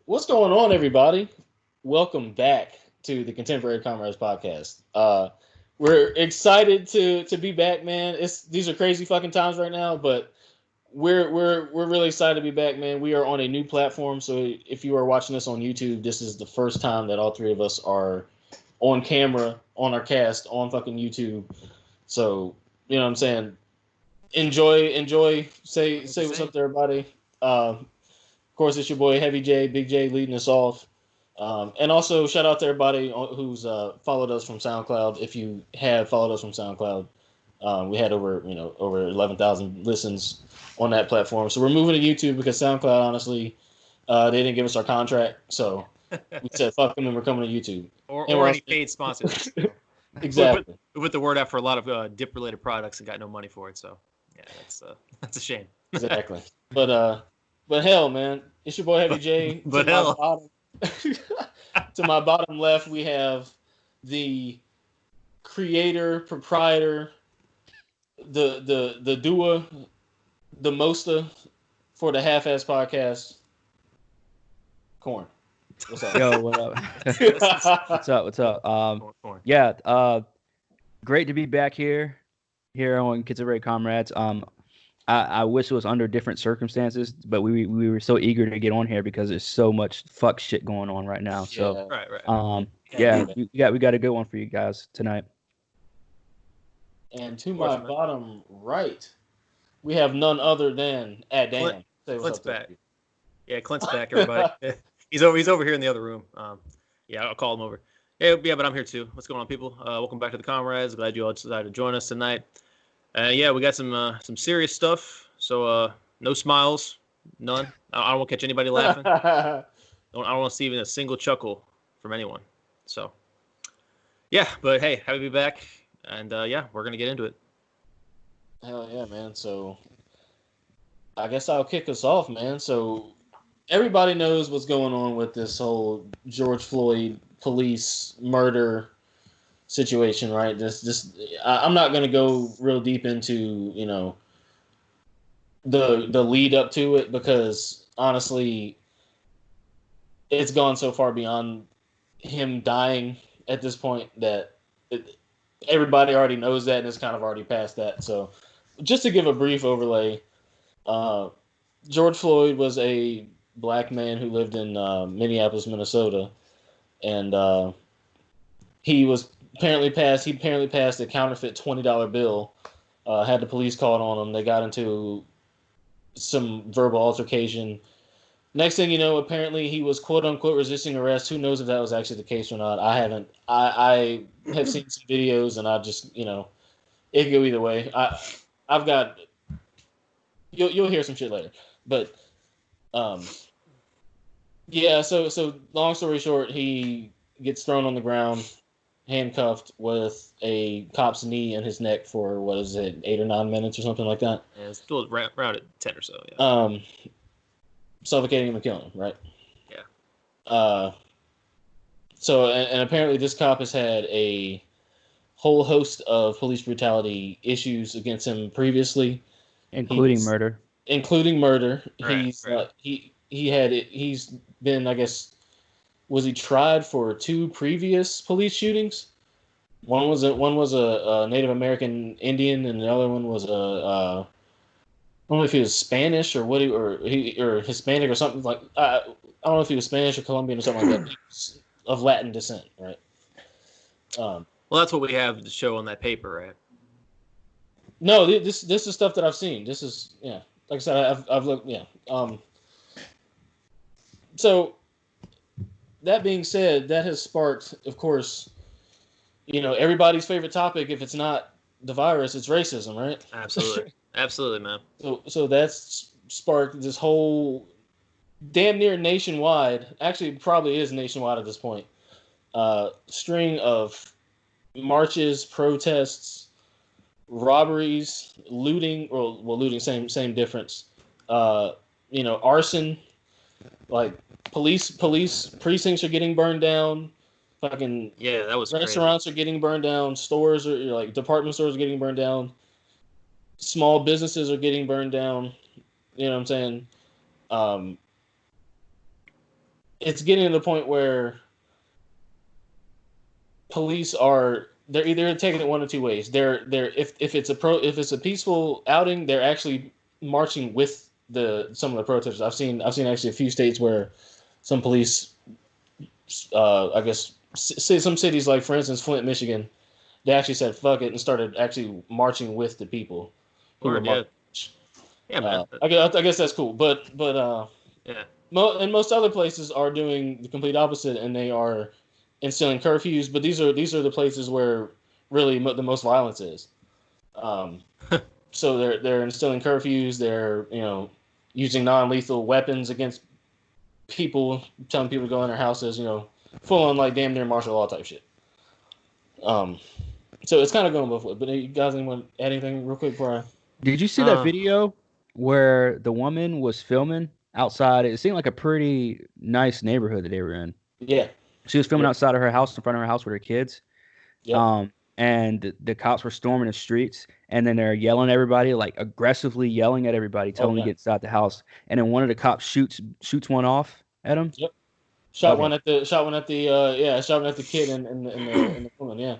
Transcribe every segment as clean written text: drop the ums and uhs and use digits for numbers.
What's going on, everybody? Welcome back to the Contemporary Comrades podcast. We're excited to be back, man. These are crazy fucking times right now, but we're really excited to be back, man. We are on a new platform, so if you are watching this on YouTube, this is the first time that all three of us are on camera on our cast on fucking YouTube. So you know what I'm saying. Enjoy. Say what's up to everybody. Of course, it's your boy Heavy J, Big J leading us off. And also, shout out to everybody who's followed us from SoundCloud. If you have followed us from SoundCloud, we had over 11,000 listens on that platform. So we're moving to YouTube because SoundCloud, honestly, they didn't give us our contract. So we said, fuck them, and we're coming to YouTube. Or any paid sponsors. Exactly. We put the word out for a lot of dip-related products and got no money for it. So, yeah, that's a shame. Exactly. But hell, man, it's your boy Heavy J. To my bottom left, we have the creator, proprietor, the doer, the moster for the Half-Ass Podcast, Corn. What's up? Yo, what up? What's up? Corn. Yeah, great to be back here on Contemporary Comrades. I wish it was under different circumstances, but we were so eager to get on here because there's so much fuck shit going on right now. So Right. we got a good one for you guys tonight. And to my bottom right, we have none other than Adam. Clint's back. Yeah, Clint's back, everybody. He's over here in the other room. I'll call him over. Yeah, but I'm here too. What's going on, people? Welcome back to the Comrades. Glad you all decided to join us tonight. We got some serious stuff. So no smiles, none. I don't want to catch anybody laughing. I don't want to see even a single chuckle from anyone. So yeah, but hey, happy to be back, and we're gonna get into it. Hell yeah, man. So I guess I'll kick us off, man. So everybody knows what's going on with this whole George Floyd police murder situation, right? I'm not going to go real deep into, the lead up to it because honestly, it's gone so far beyond him dying at this point that everybody already knows that and it's kind of already past that. So just to give a brief overlay, George Floyd was a black man who lived in Minneapolis, Minnesota, and he apparently passed a counterfeit $20 bill. Had the police called on him. They got into some verbal altercation. Next thing you know, apparently he was quote unquote resisting arrest. Who knows if that was actually the case or not? I haven't. I have seen some videos, and I just it could go either way. I've got. You'll hear some shit later, but yeah. So long story short, he gets thrown on the ground, handcuffed with a cop's knee in his neck for, 8 or 9 minutes or something like that? Yeah, it's still around at 10 or so, yeah. Suffocating him and killing him, right? Yeah. So, and apparently this cop has had a whole host of police brutality issues against him previously. Including murder. Right. He's been, I guess, was he tried for 2 previous police shootings? One was a Native American Indian, and the other one was I don't know if he was Spanish or or Hispanic or something like. I don't know if he was Spanish or Colombian or something like that. He was of Latin descent, right? Well, that's what we have to show on that paper, right? No, this is stuff that I've seen. This is like I said, I've looked. So that being said, that has sparked, of course, everybody's favorite topic. If it's not the virus, it's racism, right? Absolutely, man. So that's sparked this whole damn near nationwide. Actually, probably is nationwide at this point. String of marches, protests, robberies, looting. Looting, same difference. Arson. Like police precincts are getting burned down. Fucking that was restaurants crazy. Are getting burned down. Stores are like department stores are getting burned down. Small businesses are getting burned down. You know what I'm saying? it's getting to the point where police they're either taking it one of two ways. They're if it's a peaceful outing, they're actually marching with some of the protesters. I've seen actually a few states where some police, I guess, some cities like, for instance, Flint, Michigan, they actually said fuck it and started actually marching with the people who were marching. Yeah, man. I guess that's cool, but yeah. And most other places are doing the complete opposite, and they are instilling curfews. But these are the places where really the most violence is. So they're instilling curfews. They're using non-lethal weapons against people, telling people to go in their houses. Full on like damn near martial law type shit. So it's kind of going both ways. But you guys want to add anything real quick before I? Did you see that video where the woman was filming outside? It seemed like a pretty nice neighborhood that they were in. Yeah. She was filming outside of her house, in front of her house with her kids. Yeah. And the cops were storming the streets, and then they're yelling at everybody, like aggressively yelling at everybody, telling them to get inside the house. And then one of the cops shoots one off at him. Yep. Shot one at the kid and the woman. Yeah.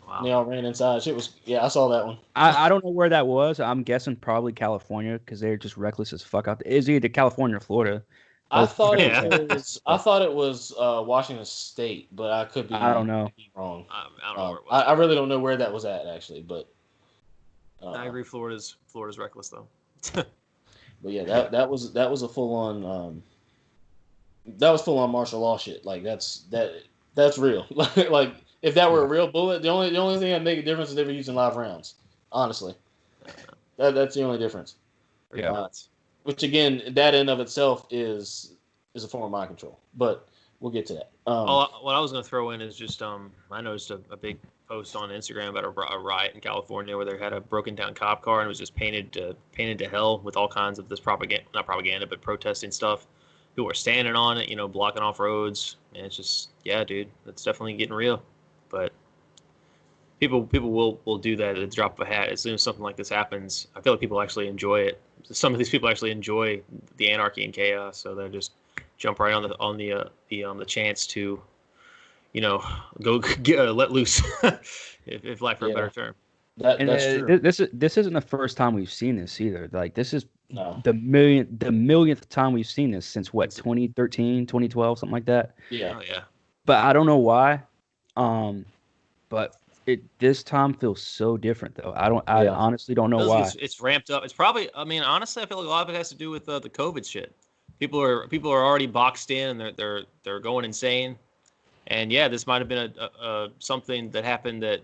Wow. And they all ran inside. I saw that one. I don't know where that was. I'm guessing probably California because they're just reckless as fuck out there. It's either California or Florida. I thought it was Washington State, but I could be. I don't know. Wrong. I don't know where it was. I really don't know where that was at actually, but. I agree. Florida's reckless though. But yeah, that was a full on. That was full on martial law shit. Like that's real. Like if that were a real bullet, the only thing that make a difference is they were using live rounds. Honestly, that's the only difference. Yeah. Which again, that in of itself is a form of mind control. But we'll get to that. What I was going to throw in is just I noticed a big post on Instagram about a riot in California where they had a broken down cop car and it was just painted to hell with all kinds of this not propaganda, but protesting stuff. People are standing on it, blocking off roads, and it's just, yeah, dude, it's definitely getting real. But people will do that at the drop of a hat. As soon as something like this happens, I feel like people actually enjoy it. Some of these people actually enjoy the anarchy and chaos, so they just jump right on the chance to, go let loose, if lack for a better term. That's true. This isn't the first time we've seen this either. Like this is the millionth time we've seen this since what, 2013, 2012, something like that. Yeah. Oh, yeah. But I don't know why. But this time feels so different though. I honestly don't know why. It's ramped up. It's probably. I mean, honestly, I feel like a lot of it has to do with the COVID shit. People are already boxed in and they're going insane. And yeah, this might have been a something that happened that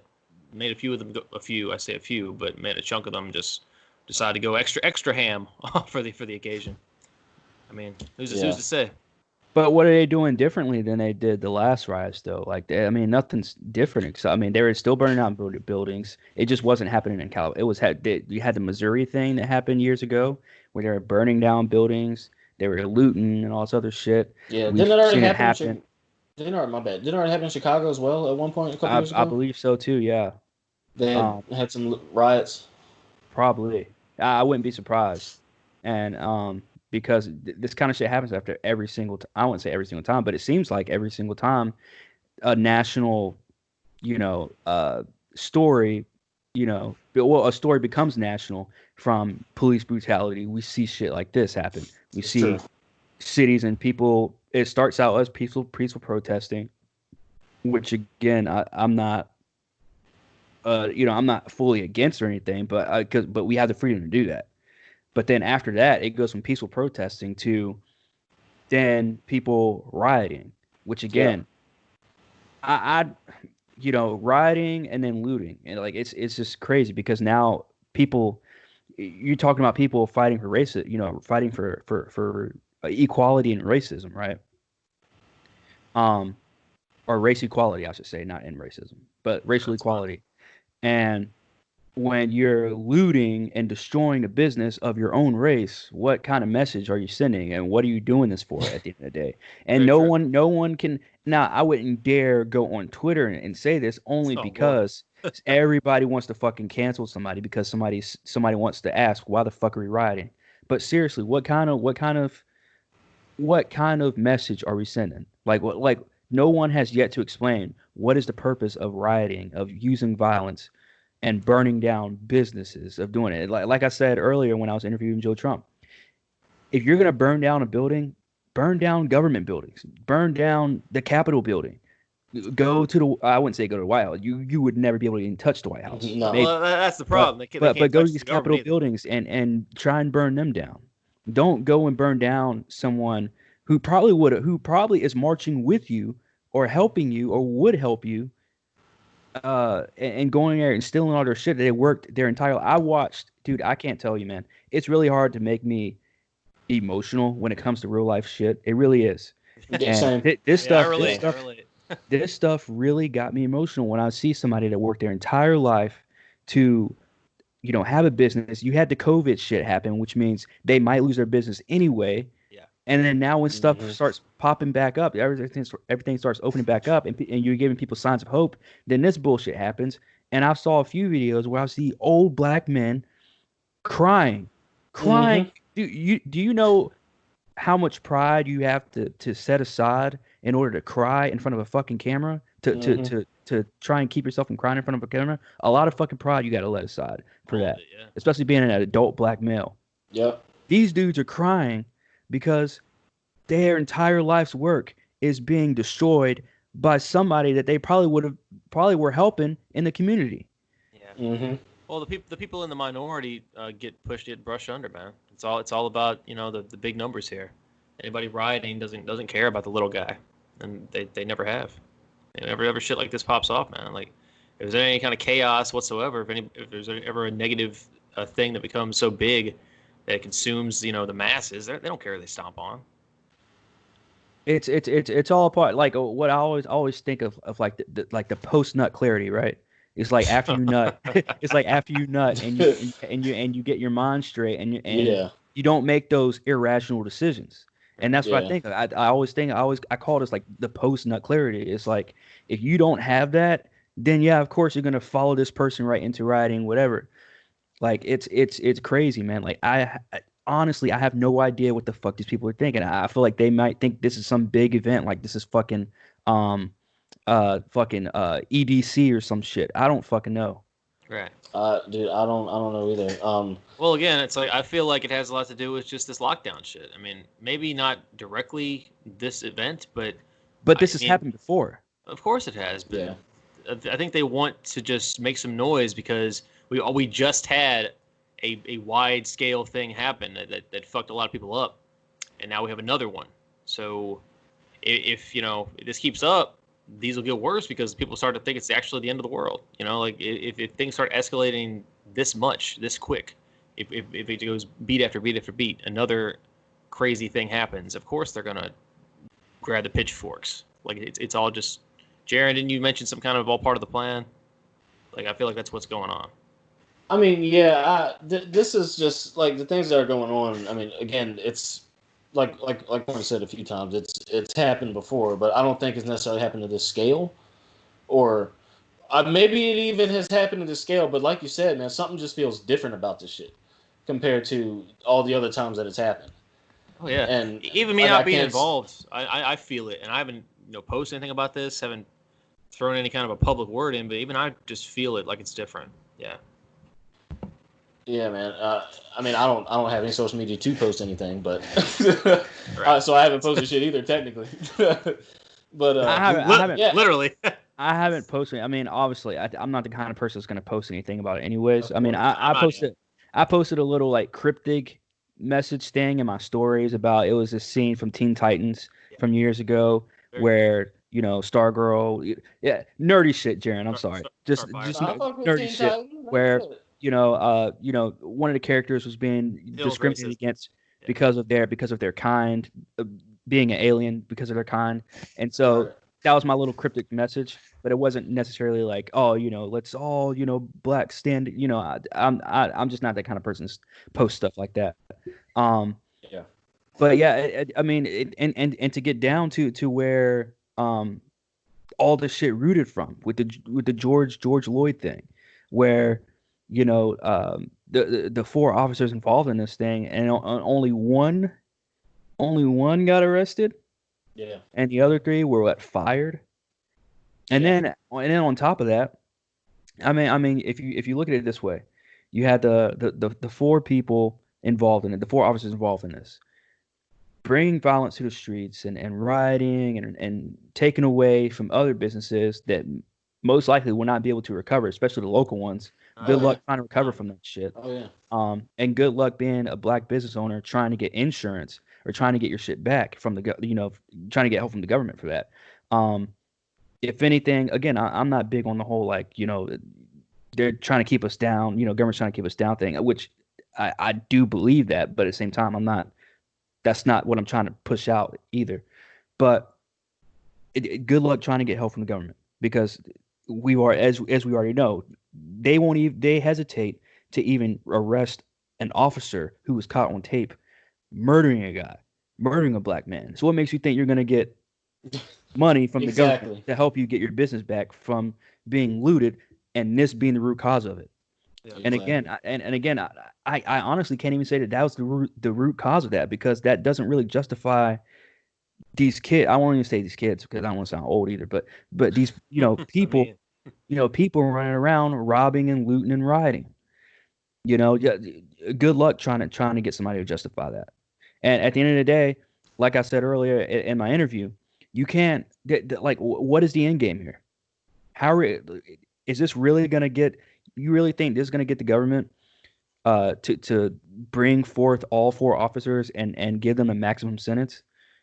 made a few of them but made a chunk of them just decide to go extra ham for the occasion. I mean, who's to say? But what are they doing differently than they did the last riots, though? Like, nothing's different. They were still burning down buildings. It just wasn't happening in California. You had the Missouri thing that happened years ago, where they were burning down buildings. They were looting and all this other shit. Yeah, didn't it already happen? Didn't it already happen in Chicago as well at one point a couple years ago? I believe so too. Yeah, they had some riots. Probably, I wouldn't be surprised. And because this kind of shit happens after every single time. I wouldn't say every single time, but it seems like every single time a national, story, a story becomes national from police brutality. We see shit like this happen. We see cities and people. It starts out as peaceful protesting, which again, I'm not, I'm not fully against or anything, but we have the freedom to do that. But then after that, it goes from peaceful protesting to then people rioting, which again, rioting and then looting, and like it's just crazy because now you're talking about people fighting for fighting for equality and racism, right? Or race equality, I should say, not in racism, but racial equality. And when you're looting and destroying the business of your own race, what kind of message are you sending, and what are you doing this for at the end of the day? And no one can. Now, I wouldn't dare go on Twitter and say this only because everybody wants to fucking cancel somebody because somebody wants to ask why the fuck are we rioting? But seriously, what kind of what kind of message are we sending? Like what? Like no one has yet to explain what is the purpose of rioting, of using violence, and burning down businesses, of doing it. Like I said earlier when I was interviewing Joe Trump, if you're gonna burn down a building, burn down government buildings, burn down the Capitol building. Go to the. I wouldn't say go to the White House. You would never be able to even touch the White House. No. Maybe. Well, that's the problem. They But can't go to touch these the government Capitol either. buildings and try and burn them down. Don't go and burn down someone who probably is marching with you or helping you or would help you. And going there and stealing all their shit. They worked their entire. I watched, dude. I can't tell you, man. It's really hard to make me emotional when it comes to real life shit. It really is. Yeah, same. And this Yeah, I stuff, relate. I relate. this stuff really got me emotional when I see somebody that worked their entire life to, have a business. You had the COVID shit happen, which means they might lose their business anyway. Yeah. And then now when stuff starts popping back up, everything starts opening back up, and you're giving people signs of hope, then this bullshit happens. And I saw a few videos where I see old black men crying. Do you know how much pride you have to set aside in order to cry in front of a fucking camera to try and keep yourself from crying in front of a camera? A lot of fucking pride you got to let aside for that, Yeah. especially being an adult black male. Yep. These dudes are crying because their entire life's work is being destroyed by somebody that they probably were helping in the community. Yeah. Well, the people in the minority get brushed under, man. It's all about the big numbers here. Anybody rioting doesn't care about the little guy, and they never have. Ever shit like this pops off, man. Like if there's any kind of chaos whatsoever, if there's ever a negative thing that becomes so big that it consumes the masses, they don't care who they stomp on. It's all a part. Like what I always think of like the post nut clarity, right? It's like after you nut, it's like after you nut and you get your mind straight and you don't make those irrational decisions. And that's what I think. I call this like the post nut clarity. It's like if you don't have that, then of course you're gonna follow this person right into rioting, whatever. Like it's crazy, man. Like I honestly I have no idea what the fuck these people are thinking. I feel like they might think this is some big event, like this is fucking EDC or some shit. I don't fucking know. Right. Dude, I don't know either. Well, again, it's like I feel like it has a lot to do with just this lockdown shit. I mean, maybe not directly this event, but this has happened before. Of course it has. But I think they want to just make some noise because we just had a wide scale thing happen that fucked a lot of people up, and now we have another one. So if this keeps up, these will get worse because people start to think it's actually the end of the world. Like if things start escalating this much, this quick, if it goes beat after beat after beat, another crazy thing happens. Of course they're gonna grab the pitchforks. Like it's all just. Jaron, didn't you mention some kind of all part of the plan? Like I feel like that's what's going on. I mean, this is just like the things that are going on. I mean, again, it's like Warren said a few times. It's happened before, but I don't think it's necessarily happened to this scale, or maybe it even has happened to this scale. But like you said, man, something just feels different about this shit compared to all the other times that it's happened. Oh yeah, and even me not being involved, I feel it, and I haven't posted anything about this, haven't thrown any kind of a public word in, but even I just feel it like it's different. Yeah. Yeah, man. I mean, I don't have any social media to post anything, but so I haven't posted shit either, technically. But I haven't literally. I haven't posted. I mean, obviously, I'm not the kind of person that's going to post anything about it, anyways. I mean, I posted a little like cryptic message thing in my stories about it was a scene from Teen Titans from years ago where Stargirl, nerdy shit, Jaron. I'm sorry, just nerdy shit where. One of the characters was being discriminated against because of their kind, being an alien because of their kind, and so that was my little cryptic message. But it wasn't necessarily like, let's all, black stand. I'm just not that kind of person to post stuff like that. But I mean, and to get down to where all this shit rooted from with the George Floyd thing, where. The four officers involved in this thing, and only one only one got arrested. Yeah. And the other three were fired. And then on top of that, I mean, if you look at it this way, you had the four people involved in it, the four officers involved in this, bringing violence to the streets and rioting and taking away from other businesses that most likely will not be able to recover, especially the local ones. Good luck trying to recover from that shit. Oh yeah. And good luck being a black business owner trying to get insurance or trying to get your shit back from trying to get help from the government for that. If anything, again, I'm not big on the whole they're trying to keep us down, government's trying to keep us down thing, which I do believe that, but at the same time, that's not what I'm trying to push out either. But good luck trying to get help from the government, because as we already know, they hesitate to even arrest an officer who was caught on tape murdering a black man. So what makes you think you're going to get money from the government to help you get your business back from being looted, and this being the root cause of it? Yeah, and again, I honestly can't even say that was the root cause of that, because that doesn't really justify these kids. I won't even say these kids because I don't want to sound old either, but these people people running around robbing and looting and rioting. Good luck trying to get somebody to justify that. And at the end of the day, like I said earlier in my interview, you can't what is the end game here? How is this really going to get? You really think this is going to get the government to bring forth all four officers and give them a maximum sentence?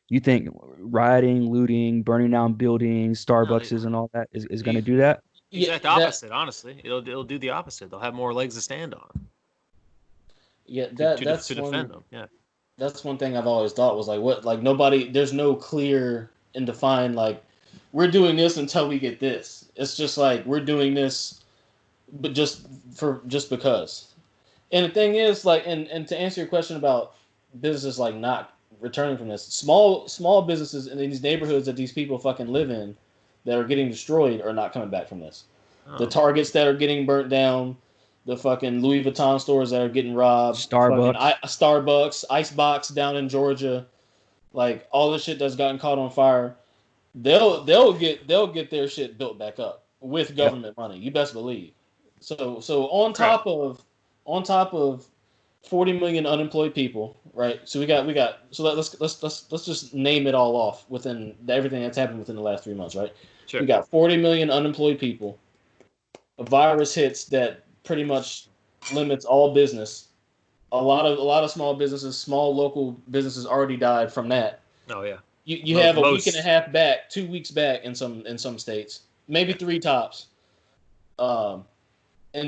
You think rioting, looting, burning down buildings, Starbucks and all that is going to do that? Exact opposite, honestly. It'll do the opposite. They'll have more legs to stand on. Yeah, that's to defend them. Yeah, that's one thing I've always thought was there's no clear and defined we're doing this until we get this. It's just we're doing this, but just because. And the thing is, and to answer your question about businesses not returning from this, small businesses in these neighborhoods that these people fucking live in that are getting destroyed are not coming back from this. Oh. The Targets that are getting burnt down, the fucking Louis Vuitton stores that are getting robbed, Starbucks, Icebox down in Georgia, all the shit that's gotten caught on fire, they'll get their shit built back up with government money. You best believe. So on top of 40 million unemployed people, right? So we got. So let's just name it all off within everything that's happened within the last 3 months, right? Sure. We got 40 million unemployed people. A virus hits that pretty much limits all business. A lot of small businesses, small local businesses already died from that. Oh yeah. You have a week and a half back, 2 weeks back in some states, maybe 3 tops. And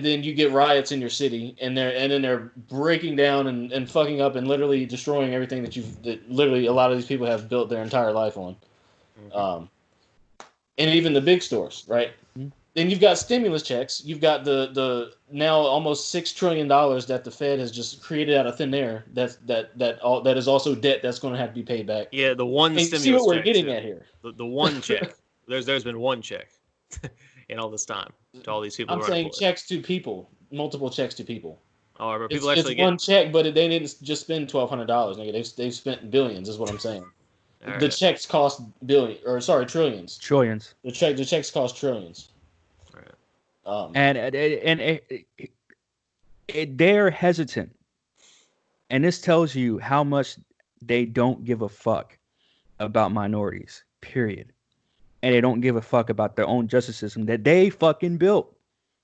then you get riots in your city, and then they're breaking down and fucking up and literally destroying everything that literally a lot of these people have built their entire life on. Mm-hmm. And even the big stores, right? Mm-hmm. Then you've got stimulus checks. You've got the now almost $6 trillion that the Fed has just created out of thin air. That is also debt that's going to have to be paid back. Yeah, the one stimulus check. See what we're getting at here. The one check. There's been one check in all this time to all these people. I'm saying checks to people, multiple checks to people. Oh, but people it's one check, but they didn't just spend $1,200. Nigga, they've spent billions. Is what I'm saying. The checks cost trillions. Trillions. The checks cost trillions. And they're hesitant, and this tells you how much they don't give a fuck about minorities. Period. And they don't give a fuck about their own justice system that they fucking built.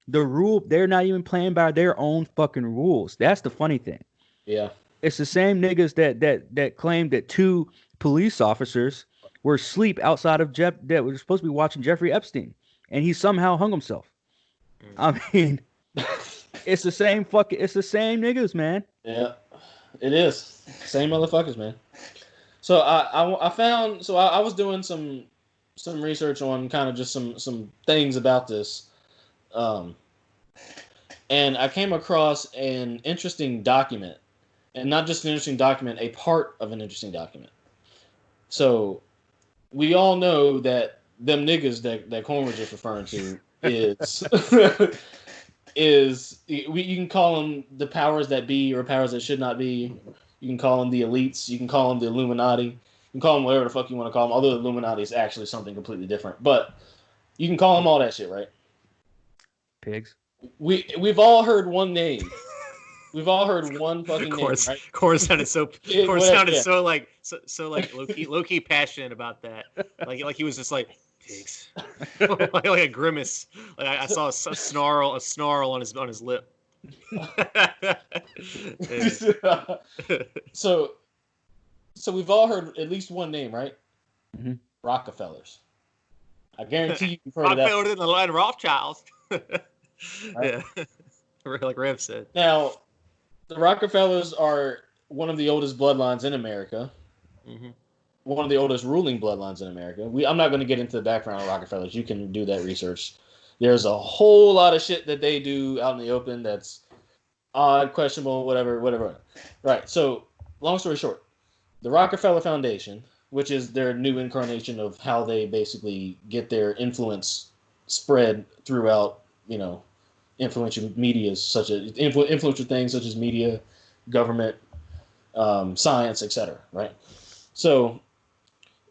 They're not even playing by their own fucking rules. That's the funny thing. Yeah. It's the same niggas that claimed that 2 police officers were asleep outside of that were supposed to be watching Jeffrey Epstein, and he somehow hung himself. I mean, it's the same niggas, man. Yeah, it is. Same motherfuckers, man. So I found, so I was doing some research on kind of just some things about this. And I came across an interesting document, and not just an interesting document, a part of an interesting document. So we all know that them niggas that Corn was just referring to is you can call them the powers that be or powers that should not be. You can call them the elites. You can call them the Illuminati. You can call them whatever the fuck you want to call them. Although the Illuminati is actually something completely different, but you can call them all that shit, right? Pigs. We've all heard one name. We've all heard one fucking name, right? Corn sounded so like low key passionate about that. Like he was just like pigs, like a grimace. Like I saw a snarl on his lip. So we've all heard at least one name, right? Mm-hmm. Rockefellers. I guarantee you've heard of that. Rockefeller in the line Rothschilds. Right? Yeah, like Rev said. Now, the Rockefellers are one of the oldest bloodlines in America. Mm-hmm. One of the oldest ruling bloodlines in America. I'm not going to get into the background of Rockefellers. You can do that research. There's a whole lot of shit that they do out in the open that's odd, questionable, whatever. Right. So, long story short, the Rockefeller Foundation, which is their new incarnation of how they basically get their influence spread throughout, influential medias such as influential things such as media, government, science, etc. Right. So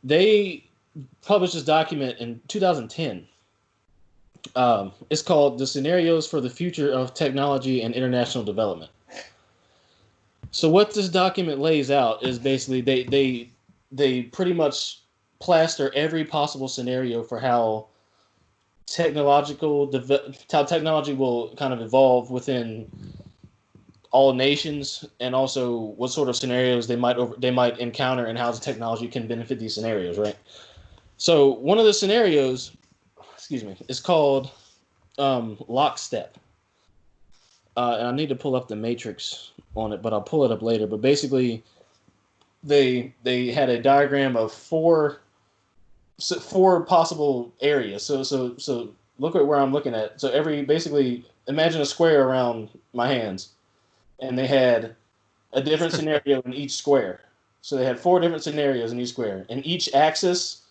they published this document in 2010. It's called "The Scenarios for the Future of Technology and International Development." So what this document lays out is basically they pretty much plaster every possible scenario for how technology will kind of evolve within all nations, and also what sort of scenarios they might encounter and how the technology can benefit these scenarios, right? So one of the scenarios, is called lockstep. And I need to pull up the matrix on it, but I'll pull it up later. But basically, they had a diagram of four possible areas. So look at where I'm looking at. So basically imagine a square around my hands, and they had a different scenario in each square. So they had 4 different scenarios in each square, and each axis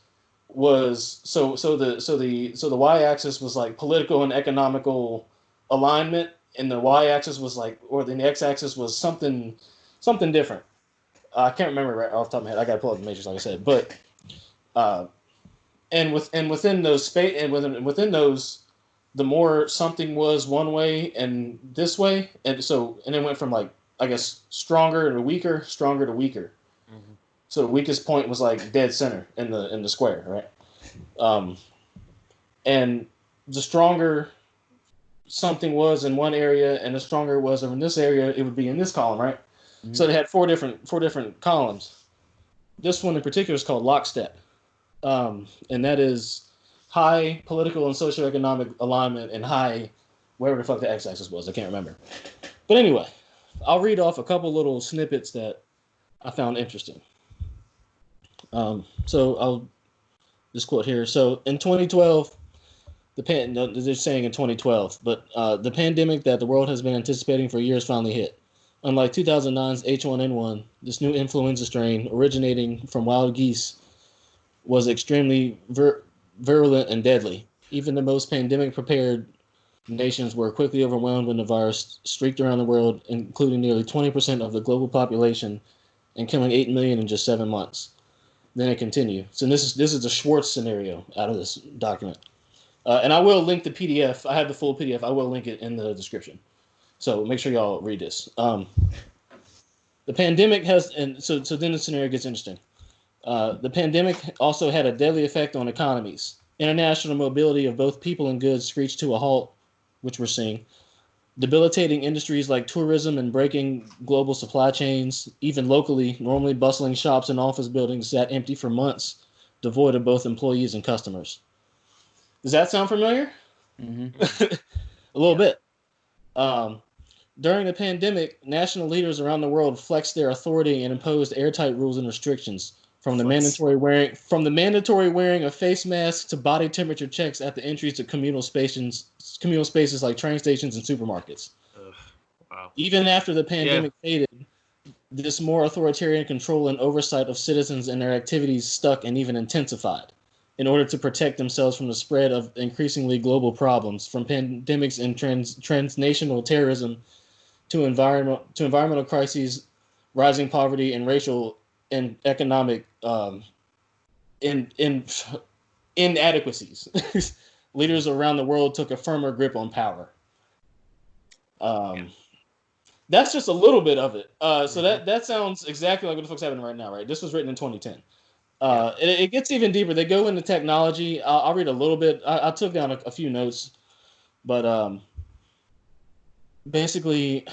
was the y-axis was like political and economical alignment, and the y-axis was like, or the x-axis was something different. I can't remember right off the top of my head. I gotta pull up the matrix, like I said. But within those space and within those, the more something was one way and this way, and it went from like, I guess, stronger to weaker. Mm-hmm. So the weakest point was like dead center in the square, right? And the stronger something was in one area, and the stronger it was in this area, it would be in this column, right? Mm-hmm. So they had four different columns. This one in particular is called lockstep, and that is high political and socioeconomic alignment and high wherever the fuck the x-axis was. I can't remember. But anyway, I'll read off a couple little snippets that I found interesting. So I'll just quote here. So in 2012, they're saying in 2012, but the pandemic that the world has been anticipating for years finally hit. Unlike 2009's H1N1, this new influenza strain originating from wild geese was extremely virulent and deadly. Even the most pandemic-prepared nations were quickly overwhelmed when the virus streaked around the world, including nearly 20% of the global population and killing 8 million in just 7 months. Then it continued. So this is the Schwartz scenario out of this document. And I will link the PDF. I have the full PDF. I will link it in the description. So make sure y'all read this. The pandemic has, and so then the scenario gets interesting. The pandemic also had a deadly effect on economies. International mobility of both people and goods screeched to a halt, which we're seeing. Debilitating industries like tourism and breaking global supply chains. Even locally, normally bustling shops and office buildings sat empty for months, devoid of both employees and customers. Does that sound familiar? Mm-hmm. A little bit. During the pandemic, national leaders around the world flexed their authority and imposed airtight rules and restrictions, from the mandatory wearing of face masks to body temperature checks at the entries to communal spaces like train stations and supermarkets. Wow. Even after the pandemic faded, this more authoritarian control and oversight of citizens and their activities stuck and even intensified in order to protect themselves from the spread of increasingly global problems, from pandemics and transnational terrorism to environmental crises, rising poverty, and racial and economic inadequacies. Leaders around the world took a firmer grip on power. That's just a little bit of it. So that sounds exactly like what the fuck's happening right now, right? This was written in 2010. It gets even deeper. They go into technology. I'll read a little bit. I took down a few notes, but basically,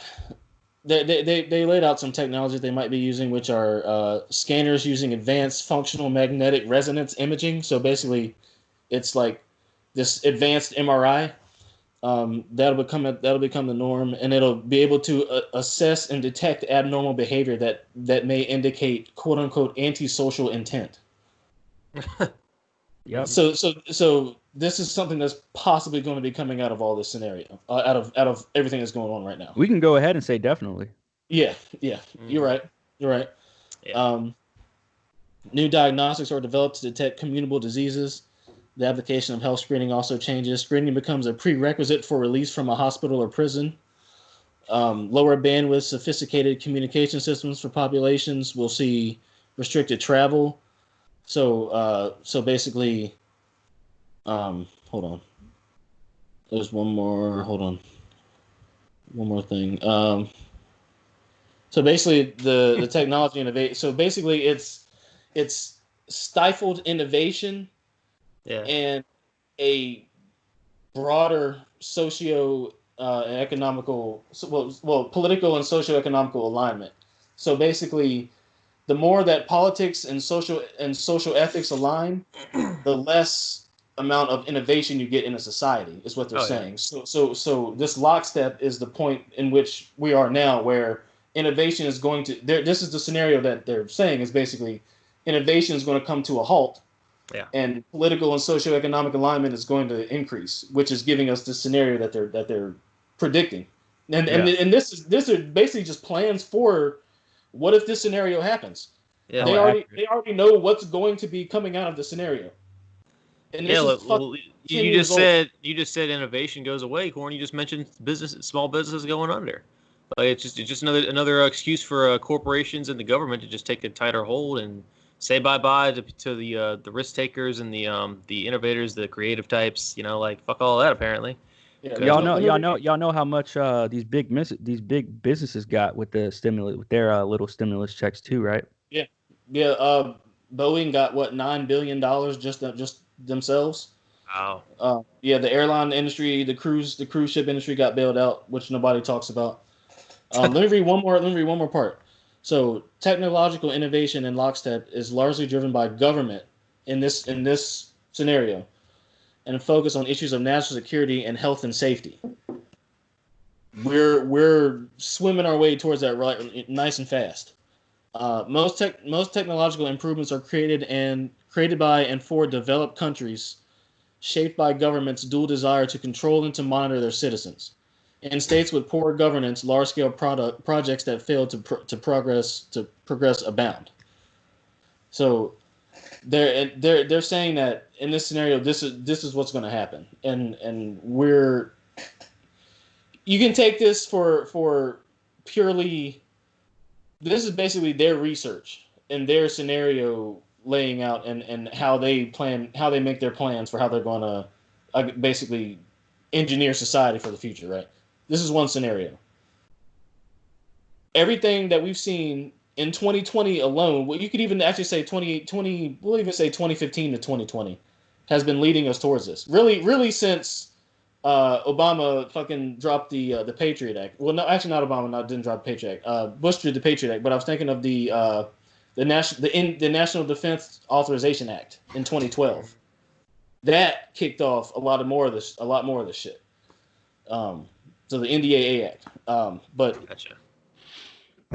they laid out some technologies they might be using, which are scanners using advanced functional magnetic resonance imaging. So basically, it's like this advanced MRI. That'll become the norm, and it'll be able to assess and detect abnormal behavior that may indicate "quote unquote" antisocial intent. Yep. So this is something that's possibly going to be coming out of all this scenario, out of everything that's going on right now. We can go ahead and say definitely. Yeah, you're right. Yeah. New diagnostics are developed to detect communicable diseases. The application of health screening also changes. Screening becomes a prerequisite for release from a hospital or prison. Lower bandwidth, sophisticated communication systems for populations will see restricted travel. So basically, hold on. There's one more. Hold on. One more thing. So basically, the technology innovation. So basically, it's stifled innovation. Yeah. And a broader socio and economical, political and socio-economical alignment. So basically, the more that politics and social ethics align, the less amount of innovation you get in a society, is what they're saying. Yeah. So this lockstep is the point in which we are now, where innovation is going to. This is the scenario that they're saying is basically innovation is going to come to a halt. Yeah. And political and socioeconomic alignment is going to increase, which is giving us the scenario that they're predicting. And this are basically just plans for what if this scenario happens. Yeah. They already know what's going to be coming out of the scenario. And you just said innovation goes away, Corn. You just mentioned small businesses going under. It's just another excuse for corporations and the government to just take a tighter hold and say bye to the risk takers and the innovators, the creative types. Fuck all that. Apparently, yeah. Y'all know how much these big businesses got with the stimulus, with their little stimulus checks too, right? Yeah. Boeing got what, $9 billion just themselves. Wow. The airline industry, the cruise ship industry got bailed out, which nobody talks about. Let me read one more part. So technological innovation in lockstep is largely driven by government in this scenario, and focus on issues of national security and health and safety. We're swimming our way towards that right, nice and fast. Most technological improvements are created by and for developed countries, shaped by governments' dual desire to control and to monitor their citizens. In states with poor governance, large-scale projects that fail to progress abound. So they're saying that in this scenario, this is what's going to happen, and you can take this for purely. This is basically their research and their scenario laying out and how they make their plans for how they're going to basically engineer society for the future, right? This is one scenario. Everything that we've seen in 2020 alone, well, you could even actually say 2020, we'll even say 2015 to 2020, has been leading us towards this. Really since Obama fucking dropped the Patriot Act. Well, no, actually not Obama. Didn't drop the Patriot Act. Bush did the Patriot Act, but I was thinking of the National Defense Authorization Act in 2012. That kicked off a lot more of this shit. So the NDAA Act. But gotcha.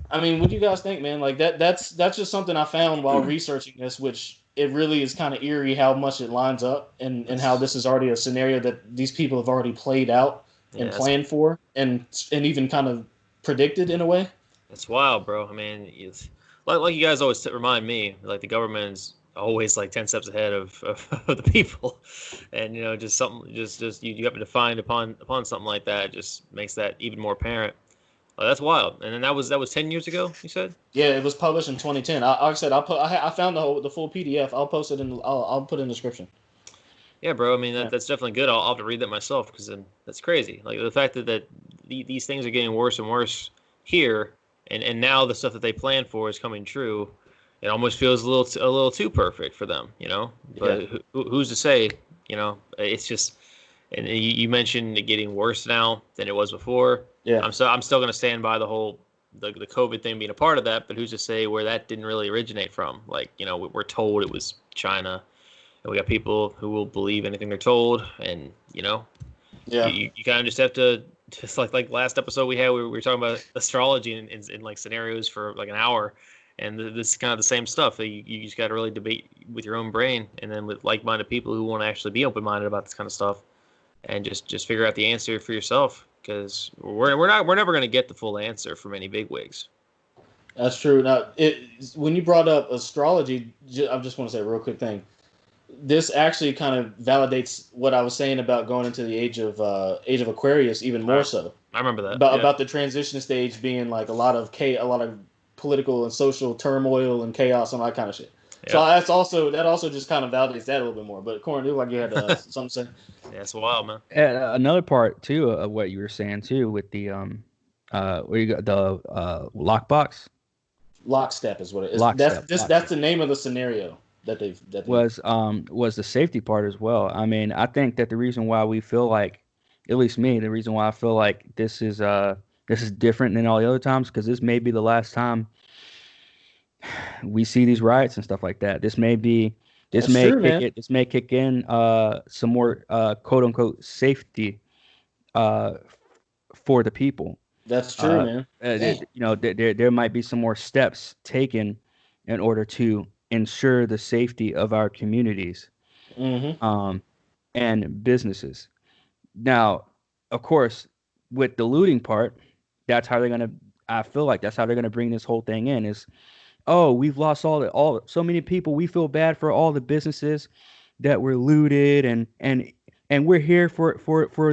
I mean, what do you guys think, man? Like that's just something I found while researching this, which it really is kind of eerie how much it lines up and how this is already a scenario that these people have already played out and planned for and even kind of predicted in a way. That's wild, bro. I mean, it's like you guys always remind me, like the government's always like 10 steps ahead of the people, and just something just you happen to find upon something like that just makes that even more apparent. Oh, that's wild. And then that was 10 years ago, you said? Yeah, it was published in 2010. Like I said, I found the full PDF. I'll post it I'll put it in the description. Yeah, bro. I mean, Yeah. that's definitely good. I'll have to read that myself because that's crazy. Like the fact that these things are getting worse and worse here, and now the stuff that they planned for is coming true. It almost feels a little too perfect for them, you know. But Yeah. who's to say? You know, it's just. And you mentioned it getting worse now than it was before. Yeah. I'm still going to stand by the whole the COVID thing being a part of that. But who's to say where that didn't really originate from? Like, you know, we're told it was China. And we got people who will believe anything they're told, and you know, Yeah. you kind of just have to just like last episode we had, we were talking about astrology in like scenarios for like an hour, and this is kind of the same stuff. You just got to really debate with your own brain, and then with like-minded people who want to actually be open-minded about this kind of stuff, and just figure out the answer for yourself, because we're never going to get the full answer from any bigwigs. That's true. Now, when you brought up astrology, I just want to say a real quick thing. This actually kind of validates what I was saying about going into the age of Aquarius even more so. I remember that about the transition stage being like a lot of political and social turmoil and chaos and all that kind of shit. Yeah. So that also just kind of validates that a little bit more. But Corin, like you had something to say. Yeah, it's wild, man. Another part too of what you were saying too with the where you got the lockbox. Lockstep is what it is. Lockstep. That's the name of the scenario. That was the safety part as well. I mean, I think that the reason why we feel like, at least me, the reason why I feel like this is different than all the other times, because this may be the last time we see these riots and stuff like that. This may kick in some more quote unquote safety for the people. That's true, man. You know, there might be some more steps taken in order to ensure the safety of our communities, and businesses. Now, of course, with the looting part, I feel like that's how they're gonna bring this whole thing in. Is, oh, we've lost so many people. We feel bad for all the businesses that were looted, and we're here for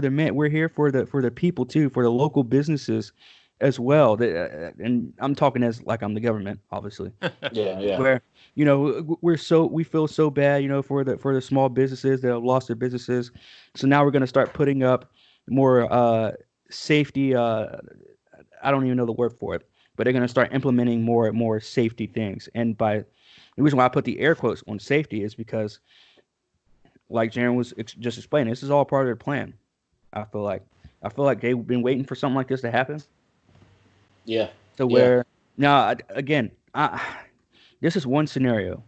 the men. We're here for the people too, for the local businesses as well. And I'm talking as like I'm the government, obviously. Yeah. Where, you know, we feel so bad, you know, for the small businesses that have lost their businesses. So now we're going to start putting up more safety. I don't even know the word for it, but they're going to start implementing more safety things. And the reason why I put the air quotes on safety is because, like Jaron was just explaining, this is all part of their plan. I feel like they've been waiting for something like this to happen. Yeah. So where now again, this is one scenario.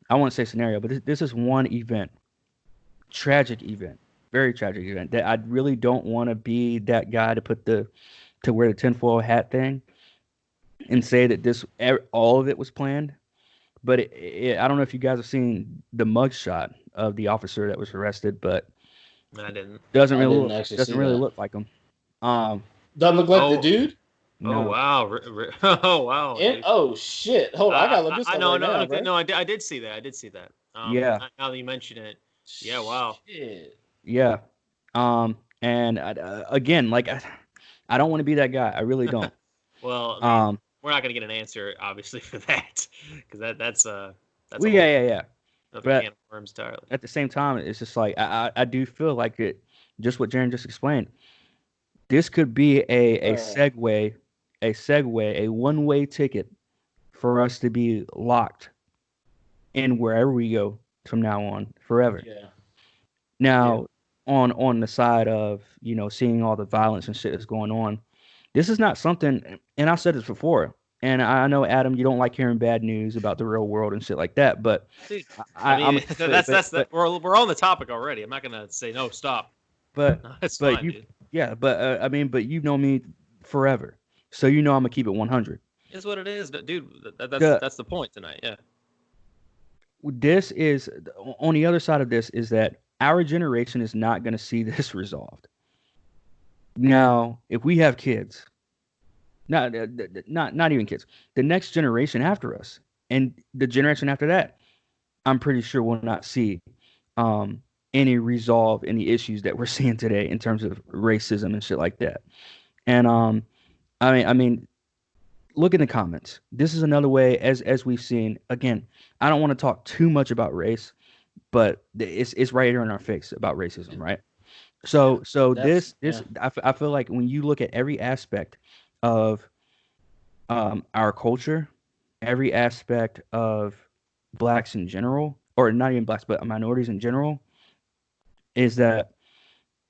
I won't say scenario, but this is one event, tragic event, very tragic event that I really don't want to be that guy to wear the tinfoil hat thing and say that all of it was planned. But I don't know if you guys have seen the mugshot of the officer that was arrested, but I didn't. Doesn't really look like him. Doesn't look like the dude. No. Oh wow! Oh wow! Oh shit! Hold on, I gotta look this up right now. No, I did see that. Yeah. Now that you mention it, yeah, wow. Shit. Yeah. And again, like I don't want to be that guy. I really don't. Well, I mean, we're not gonna get an answer, obviously, for that, because that's well, yeah. But can of worms entirely. At the same time, it's just like I do feel like it. Just what Jaron just explained. This could be a segue, a one-way ticket for us to be locked in wherever we go from now on forever. Yeah. Now, on the side of, you know, seeing all the violence and shit that's going on, this is not something, and I've said this before, and I know, Adam, you don't like hearing bad news about the real world and shit like that, but dude, we're on the topic already. I'm not gonna say no, stop. But it's fine, you, dude. Yeah, but I mean, but you've known me forever, so you know I'm gonna keep it 100. It's what it is, dude. That's the point tonight. Yeah. This is on the other side of this is that our generation is not gonna see this resolved. Now, if we have kids, not even kids, the next generation after us and the generation after that, I'm pretty sure will not see any issues that we're seeing today in terms of racism and shit like that. And I mean, look in the comments. This is another way, as we've seen. Again, I don't want to talk too much about race, but it's right here in our face about racism, right? Yeah, So that's this I feel like when you look at every aspect of our culture, every aspect of blacks in general, or not even blacks, but minorities in general, is that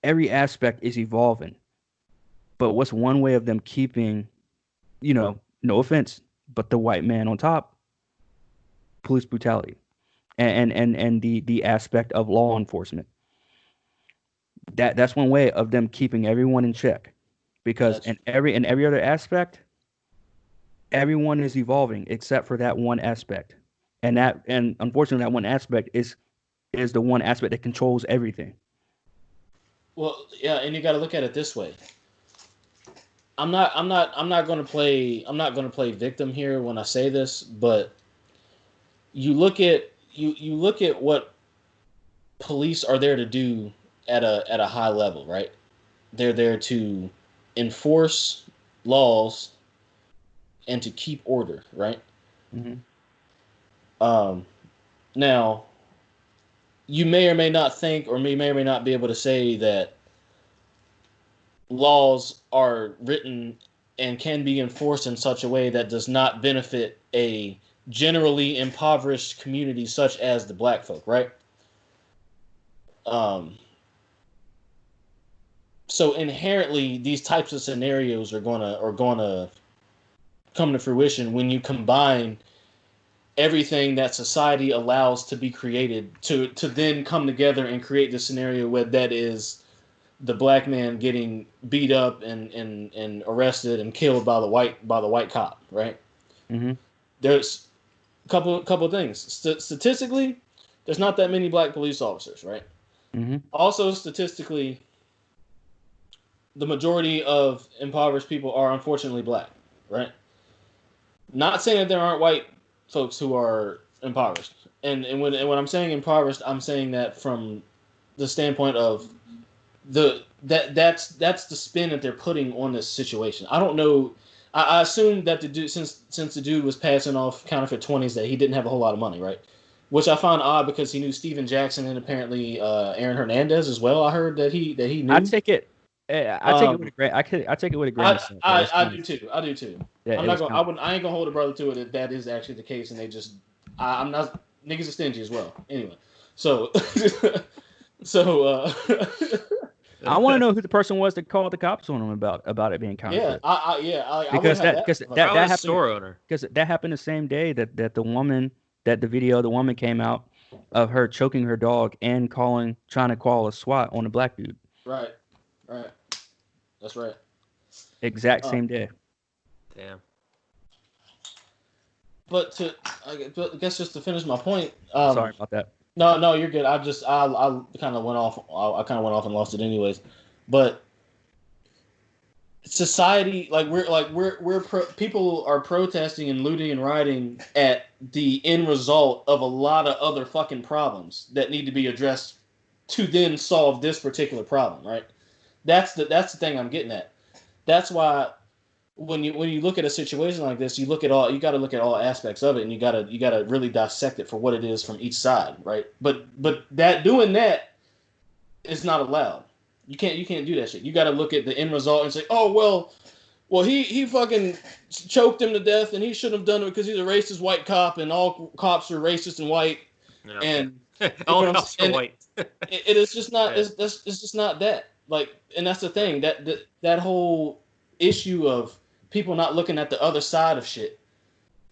every aspect is evolving. But what's one way of them keeping, no offense, but the white man on top? Police brutality, and the aspect of law enforcement. That's one way of them keeping everyone in check, because that's in every other aspect, everyone is evolving except for that one aspect, and unfortunately that one aspect is the one aspect that controls everything. well, yeah, and you got to look at it this way. I'm not going to play victim here when I say this, but you look at what police are there to do at a high level, right? They're there to enforce laws and to keep order, right? Hmm. Um, Now, you may or may not think, or may or may not be able to say that laws are written and can be enforced in such a way that does not benefit a generally impoverished community such as the black folk, right? Um, so inherently, these types of scenarios are gonna come to fruition when you combine everything that society allows to be created to then come together and create the scenario where that is the black man getting beat up and arrested and killed by the white cop, right? Hmm. There's a couple of things. Statistically, there's not that many black police officers, right? Hmm. Also, statistically, the majority of impoverished people are unfortunately black, right? Not saying that there aren't white folks who are impoverished, and when I'm saying impoverished, I'm saying that from the standpoint of that's the spin that they're putting on this situation. I don't know. I assume that the dude, since the dude was passing off counterfeit 20s, that he didn't have a whole lot of money, right? Which I find odd because he knew Steven Jackson and apparently Aaron Hernandez as well. I heard that he I knew. take it. I take it with a Um, grain. I take it with a grain of salt. That I it's I kind of do too. I do too. that I'm it not was gonna. kind of. I ain't gonna hold a brother to it that that is actually the case, and they just. I'm not. Niggas are stingy as well. Anyway, so so I want to know who the person was that called the cops on him about it being yeah, counterfeit. I would Because have that that. because If I that could. Probably that the happened store owner. because that happened the same day that the woman came out of her choking her dog and trying to call a SWAT on a black dude. Right, right. That's right. Exact Uh, same day. Damn. but I guess just to finish my point. Sorry about that. No, no, you're good. I kind of went off. I kind of went off and lost it anyways. But society, people are protesting and looting and rioting at the end result of a lot of other fucking problems that need to be addressed to then solve this particular problem, right? That's the thing I'm getting at. That's why when you look at a situation like this, you got to look at all aspects of it, and you got to really dissect it for what it is from each side, right? But that is not allowed. You can't do that shit. You got to look at the end result and say, oh well he fucking choked him to death, and he shouldn't have done it because he's a racist white cop, and all cops are racist and white, No. and All what I'm cops are and white. it is just not Yeah. it's just not that, like, and that's the thing, that whole issue of people not looking at the other side of shit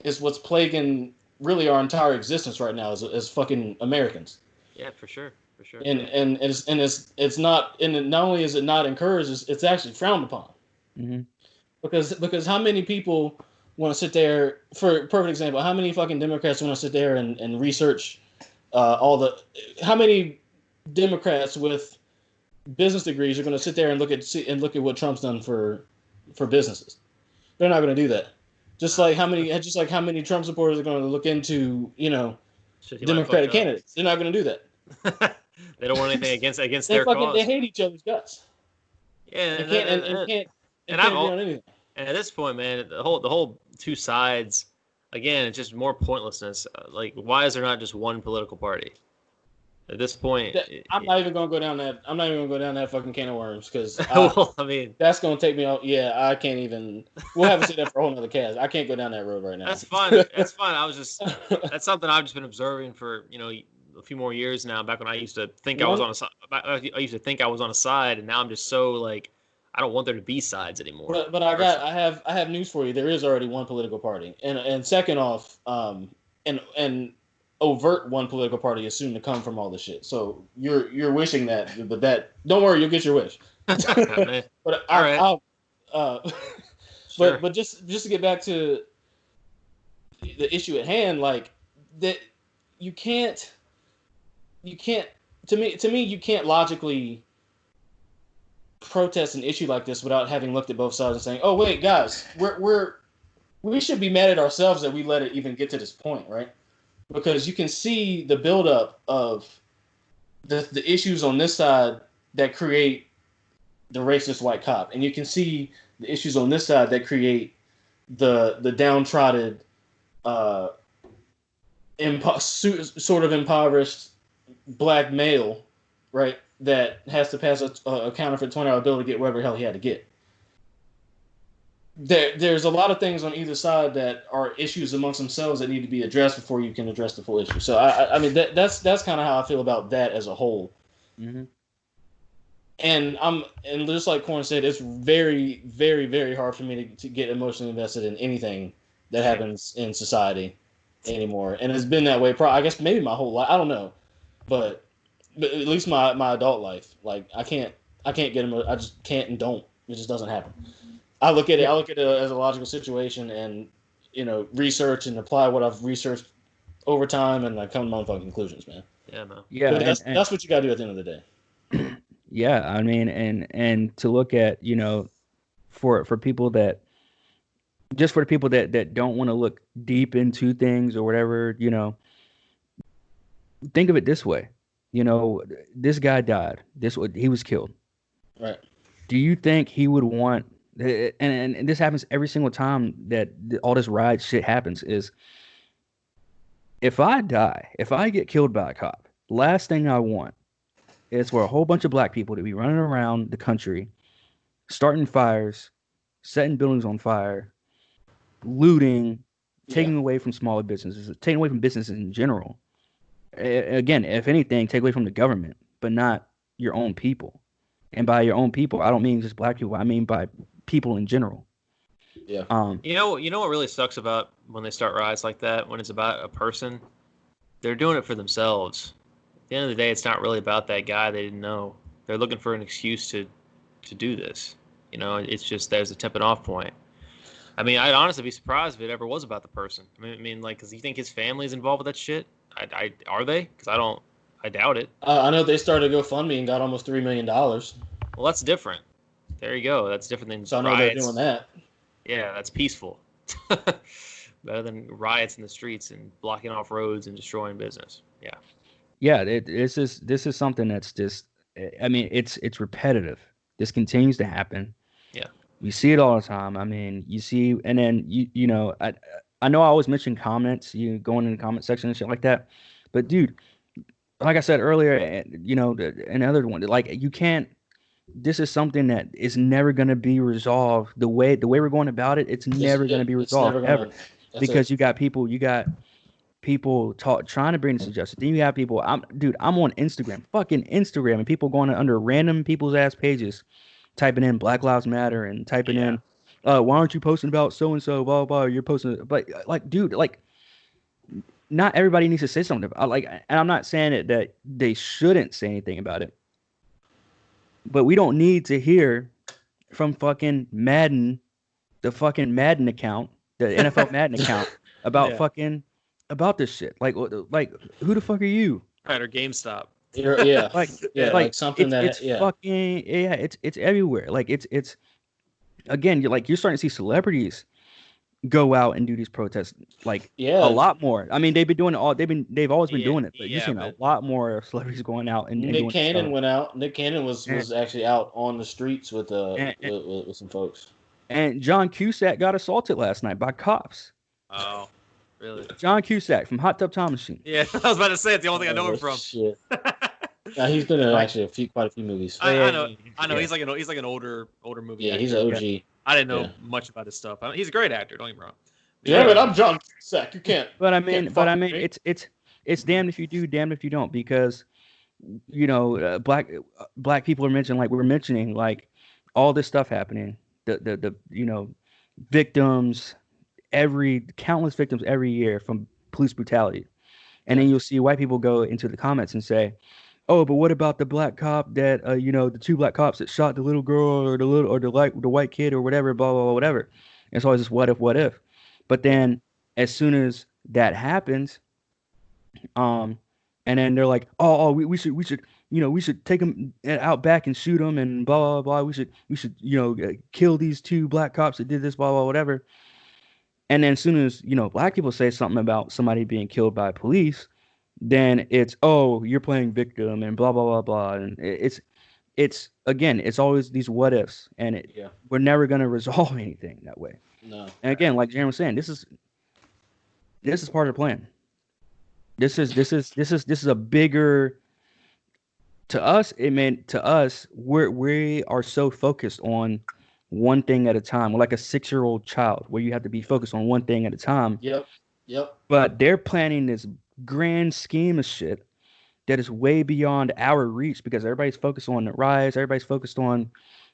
is what's plaguing really our entire existence right now as fucking Americans. Yeah, for sure. For sure. And it's not, and not only is it not encouraged, it's actually frowned upon, Hmm. because how many people want to sit there, for a perfect example, how many fucking Democrats want to sit there and research how many Democrats with business degrees are going to sit there and look at what Trump's done for businesses? They're not going to do that. Just like how many Trump supporters are going to look into Shit, he might have Democratic fucked up. candidates? They're not going to do that. They don't want anything against They their cause. hate each other's guts. Yeah, And can't and agree I've on anything. And at this point, man, the whole two sides, again, it's just more pointlessness. Like, why is there not just one political party? At this point, I'm not even gonna go down that. I'm not even gonna go down that fucking can of worms because well, I mean, that's gonna take me out. Yeah, I can't even. We'll have to say that for a whole nother cast. I can't go down that road right now. that's fine. That's fine. That's something I've just been observing for a few more years now. Back when I used to think I was on a side, I used to think I was on a side, and now I'm just so like, I don't want there to be sides anymore. But I have news for you. There is already one political party, and second off, and overt one political party is soon to come from all this shit. So you're wishing that, but that don't worry, you'll get your wish. But All right. Sure. but just to get back to the issue at hand, like that, you can't to me you can't logically protest an issue like this without having looked at both sides and saying, oh wait, guys, we should be mad at ourselves that we let it even get to this point, right? Because you can see the buildup of the issues on this side that create the racist white cop, and you can see the issues on this side that create the downtrodden, sort of impoverished black male, right? That has to pass a counterfeit 20-hour bill to get whatever the hell he had to get. There's a lot of things on either side that are issues amongst themselves that need to be addressed before you can address the full issue. So I mean that's kind of how I feel about that as a whole. Mm-hmm. And just like Corn said, it's very, very, very hard for me to get emotionally invested in anything that happens in society anymore. And it's been that way, I guess maybe my whole life. I don't know, but at least my adult life. Like I can't get I just can't and don't. It just doesn't happen. I look at it as a logical situation, and research and apply what I've researched over time, and I come to my own fucking conclusions, man. Yeah, man. Yeah, that's what you gotta do at the end of the day. Yeah, I mean, and to look at for people that don't want to look deep into things or whatever, think of it this way. This guy died. He was killed. Right. Do you think he would want? And this happens every single time that all this riot shit happens. Is if I die, if I get killed by a cop, last thing I want is for a whole bunch of black people to be running around the country, starting fires, setting buildings on fire, looting, taking away from smaller businesses, taking away from businesses in general. Again, if anything, take away from the government, but not your own people. And by your own people, I don't mean just black people. I mean by people in general. Yeah. You know what really sucks about when they start riots like that, when it's about a person, they're doing it for themselves. At the end of the day, it's not really about that guy they didn't know. They're looking for an excuse to do this. It's just there's a tipping off point. I mean, I'd honestly be surprised if it ever was about the person. I mean, like, because you think his family's involved with that shit? Are they? Because I doubt it. I know they started a GoFundMe and got almost $3 million. Well, that's different. There you go. That's different than so I know riots. They're doing that. Yeah, that's peaceful. Better than riots in the streets and blocking off roads and destroying business. Yeah. Yeah, this is something that's just. I mean, it's repetitive. This continues to happen. Yeah. We see it all the time. I mean, you see, and then I know I always mention comments, going in the comment section and shit like that, but dude, like I said earlier, another one, like you can't. This is something that is never going to be resolved the way we're going about it. It's never going to be resolved ever, because you got people trying to bring this to justice. Then you have people. I'm on fucking Instagram, and people going under random people's ass pages, typing in Black Lives Matter and typing in, why aren't you posting about so and so? Blah blah. You're posting, but like, dude, like, not everybody needs to say something about. And I'm not saying that they shouldn't say anything about it, but we don't need to hear from fucking Madden, the fucking Madden account, the NFL Madden account, about about this shit. Like who the fuck are you? Right, or GameStop. Yeah. like something it's fucking it's everywhere. Like it's again, you're starting to see celebrities go out and do these protests a lot more. I mean, they've always been doing it, but you've seen a lot more celebrities going out and Nick Cannon went out. Nick Cannon was actually out on the streets with some folks. And John Cusack got assaulted last night by cops. Oh, really? John Cusack from Hot Tub Time Machine. Yeah, I was about to say it's the only thing I know him from. Shit. Now he's been in actually quite a few movies. I know. Yeah. He's like an older movie. Yeah, actor. he's an OG. Yeah. I didn't know much about his stuff. He's a great actor. Don't get me wrong. Yeah, but I'm John Cusack. You can't. But I mean, it's damned if you do, damned if you don't, because black people are mentioned, like we're mentioning, like all this stuff happening, the victims, countless victims every year from police brutality, and then you'll see white people go into the comments and say, oh, but what about the black cop that the two black cops that shot the little girl or the white kid or whatever, blah blah blah, whatever. And it's always this what if, but then as soon as that happens, and then they're like, oh, we should take them out back and shoot them and blah blah blah. We should kill these two black cops that did this, blah blah whatever. And then as soon as black people say something about somebody being killed by police, then it's, oh, you're playing victim and blah blah blah blah. And it's again, it's always these what ifs, and we're never gonna resolve anything that way. No. And again, like Jeremy was saying, this is part of the plan. This is a bigger, to us, we are so focused on one thing at a time. We're like a 6-year-old child where you have to be focused on one thing at a time. Yep. But they're planning this grand scheme of shit that is way beyond our reach, because everybody's focused on the riots, everybody's focused on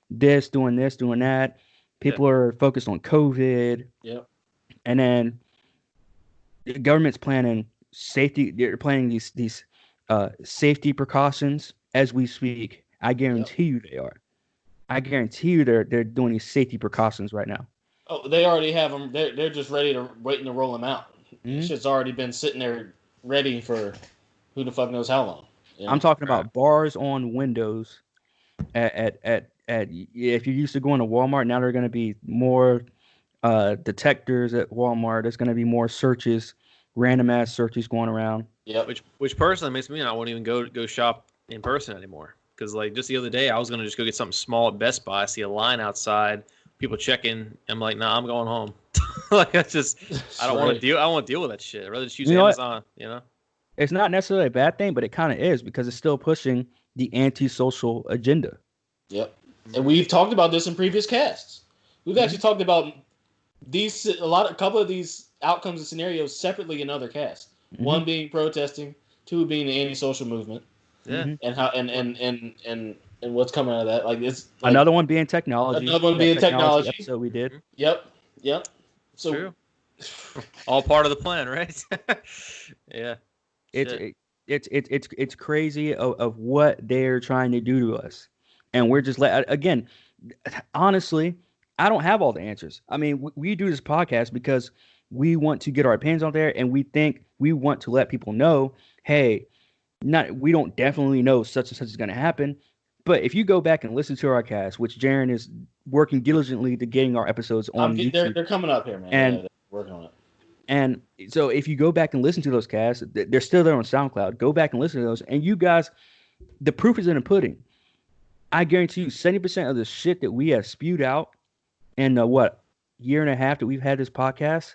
this, doing that. People are focused on COVID. Yep. And then the government's planning safety. They're planning these safety precautions as we speak. I guarantee you they are. I guarantee you they're doing these safety precautions right now. Oh, they already have them. They're just waiting to roll them out. Mm-hmm. Shit's already been sitting there ready for who the fuck knows how long. I'm talking about bars on windows at if you're used to going to Walmart, now there are going to be more detectors at Walmart. There's going to be more searches, random ass searches going around. Yeah. Which personally makes me not want to even go shop in person anymore. Because like just the other day, I was gonna just go get something small at Best Buy. I see a line outside, people checking. I'm like, nah, I'm going home. Like I don't want to deal. I don't want to deal with that shit. I'd rather just use Amazon. It's not necessarily a bad thing, but it kind of is, because it's still pushing the anti-social agenda. Yep. And we've talked about this in previous casts. We've actually talked about a couple of these outcomes and scenarios separately in other casts. Mm-hmm. One being protesting, two being the anti-social movement. Yeah. And how and what's coming out of that? Like it's like, another one being technology. Another one being technology. So we did. Yep. So true. All part of the plan, right? Yeah. It's crazy of what they're trying to do to us, and we're just again. Honestly, I don't have all the answers. I mean, we do this podcast because we want to get our opinions out there, and we think we want to let people know, hey. We don't definitely know such and such is going to happen, but if you go back and listen to our cast, which Jaren is working diligently to getting our episodes on YouTube, they're coming up here, man. And they're working on it. And so if you go back and listen to those casts, they're still there on SoundCloud. Go back and listen to those, and you guys, the proof is in the pudding. I guarantee you, 70% of the shit that we have spewed out in year and a half that we've had this podcast,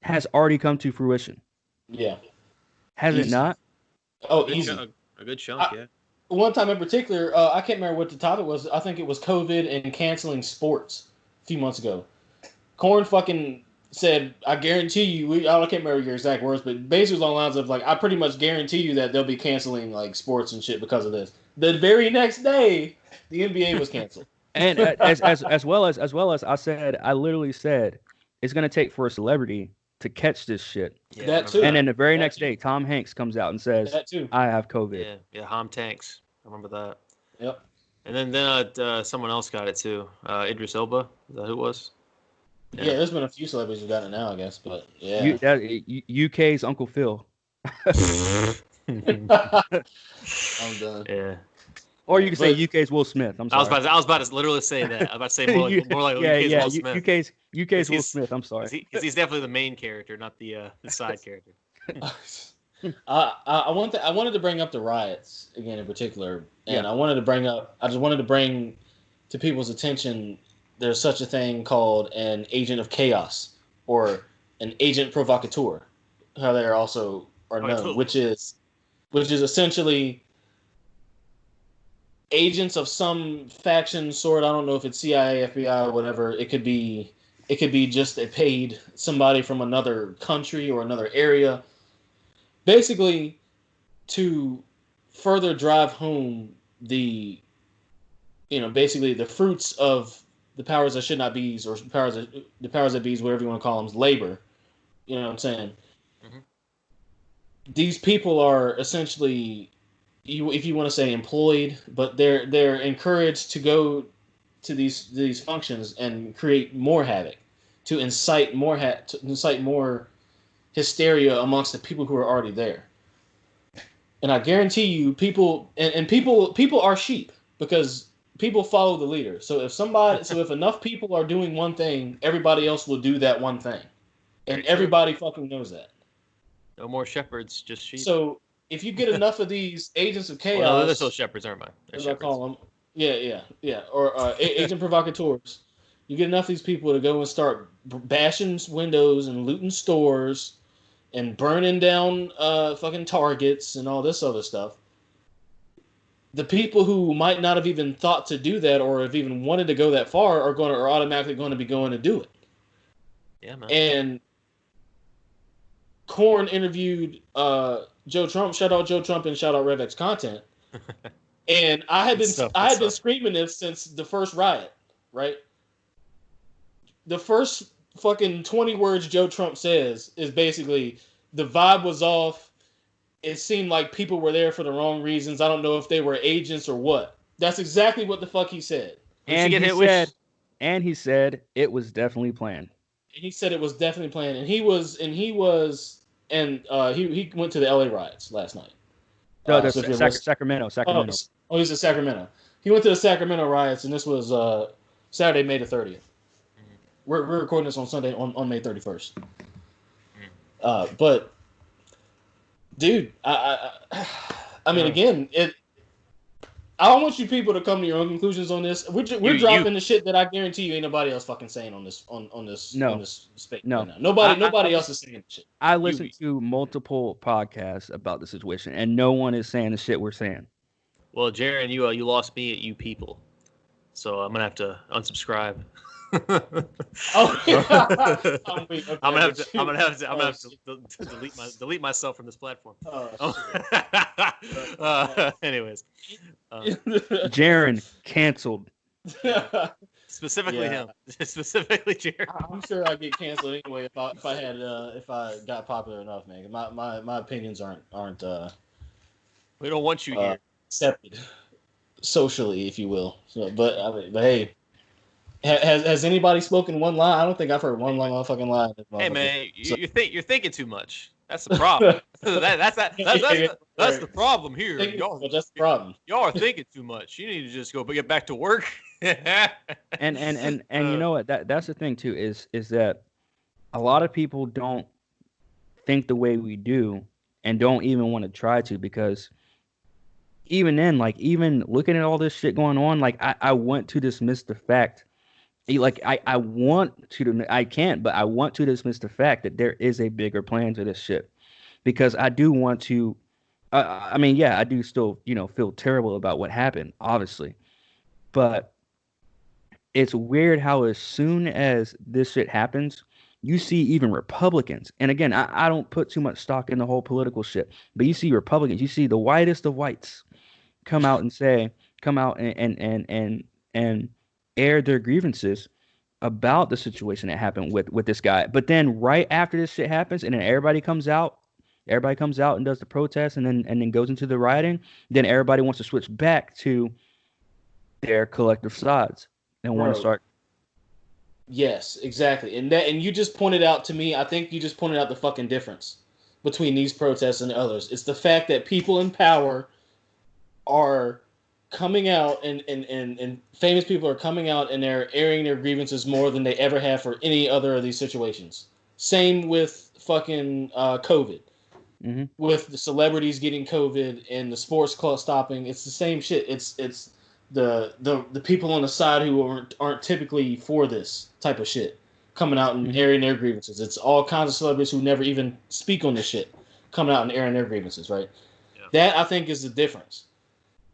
has already come to fruition. Yeah, has it not? Oh, easy. A good chunk, yeah. One time in particular, I can't remember what the topic was. I think it was COVID and canceling sports a few months ago. Korn fucking said, I guarantee you, I can't remember your exact words, but basically along the lines of, like, I pretty much guarantee you that they'll be canceling, like, sports and shit because of this. The very next day, the NBA was canceled. And as well as I literally said, it's going to take for a celebrity to catch this shit. Yeah, that too. And then the very next day, Tom Hanks comes out and says, that too. I have COVID. Yeah, Ham Tanks. I remember that. Yep. And then someone else got it too. Idris Elba. Is that who it was? Yeah, there's been a few celebrities who got it now, I guess. But yeah. UK's Uncle Phil. I'm done. Yeah. Or you can say UK's Will Smith. I'm sorry. I was about to literally say that. I was about to say more like UK's Will Smith. UK's Will Smith. I'm sorry. He's definitely the main character, not the side character. I wanted to bring up the riots again in particular, and I just wanted to bring to people's attention there's such a thing called an agent of chaos or an agent provocateur, how they are also are known, which is essentially agents of some faction sort. I don't know if it's CIA, FBI, or whatever. It could be just a paid somebody from another country or another area, basically to further drive home the basically the fruits of the powers that should not be's, or the powers that be's, whatever you want to call them, labor. You know what I'm saying? Mm-hmm. These people are essentially, if you want to say employed, but they're encouraged to go to these functions and create more havoc, to incite more hysteria amongst the people who are already there. And I guarantee you, people are sheep, because people follow the leader. So if enough people are doing one thing, everybody else will do that one thing, and everybody fucking knows that. No more shepherds, just sheep. So if you get enough of these agents of chaos, well, no, they're still shepherds, aren't they? As I call them, yeah, or agent provocateurs. You get enough of these people to go and start bashing windows and looting stores and burning down fucking Targets and all this other stuff. The people who might not have even thought to do that or have even wanted to go that far are automatically going to be going to do it. Yeah, man. And Korn interviewed Joe Trump. Shout out Joe Trump and shout out RevX Content. And I had been screaming this since the first riot, right? The first fucking 20 words Joe Trump says is basically, the vibe was off. It seemed like people were there for the wrong reasons. I don't know if they were agents or what. That's exactly what the fuck he said. And he said it was definitely planned. He said it was definitely planned. And he went to the LA riots last night. No, Sacramento. Oh, he's in Sacramento. He went to the Sacramento riots, and this was Saturday, May the 30th. We're recording this on Sunday, on May 31st. But, dude, I mean, again, I don't want you people to come to your own conclusions on this. We're dropping the shit that I guarantee you ain't nobody else fucking saying on this space. No, right now. Nobody else is saying shit. I listened to multiple podcasts about the situation, and no one is saying the shit we're saying. Well, Jaron, you lost me at you people, so I'm gonna have to unsubscribe. I'm gonna have to delete myself from this platform. Anyways, Jaron canceled. Specifically him. Specifically Jaron. I'm sure I'd get canceled anyway if I got popular enough, man. My opinions aren't. We don't want you here. Accepted socially, if you will. So, but hey. Has anybody spoken one lie? I don't think I've heard one fucking lie. Hey man, you're thinking too much. That's the problem. that's the problem here. That's the problem. Y'all are thinking too much. You need to just get back to work. and you know what? That's the thing too, is that a lot of people don't think the way we do and don't even want to try to, because even then, like, even looking at all this shit going on, like, I want to dismiss the fact. Like, I want to, I can't, but I want to dismiss the fact that there is a bigger plan to this shit, because I do want to, I mean, yeah, I do still, feel terrible about what happened, obviously, but it's weird how as soon as this shit happens, you see even Republicans, and again, I don't put too much stock in the whole political shit, but you see Republicans, you see the whitest of whites come out and air their grievances about the situation that happened with this guy. But then right after this shit happens, and then everybody comes out and does the protest, and then goes into the rioting, then everybody wants to switch back to their collective sides and want to start. Yes, exactly. And you just pointed out to me, I think you just pointed out the fucking difference between these protests and others. It's the fact that people in power are coming out, and famous people are coming out, and they're airing their grievances more than they ever have for any other of these situations. Same with fucking COVID. With the celebrities getting COVID and the sports club stopping, it's the same shit. It's the people on the side who aren't typically for this type of shit coming out and airing their grievances. It's all kinds of celebrities who never even speak on this shit coming out and airing their grievances, right? Yeah. That I think is the difference,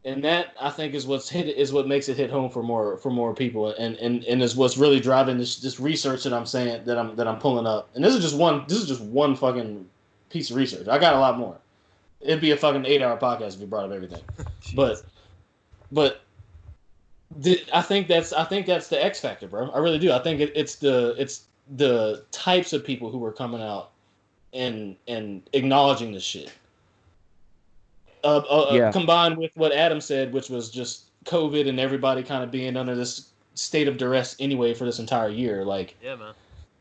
and that I think is what makes it hit home for more people, and is what's really driving this research that I'm saying that I'm pulling up. And this is just one fucking piece of research. I got a lot more. It'd be a fucking 8-hour podcast if we brought up everything, but. I think that's the X factor, bro. I really do. I think it's the types of people who are coming out and acknowledging this shit. Combined with what Adam said, which was just COVID and everybody kind of being under this state of duress anyway for this entire year. Like, yeah, man.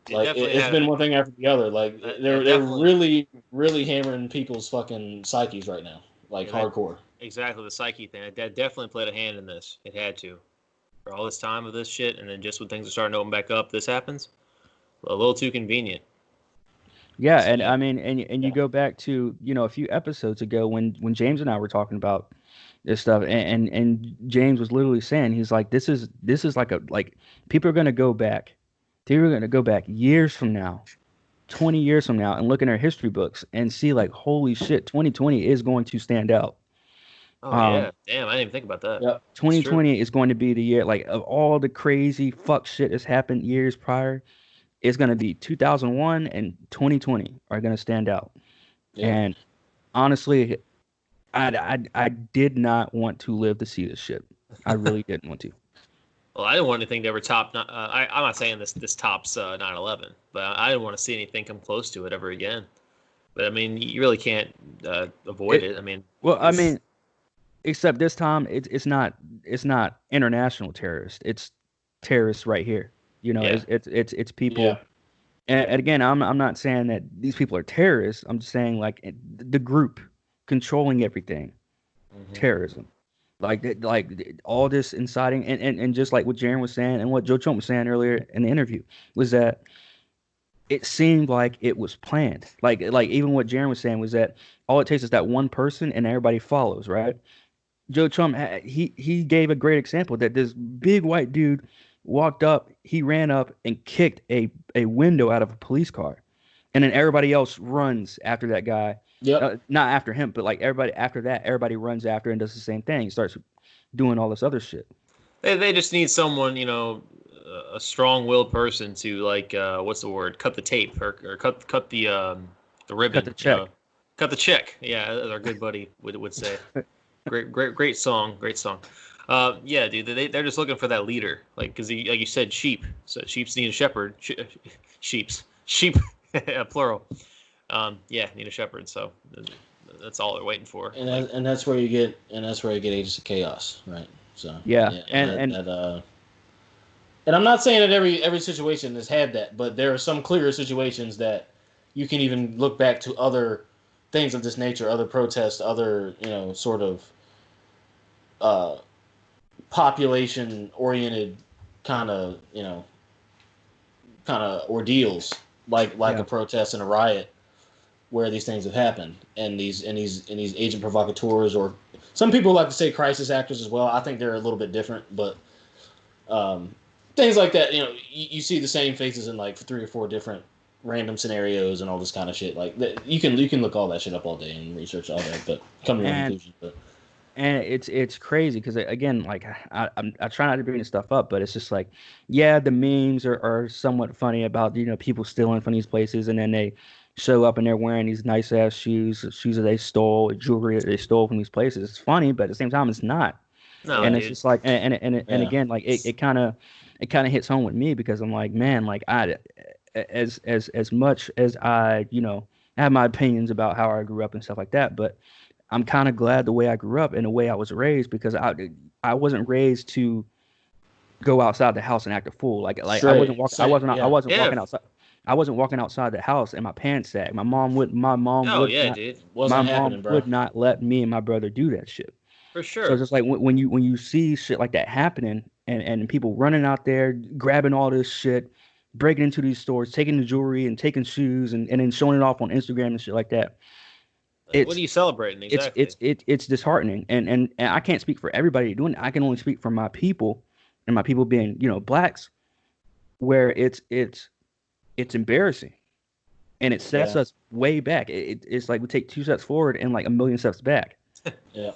It's been one thing after the other. Like they're really, really hammering people's fucking psyches right now, like hardcore. Exactly, the psyche thing. That definitely played a hand in this. It had to. For all this time of this shit, and then just when things are starting to open back up, this happens. A little too convenient. Yeah, and I mean, and you go back to, a few episodes ago when James and I were talking about this stuff, and James was literally saying, he's like, this is like people are going to go back. They're going to go back years from now, 20 years from now, and look in our history books and see like, holy shit, 2020 is going to stand out. Oh, yeah. Damn, I didn't even think about that. Yep. 2020 is going to be the year, like, of all the crazy fuck shit that's happened years prior, it's going to be 2001 and 2020 are going to stand out. Yeah. And honestly, I did not want to live to see this shit. I really didn't want to. Well, I didn't want anything to ever top. I'm not saying this tops 9/11, but I didn't want to see anything come close to it ever again. But I mean, you really can't avoid it. I mean, except this time it's not international terrorists. It's terrorists right here. It's people. Yeah. And again, I'm not saying that these people are terrorists. I'm just saying like the group controlling everything, terrorism. Like all this inciting and just like what Jaren was saying and what Joe Trump was saying earlier in the interview was that it seemed like it was planned. Like even what Jaren was saying was that all it takes is that one person and everybody follows, right? Joe Trump, he gave a great example that this big white dude walked up, he ran up and kicked a window out of a police car, and then everybody else runs after that guy. Yeah, not after him, but like everybody after that, everybody runs after and does the same thing. He starts doing all this other shit. They just need someone, a strong-willed person to like what's the word? Cut the tape or cut the ribbon. Cut the check. Cut the check. Yeah, as our good buddy would say. Great song. Great song. Yeah, dude. They're just looking for that leader, like because like you said, sheep. So sheeps need a shepherd. Sheep, plural. Need a shepherd. So that's all they're waiting for. And that's where you get Agents of Chaos, right? So and I'm not saying that every situation has had that, but there are some clearer situations that you can even look back to other things of this nature, other protests, other sort of population oriented kind of ordeals like a protest and a riot where these things have happened, and these agent provocateurs, or some people like to say crisis actors as well. I think they're a little bit different, but things like that, you see the same faces in like 3 or 4 different random scenarios and all this kind of shit. Like you can look all that shit up all day and research all that, but come to a conclusion. And it's crazy because again, like I try not to bring this stuff up, but it's just like, yeah, the memes are somewhat funny about people stealing from these places, and then they show up and they're wearing these nice ass shoes that they stole, jewelry that they stole from these places. It's funny, but at the same time, it's not. No, and it's just like, and again, like it kind of hits home with me because I'm like, man, like as much as I have my opinions about how I grew up and stuff like that, but I'm kind of glad the way I grew up and the way I was raised, because I wasn't raised to go outside the house and act a fool. Like I wasn't walking outside. I wasn't walking outside the house in my pants sag. My mom would not let me and my brother do that shit. For sure. So it's just like when you see shit like that happening and people running out there grabbing all this shit, breaking into these stores, taking the jewelry and taking shoes and then showing it off on Instagram and shit like that. Like, what are you celebrating exactly? It's disheartening, and I can't speak for everybody doing it. I can only speak for my people, and my people being blacks, where it's embarrassing, and it sets us way back. It's like we take 2 steps forward and like a million steps back. Yeah.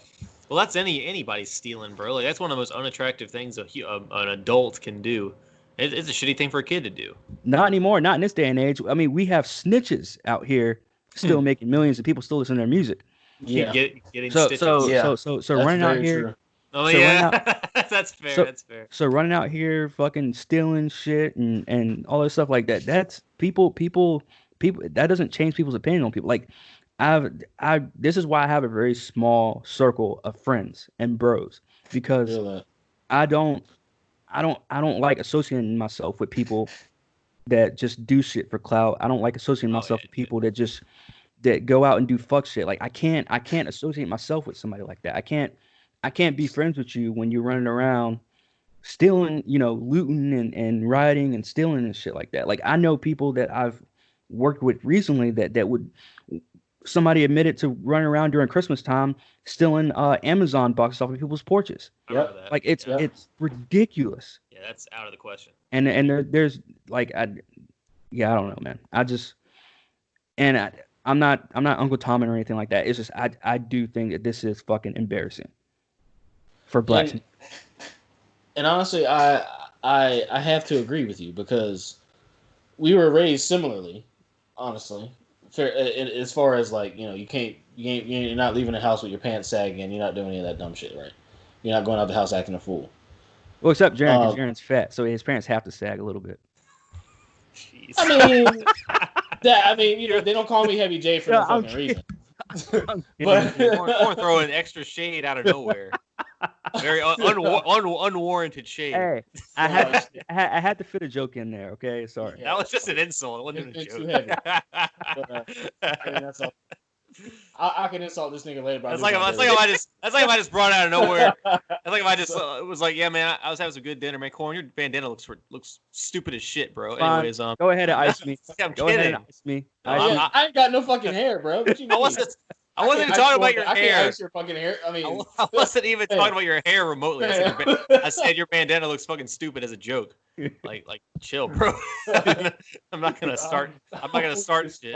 Well, that's anybody stealing, bro. Like, that's one of the most unattractive things an adult can do. It's a shitty thing for a kid to do. Not anymore. Not in this day and age. I mean, we have snitches out here still making millions, and people still listen to their music. Yeah. Getting so stitches. So running out here. True. Oh yeah, that's fair. That's fair. So running out here, fucking stealing shit and all this stuff like that. That's people. That doesn't change people's opinion on people. Like, this is why I have a very small circle of friends and bros, because I don't like associating myself with people that just do shit for clout. I don't like associating myself with people that go out and do fuck shit. Like, I can't associate myself with somebody like that. I can't be friends with you when you're running around stealing, looting and rioting and stealing and shit like that. Like, I know people that I've worked with recently that would, somebody admitted to running around during Christmas time stealing Amazon boxes off of people's porches. Yep. Like, it's ridiculous. Yeah, that's out of the question. And there's like, I don't know, man. I'm not Uncle Tom or anything like that. It's just I do think that this is fucking embarrassing for blacks. And honestly, I have to agree with you, because we were raised similarly. Honestly, as far as like, you're not leaving the house with your pants sagging, and you're not doing any of that dumb shit, right? You're not going out the house acting a fool. Well, except Jaren, because Jaren's fat, so his parents have to sag a little bit. Jeez. I mean, they don't call me Heavy J for no fucking reason. But or throwing extra shade out of nowhere. Very unwarranted shade. Hey, I had to fit a joke in there. Okay, sorry. That was just an insult. It wasn't even a joke. Too heavy. That's all. I can insult this nigga later. That's like if I just brought it out of nowhere. That's like if I just was like, yeah, man, I was having some good dinner, man. Corn, your bandana looks stupid as shit, bro. Fine. Anyways, go ahead and ice me. I'm Go kidding. ahead and ice me. I ain't got no fucking hair, bro. What you mean? I wasn't even talking about your I hair. can't ice your fucking hair. I mean, I wasn't even talking about your hair remotely. I said your bandana looks fucking stupid as a joke. Like chill, bro. I'm not gonna start shit.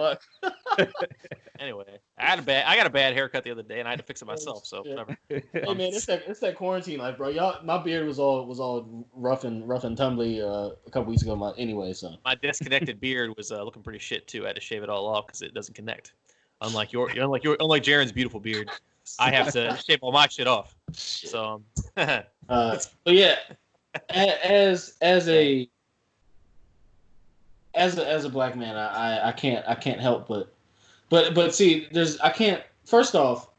Anyway, I got a bad haircut the other day, and I had to fix it myself. So whatever. Hey man, it's that quarantine life, bro. My beard was all rough and tumbly a couple weeks ago. Anyway, so my disconnected beard was looking pretty shit too. I had to shave it all off because it doesn't connect. Unlike Jaren's beautiful beard, I have to shave all my shit off. So, but yeah, as a black man, I can't help but see, first off,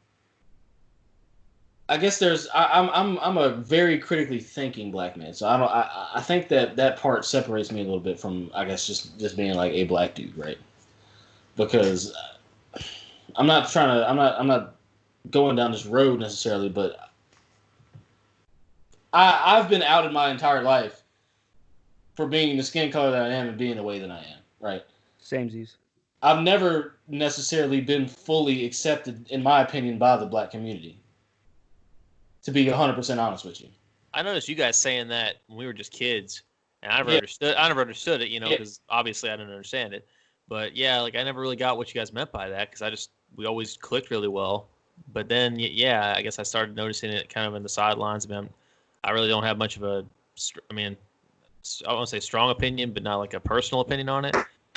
I guess I'm a very critically thinking black man, so I think that part separates me a little bit from, I guess, just being like a black dude, right? Because I'm not going down this road necessarily, but I've been outed my entire life for being the skin color that I am and being the way that I am, right? Samesies. I've never necessarily been fully accepted, in my opinion, by the black community. To be 100% honest with you, I noticed you guys saying that when we were just kids, and I never understood it, because obviously I didn't understand it. But yeah, like I never really got what you guys meant by that, because we always clicked really well. But then yeah, I guess I started noticing it kind of in the sidelines. I really don't have much of I won't say strong opinion, but not like a personal opinion on it.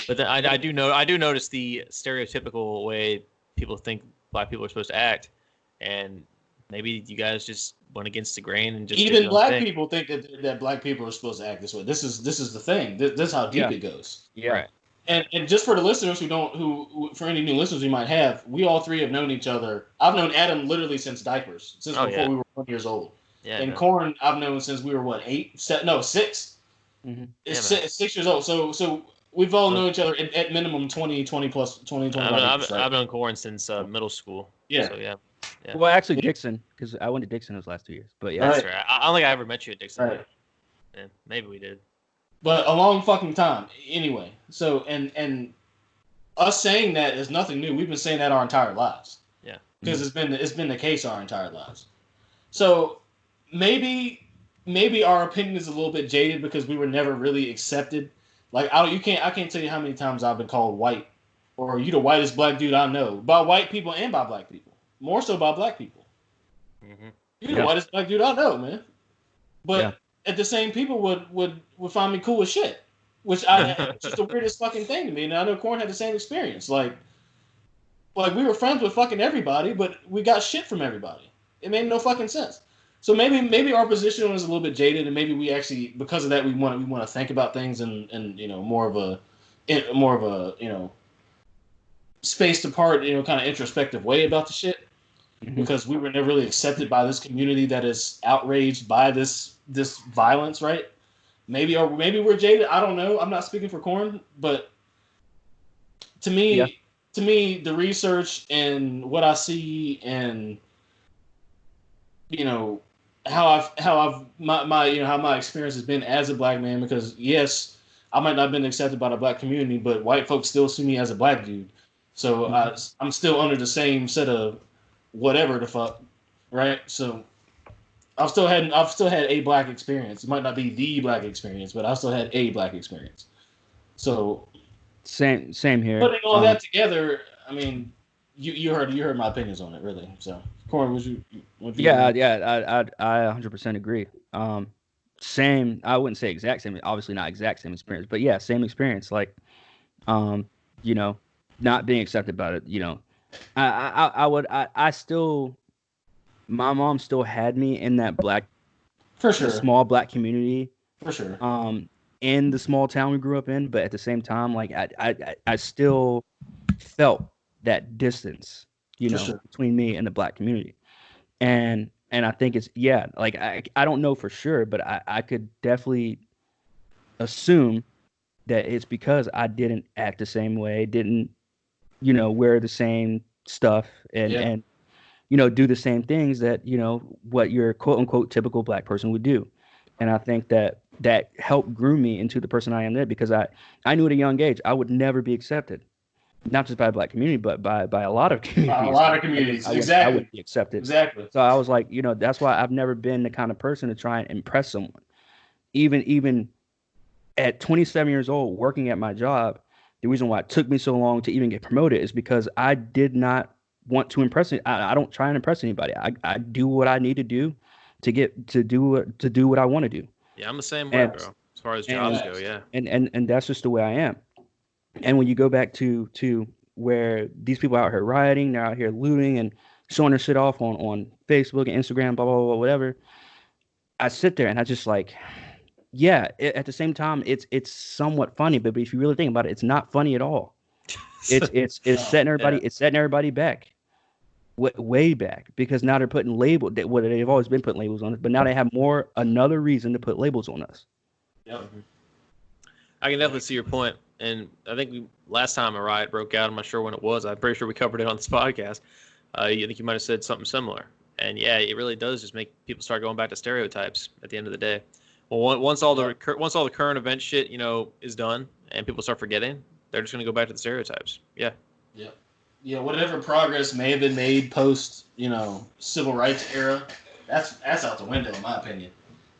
But then I do notice the stereotypical way people think black people are supposed to act, and maybe you guys just went against the grain and just even black people think that black people are supposed to act this way. This is the thing. This is how deep it goes. Yeah. Right. And just for the listeners who for any new listeners we might have, we all three have known each other. I've known Adam literally since diapers, before we were 1 year old. Yeah. And Corn I've known since we were 6. Mm-hmm. It's 6 years old. So we've all known each other at minimum 20 plus 20. I've known Corn since middle school. Yeah. So yeah. Well, actually, Dixon, because I went to Dixon those last 2 years. But yeah, that's right. I don't think I ever met you at Dixon. Right. Yeah, maybe we did. But a long fucking time. Anyway, so and us saying that is nothing new. We've been saying that our entire lives. because it's been the case our entire lives. So maybe our opinion is a little bit jaded because we were never really accepted. Like I can't tell you how many times I've been called white, or you the whitest black dude I know, by white people and by black people. More so by black people. Mm-hmm. You the whitest black dude I know, man. But at the same people would find me cool as shit, which it's just the weirdest fucking thing to me. And I know Corn had the same experience. Like we were friends with fucking everybody, but we got shit from everybody. It made no fucking sense. So maybe our position was a little bit jaded, and maybe we actually, because of that, we want to think about things and more of a spaced apart, kind of introspective way about the shit, because we were never really accepted by this community that is outraged by this violence, right? Maybe we're jaded. I don't know. I'm not speaking for Corn, but to me, the research and what I see and how my experience has been as a black man, because yes, I might not have been accepted by the black community, but white folks still see me as a black dude. So I'm still under the same set of whatever the fuck, right? So I've still had a black experience. It might not be the black experience, but I still had a black experience. So same here. Putting all that together, I mean, you heard my opinions on it, really. So Corey, would you I 100% agree. Same. I wouldn't say exact same. Obviously not exact same experience, but yeah, same experience. Like, not being accepted by it. I still, my mom still had me in that black, for sure, small black community, for sure. In the small town we grew up in, but at the same time, like I still felt that distance, between me and the black community. And I think it's, like I don't know for sure, but I could definitely assume that it's because I didn't act the same way, didn't, wear the same stuff and do the same things that, what your quote unquote typical black person would do. And I think that helped groom me into the person I am today, because I knew at a young age I would never be accepted. Not just by the black community, but by a lot of communities. A lot of communities, exactly. I wouldn't be accepted. Exactly. So I was like, that's why I've never been the kind of person to try and impress someone. Even at 27 years old, working at my job, the reason why it took me so long to even get promoted is because I did not want to impress. I don't try and impress anybody. I do what I need to do to do what I want to do. Yeah, I'm the same way, bro. As far as jobs go, yeah. And that's just the way I am. And when you go back to where these people are out here rioting, they're out here looting and showing their shit off on Facebook and Instagram, blah, blah, blah, whatever, I sit there and I just like, at the same time, it's somewhat funny, but if you really think about it, it's not funny at all. It's setting everybody back, way back, because now they're putting labels. They've always been putting labels on us, but now they have another reason to put labels on us. Yep. I can definitely see your point. And I think last time a riot broke out, I'm not sure when it was. I'm pretty sure we covered it on this podcast. I think you might have said something similar. And yeah, it really does just make people start going back to stereotypes at the end of the day. Well, once all the current event shit, is done and people start forgetting, they're just going to go back to the stereotypes. Yeah. Yeah. Whatever progress may have been made post, civil rights era, that's out the window in my opinion.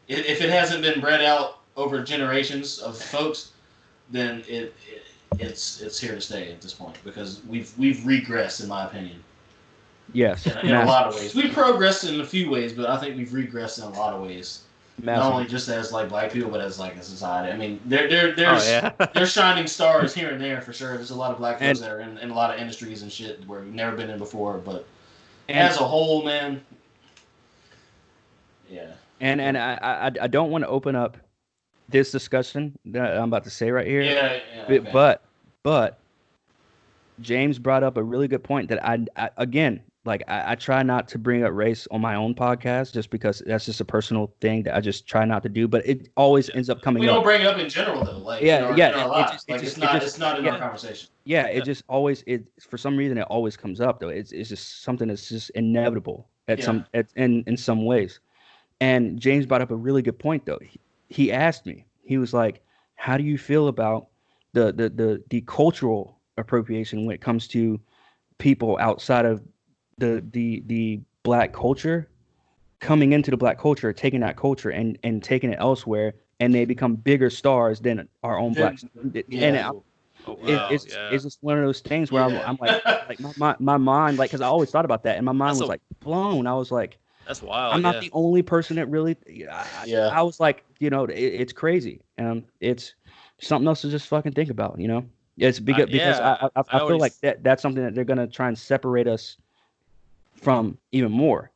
If it hasn't been bred out over generations of folks, then it's here to stay at this point, because we've regressed, in my opinion. Yes, in a lot of ways. We've progressed in a few ways, but I think we've regressed in a lot of ways. Massive. Not only just as like black people, but as like a society. I mean, there's shining stars here and there for sure. There's a lot of black folks that are in a lot of industries and shit where we've never been in before. But as a whole, man, yeah. And I don't want to open up this discussion that I'm about to say right here. Yeah. Okay. But James brought up a really good point that I try not to bring up race on my own podcast, just because that's just a personal thing that I just try not to do. But it always ends up coming up. We don't bring it up in general though. Like, in our lives. It's not in our conversation. Yeah, it just always for some reason it always comes up though. It's just something that's just inevitable in some ways. And James brought up a really good point though. He asked me, he was like, how do you feel about the cultural appropriation when it comes to people outside of the black culture, coming into the black culture, taking that culture and taking it elsewhere, and they become bigger stars than our own blacks. And it's just one of those things where I'm like my mind, like, because I always thought about that, and my mind was like blown. I was like, that's wild. I'm not the only person that really. I was like, it's crazy, and it's something else to just fucking think about. It's because I feel like that's something that they're gonna try and separate us from even more.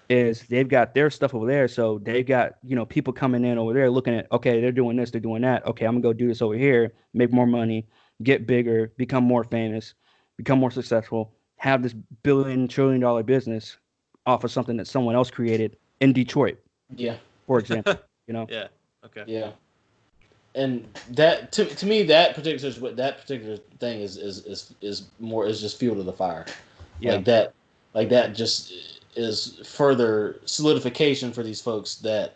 Is they've got their stuff over there, so they've got people coming in over there looking at, okay, they're doing this, they're doing that. Okay, I'm gonna go do this over here, make more money, get bigger, become more famous, become more successful, have this billion-trillion-dollar business off of something that someone else created in Detroit. Yeah. For example, Yeah. Okay. Yeah. And that to me that particular thing is just fuel to the fire. Yeah. Like that just is further solidification for these folks that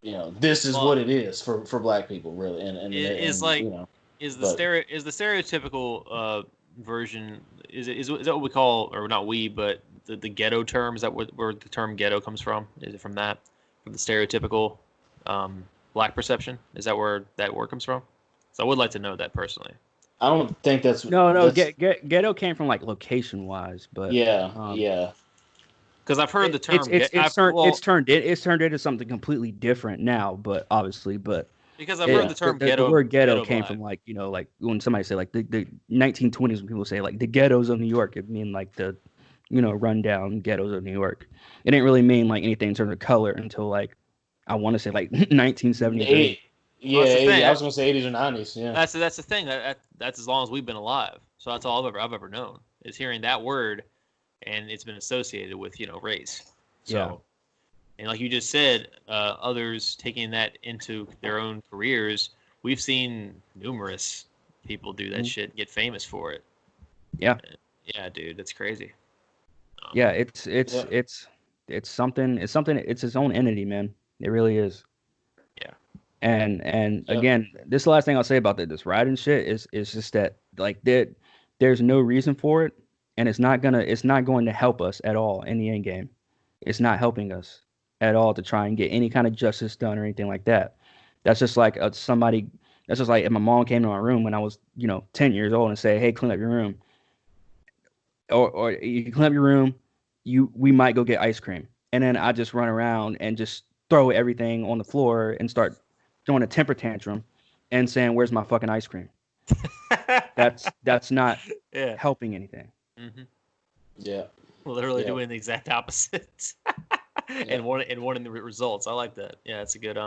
this is what it is for black people, really. And is the stereotypical version is that what we call, or not we, but the ghetto term? Is that where the term ghetto comes from? Is it from the stereotypical black perception? Is that where that word comes from? So I would like to know that personally. I don't think that's ghetto came from like location wise, but yeah. Because I've heard the term. It's turned into something completely different now, but because I've heard the term ghetto. The word ghetto came from like when somebody say like the 1920s, when people say like the ghettos of New York, it mean like the rundown ghettos of New York. It didn't really mean like anything in terms of color until like I want to say like 1973. Yeah, I was gonna say 80s or 90s. Yeah, that's the thing. That's as long as we've been alive. So that's all I've ever known is hearing that word, and it's been associated with race. So, and like you just said, others taking that into their own careers. We've seen numerous people do that shit, and get famous for it. Yeah. Yeah, dude, that's crazy. It's something. It's its own entity, man. It really is. Yeah. And again, this last thing I'll say about this rioting shit is just that like there's no reason for it, and it's not going to help us at all in the end game. It's not helping us at all to try and get any kind of justice done or anything like that. That's just like somebody. That's just like if my mom came to my room when I was 10 years old and say, "Hey, clean up your room," or you clean up your room, we might go get ice cream, and then I just run around and just throw everything on the floor and start throwing a temper tantrum and saying, "Where's my fucking ice cream?" That's not helping anything. Mm-hmm. Yeah, literally doing the exact opposite, and wanting the results. I like that. Yeah, that's a good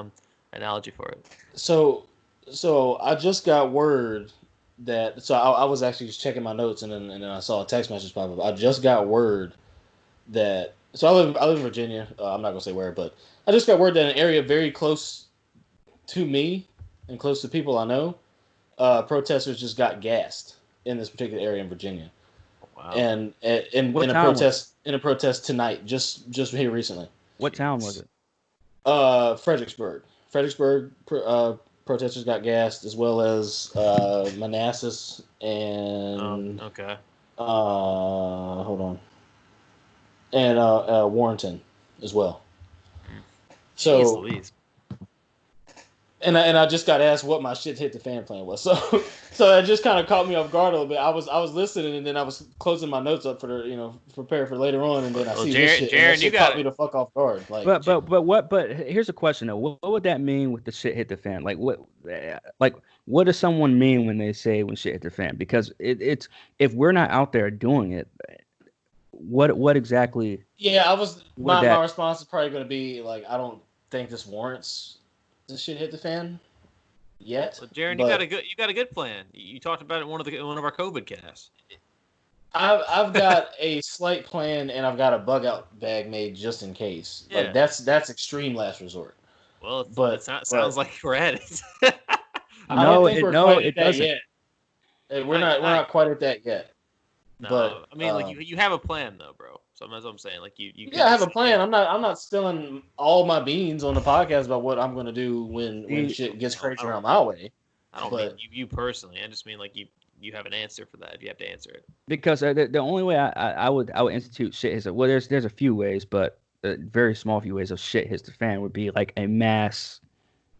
analogy for it. So I just got word that I was actually just checking my notes and then I saw a text message pop up. I just got word that I live in Virginia. I'm not gonna say where, but I just got word that an area very close to me and close to people I know, protesters just got gassed in this particular area in Virginia. Wow. And in a protest tonight, just here recently. What town was it? Fredericksburg. Protesters got gassed, as well as Manassas and hold on, and Warrenton as well. Jeez Louise. And I just got asked what my shit hit the fan plan was. So that just kind of caught me off guard a little bit. I was listening, and then I was closing my notes up for prepare for later on, and then I see this shit. Jared, and that shit caught me the fuck off guard. Like, but here's a question though. What would that mean with the shit hit the fan? Like what does someone mean when they say when shit hit the fan? Because it's if we're not out there doing it, what exactly? Yeah, my response is probably going to be like, I don't think this warrants this shit hit the fan yet. Well, Jared, you got a good plan. You talked about it in one of our COVID casts. I've got a slight plan, and I've got a bug out bag made just in case. Yeah. Like that's extreme last resort. Well, sounds like we're at it. It doesn't. Yet. We're not quite at that yet. No, but I mean, like you have a plan though, bro. So that's what I'm saying. Like you. Yeah, I have a plan. I'm not spilling all my beans on the podcast about what I'm gonna do when shit gets crazy around my way. I don't mean you personally. I just mean like you have an answer for that if you have to answer it. Because the only way I would institute shit hits, well, there's a few ways, but a very small few ways of shit hits the fan would be like a mass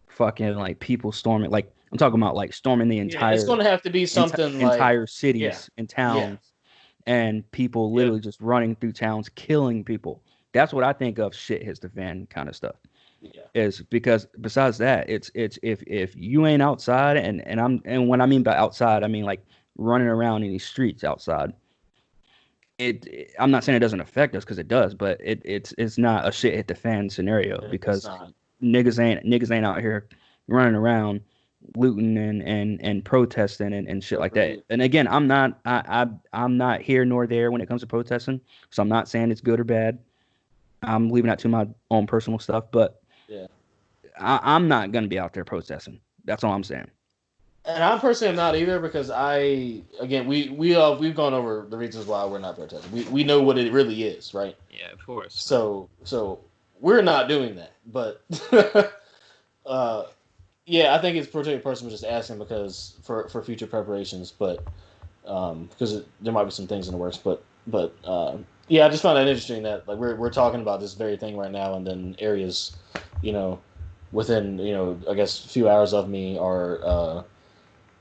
fucking like people storming, like I'm talking about like storming the Yeah, it's entire going to have to be something like entire yeah, cities and towns, and people yeah, literally just running through towns killing people. That's what I think of shit hits the fan kind of stuff. yeah. Is because besides that, it's if you ain't outside, and when I mean by outside, I mean like running around in these streets outside. I'm not saying it doesn't affect us because it does, but it's not a shit hit the fan scenario It's because not. niggas ain't out here running around looting and protesting and shit like that. And again, I'm not here nor there when it comes to protesting, so I'm not saying it's good or bad. I'm leaving that to my own personal stuff, but Yeah. I'm not gonna be out there protesting. That's all I'm saying. And I'm personally not either because we've gone over the reasons why we're not protesting. We know what it really is, right? Yeah, of course. So we're not doing that. But yeah, I think it's particular person was just asking because for future preparations, but because there might be some things in the works, but yeah, I just found that interesting that like we're talking about this very thing right now, and then areas, within I guess a few hours of me are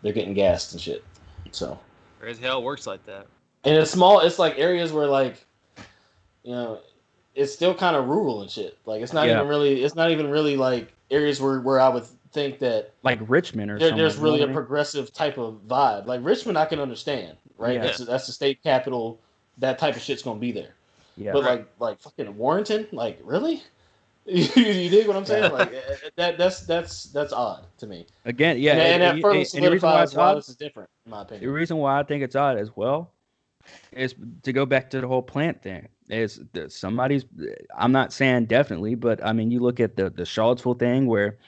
they're getting gassed and shit. So As hell works like that. and it's like areas where like it's still kind of rural and shit. Like it's not Yeah. even really like areas where I would think that Like Richmond or there's something. really a progressive type of vibe. Like Richmond, I can understand, right? Yeah. That's the state capital. That type of shit's gonna be there. Yeah. But Right. like fucking Warrenton, like really? You dig what I'm saying? Like that's odd to me. Again, yeah, And that further and the reason why solidifies it's why odd, this is different, in my the opinion. reason why I think it's odd as well is to go back to the whole plant thing. Is that somebody's? I'm not saying definitely, but I mean, you look at the Charlottesville thing where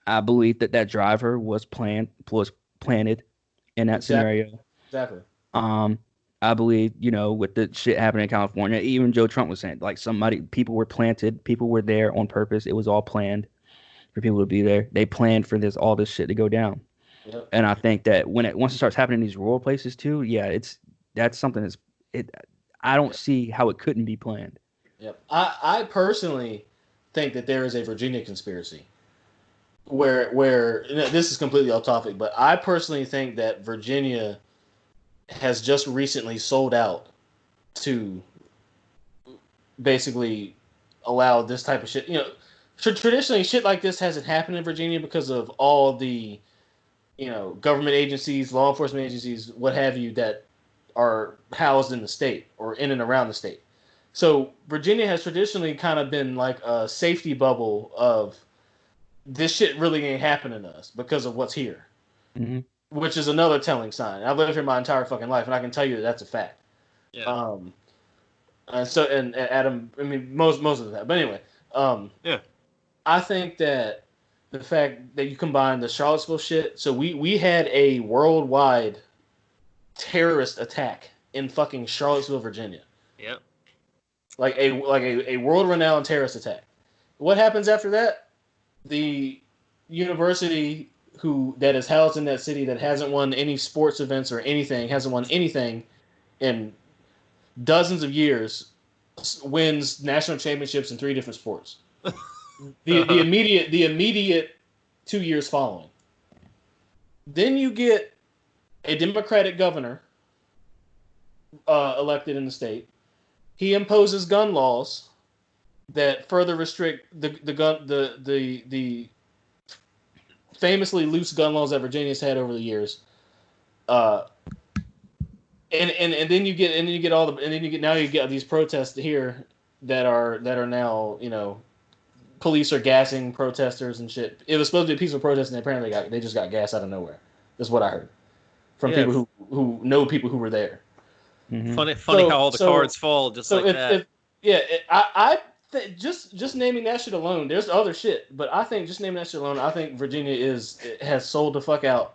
I believe that driver was planted in that scenario. Exactly. I believe, with the shit happening in California, even Joe Trump was saying, like, people were planted, people were there on purpose. It was all planned for people to be there. They planned for all this shit to go down. Yep. And I think that once it starts happening in these rural places too, yeah, that's something I don't see how it couldn't be planned. Yep. I personally think that there is a Virginia conspiracy where this is completely off topic, but I personally think that Virginia has just recently sold out to basically allow this type of shit. Traditionally shit like this hasn't happened in Virginia because of all the government agencies, law enforcement agencies, what have you, that are housed in the state or in and around the state. So Virginia has traditionally kind of been like a safety bubble of this shit really ain't happening to us because of what's here, Mm-hmm. which is another telling sign. I've lived here my entire fucking life, and I can tell you that that's a fact. Yeah. And Adam, I mean, most of that. But anyway, Yeah. I think that the fact that you combine the Charlottesville shit, so we had a worldwide terrorist attack in fucking Charlottesville, Virginia. Yep. Like a world renowned terrorist attack. What happens after that? The university that is housed in that city that hasn't won any sports events or anything, hasn't won anything in dozens of years, wins national championships in 3 different sports. The immediate 2 years following. Then you get a Democratic governor elected in the state. He imposes gun laws that further restrict the famously loose gun laws that Virginia's had over the years. And then you get now you get these protests here that are now police are gassing protesters and shit. It was supposed to be a peaceful protest, and apparently they just got gassed out of nowhere. That's what I heard from people who know people who were there. Mm-hmm. Funny how all the cards fall just like that. Just naming that shit alone. There's other shit, but I think just naming that shit alone, I think Virginia has sold the fuck out,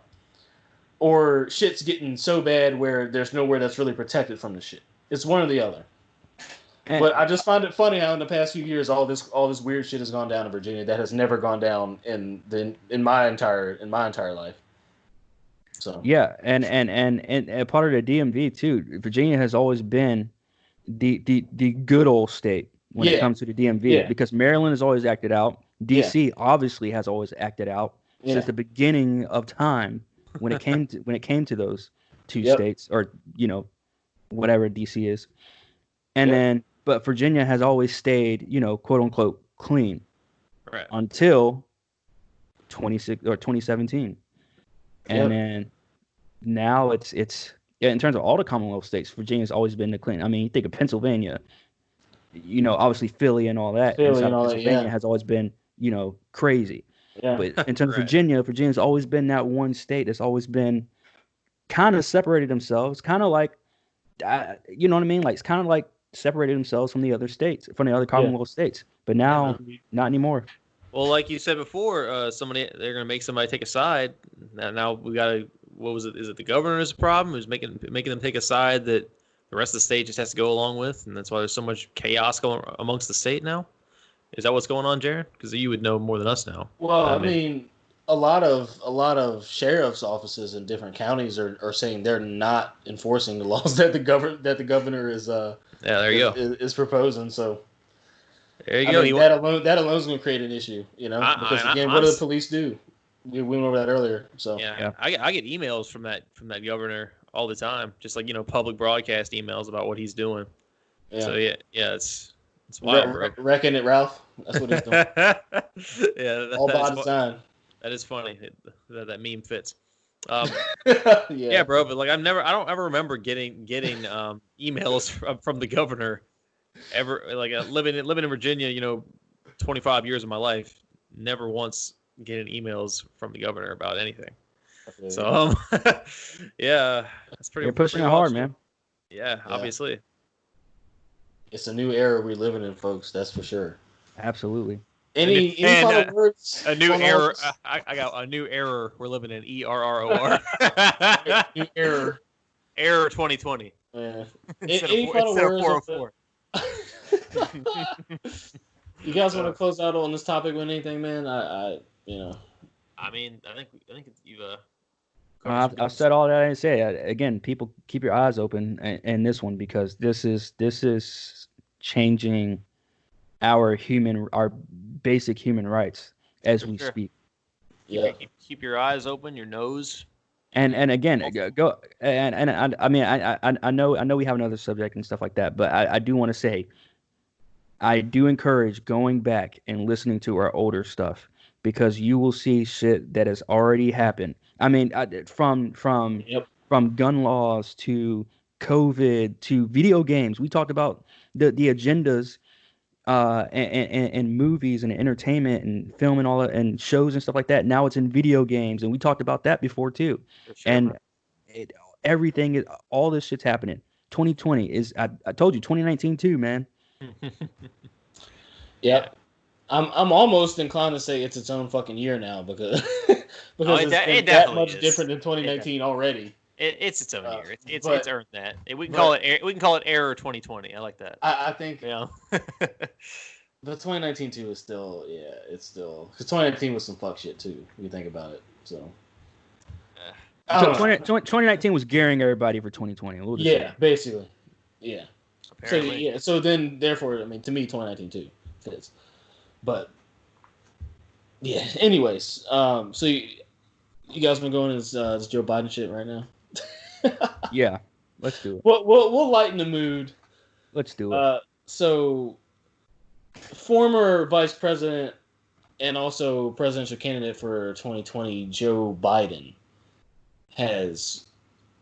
or shit's getting so bad where there's nowhere that's really protected from the shit. It's one or the other. But I just find it funny how in the past few years all this weird shit has gone down in Virginia that has never gone down in my entire life. So Yeah, and part of the DMV too. Virginia has always been the good old state when it yeah, comes to the DMV yeah, because Maryland has always acted out. yeah, DC obviously has always acted out since yeah. the beginning of time when it came to those two Yep, states or whatever DC is. And yep, then but Virginia has always stayed, quote unquote clean Right. until 26 or 2017. And yep. then now it's yeah, in terms of all the Commonwealth states, Virginia's always been the clean. I mean, you think of Pennsylvania, obviously Philly and all that Philly inside and of all that. Yeah, Pennsylvania has always been, crazy. yeah, But in terms of Right. Virginia's always been that one state that's always been kind of separated themselves, kind of like, you know what I mean? Like it's kind of like separated themselves from the other states, from the other yeah. Commonwealth states. But Yeah, now, man. not anymore. Well, like you said before, they're gonna make somebody take a side. Now we gotta. What was it? Is it the governor's problem? Who's making them take a side that the rest of the state just has to go along with, and that's why there's so much chaos going amongst the state now? Is that what's going on, Jared? Because you would know more than us now. Well, I mean, a lot of sheriff's offices in different counties are saying they're not enforcing the laws that the governor is yeah, there you go. is proposing. So There you I go. mean, that alone is going to create an issue, because again, what do the police do? We went over that earlier. So yeah. I get emails from that governor all the time, just like public broadcast emails about what he's doing. yeah, So yeah, it's wild, bro. Reckon it, Ralph. That's what he's doing. Yeah, All by design. That is funny. That meme fits. Yeah. Yeah, bro. But like, I don't ever remember getting emails from the governor ever. Like living in Virginia, 25 years of my life, never once getting emails from the governor about anything. So yeah, that's pretty. You're pushing pretty it hard, awesome. man. Yeah, obviously. It's a new era we're living in, folks. That's for sure. Absolutely. Any final words? A new error. I got a new error. We're living in ERROR. New error. Error 2020. Yeah. Instead Any of final words? 404. You guys want to close out on this topic with anything, man? I mean, I think you've. I've said all that I didn't say. Again, people keep your eyes open in this one because this is changing our basic human rights as we speak. Yeah. Keep your eyes open, your nose. And again, go and I mean I know we have another subject and stuff like that, but I do want to say I do encourage going back and listening to our older stuff because you will see shit that has already happened. I mean, from gun laws to COVID to video games. We talked about the agendas and movies and entertainment and film and all that and shows and stuff like that. Now it's in video games, and we talked about that before too. Sure, and everything is all this shit's happening. 2020 is I told you 2019 too, man. Yeah. I'm almost inclined to say it's its own fucking year now because it's that much different than 2019 already. It's its own year. It's earned that. We can call it error 2020. I like that. I think. Yeah. But 2019 too is still it's still because 2019 was some fuck shit too. If you think about it, so. 2019 was gearing everybody for 2020. We'll just say. Basically, yeah. Apparently. So then therefore, I mean, to me, 2019 too fits. But yeah. Anyways, so you guys been going this Joe Biden shit right now? Yeah, let's do it. We'll lighten the mood. Let's do it. So, former vice president and also presidential candidate for 2020, Joe Biden, has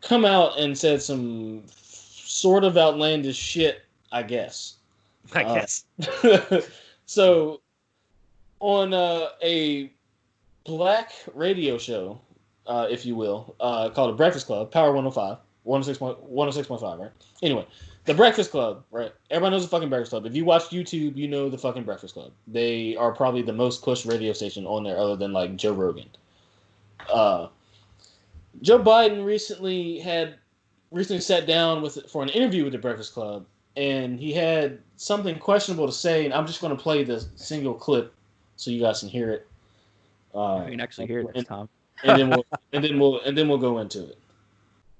come out and said some sort of outlandish shit, I guess. So, on a black radio show, if you will, called The Breakfast Club, Power 105, 106.5, right? Anyway, The Breakfast Club, right? Everybody knows The fucking Breakfast Club. If you watch YouTube, you know The fucking Breakfast Club. They are probably the most pushed radio station on there other than, like, Joe Rogan. Joe Biden recently sat down for an interview with The Breakfast Club, and he had something questionable to say, and I'm just going to play the single clip so you guys can hear it. You can actually hear it this time. and then we'll go into it.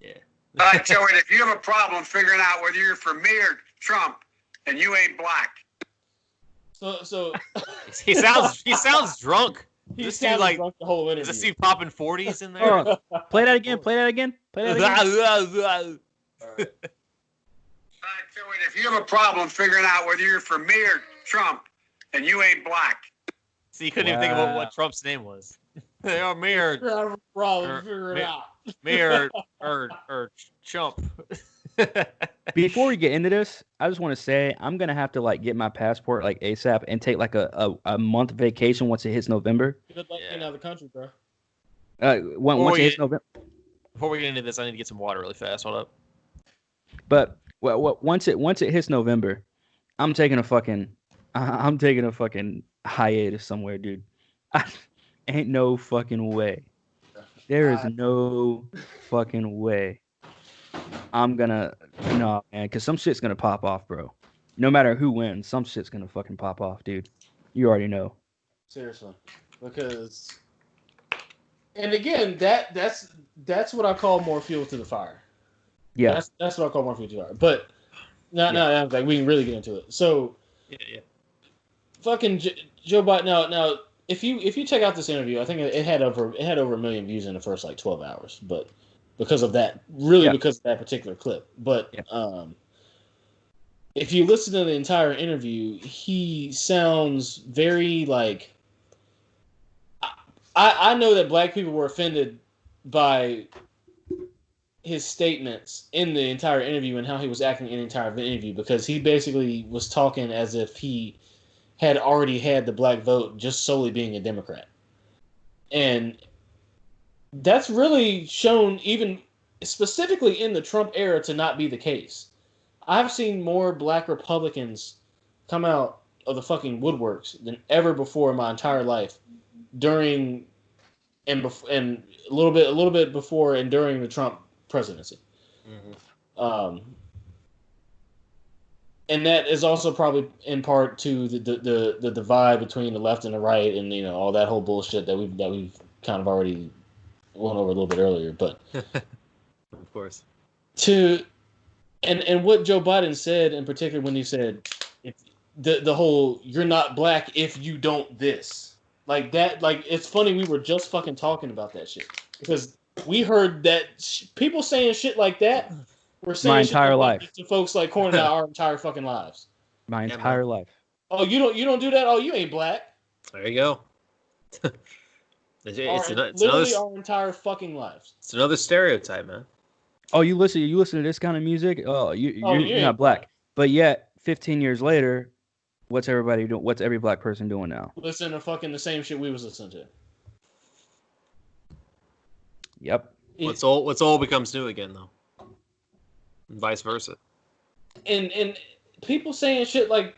Yeah. All right, Joey, if you have a problem figuring out whether you're for me or Trump and you ain't black. So he sounds drunk. He's This dude like drunk the whole interview. does this dude popping 40s in there? Play that again. All right, Joey, if you have a problem figuring out whether you're for me or Trump and you ain't black. See, you couldn't even think about what Trump's name was. They are me or figure it out. Me or Chump. Before we get into this, I just want to say I'm gonna have to like get my passport like ASAP and take like a month vacation once it hits November. Good luck getting out of the country, bro. Once it hits November. Before we get into this, I need to get some water really fast. Hold up. But once it hits November, I'm taking a fucking hiatus somewhere, dude. Ain't no fucking way. There is no fucking way. I'm gonna no man, because some shit's gonna pop off, bro. No matter who wins, some shit's gonna fucking pop off, dude. You already know. Seriously, because, and again, that's what I call more fuel to the fire. Yeah, that's what I call more fuel to the fire. But no, like we can really get into it. So, yeah. Fucking Joe Biden. Now, if you check out this interview, I think it had over 1 million views in the first like 12 hours, but. Because of that, because of that particular clip. But if you listen to the entire interview, he sounds very like. I know that black people were offended by his statements in the entire interview and how he was acting in the entire interview, because he basically was talking as if he had already had the black vote just solely being a Democrat. And that's really shown, even specifically in the Trump era, to not be the case. I've seen more black Republicans come out of the fucking woodworks than ever before in my entire life, during and a little bit before and during the Trump presidency. Mm-hmm. And that is also probably in part to the divide between the left and the right, and all that whole bullshit that we've kind of already went over a little bit earlier. But of course, and what Joe Biden said in particular, when he said the whole "you're not black if you don't this," like that, like it's funny, we were just fucking talking about that shit, because we heard that people saying shit like that were saying my entire life to folks like Corn out our entire fucking lives. My entire life. Oh, you don't do that? Oh, you ain't black. There you go. It's literally our entire fucking lives. It's another stereotype, man. Oh, you listen to this kind of music? Oh, you're not black. But yet, 15 years later, what's everybody doing? What's every black person doing now? Listen to fucking the same shit we was listening to. Yep. What's old becomes new again, though. And vice versa. And people saying shit that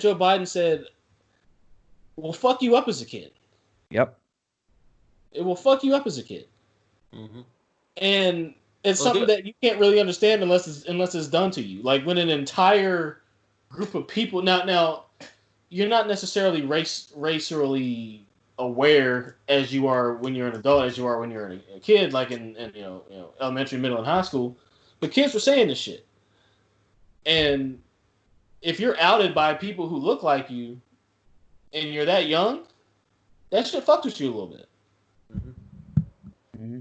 Joe Biden said will fuck you up as a kid. Yep. It will fuck you up as a kid. Mm-hmm. And it's something that you can't really understand unless it's done to you. Like when an entire group of people now you're not necessarily racially aware as you are when you're an adult, as you are when you're a kid, like in elementary, middle, and high school. But kids were saying this shit. And if you're outed by people who look like you and you're that young, that shit fucked with you a little bit. Mm-hmm.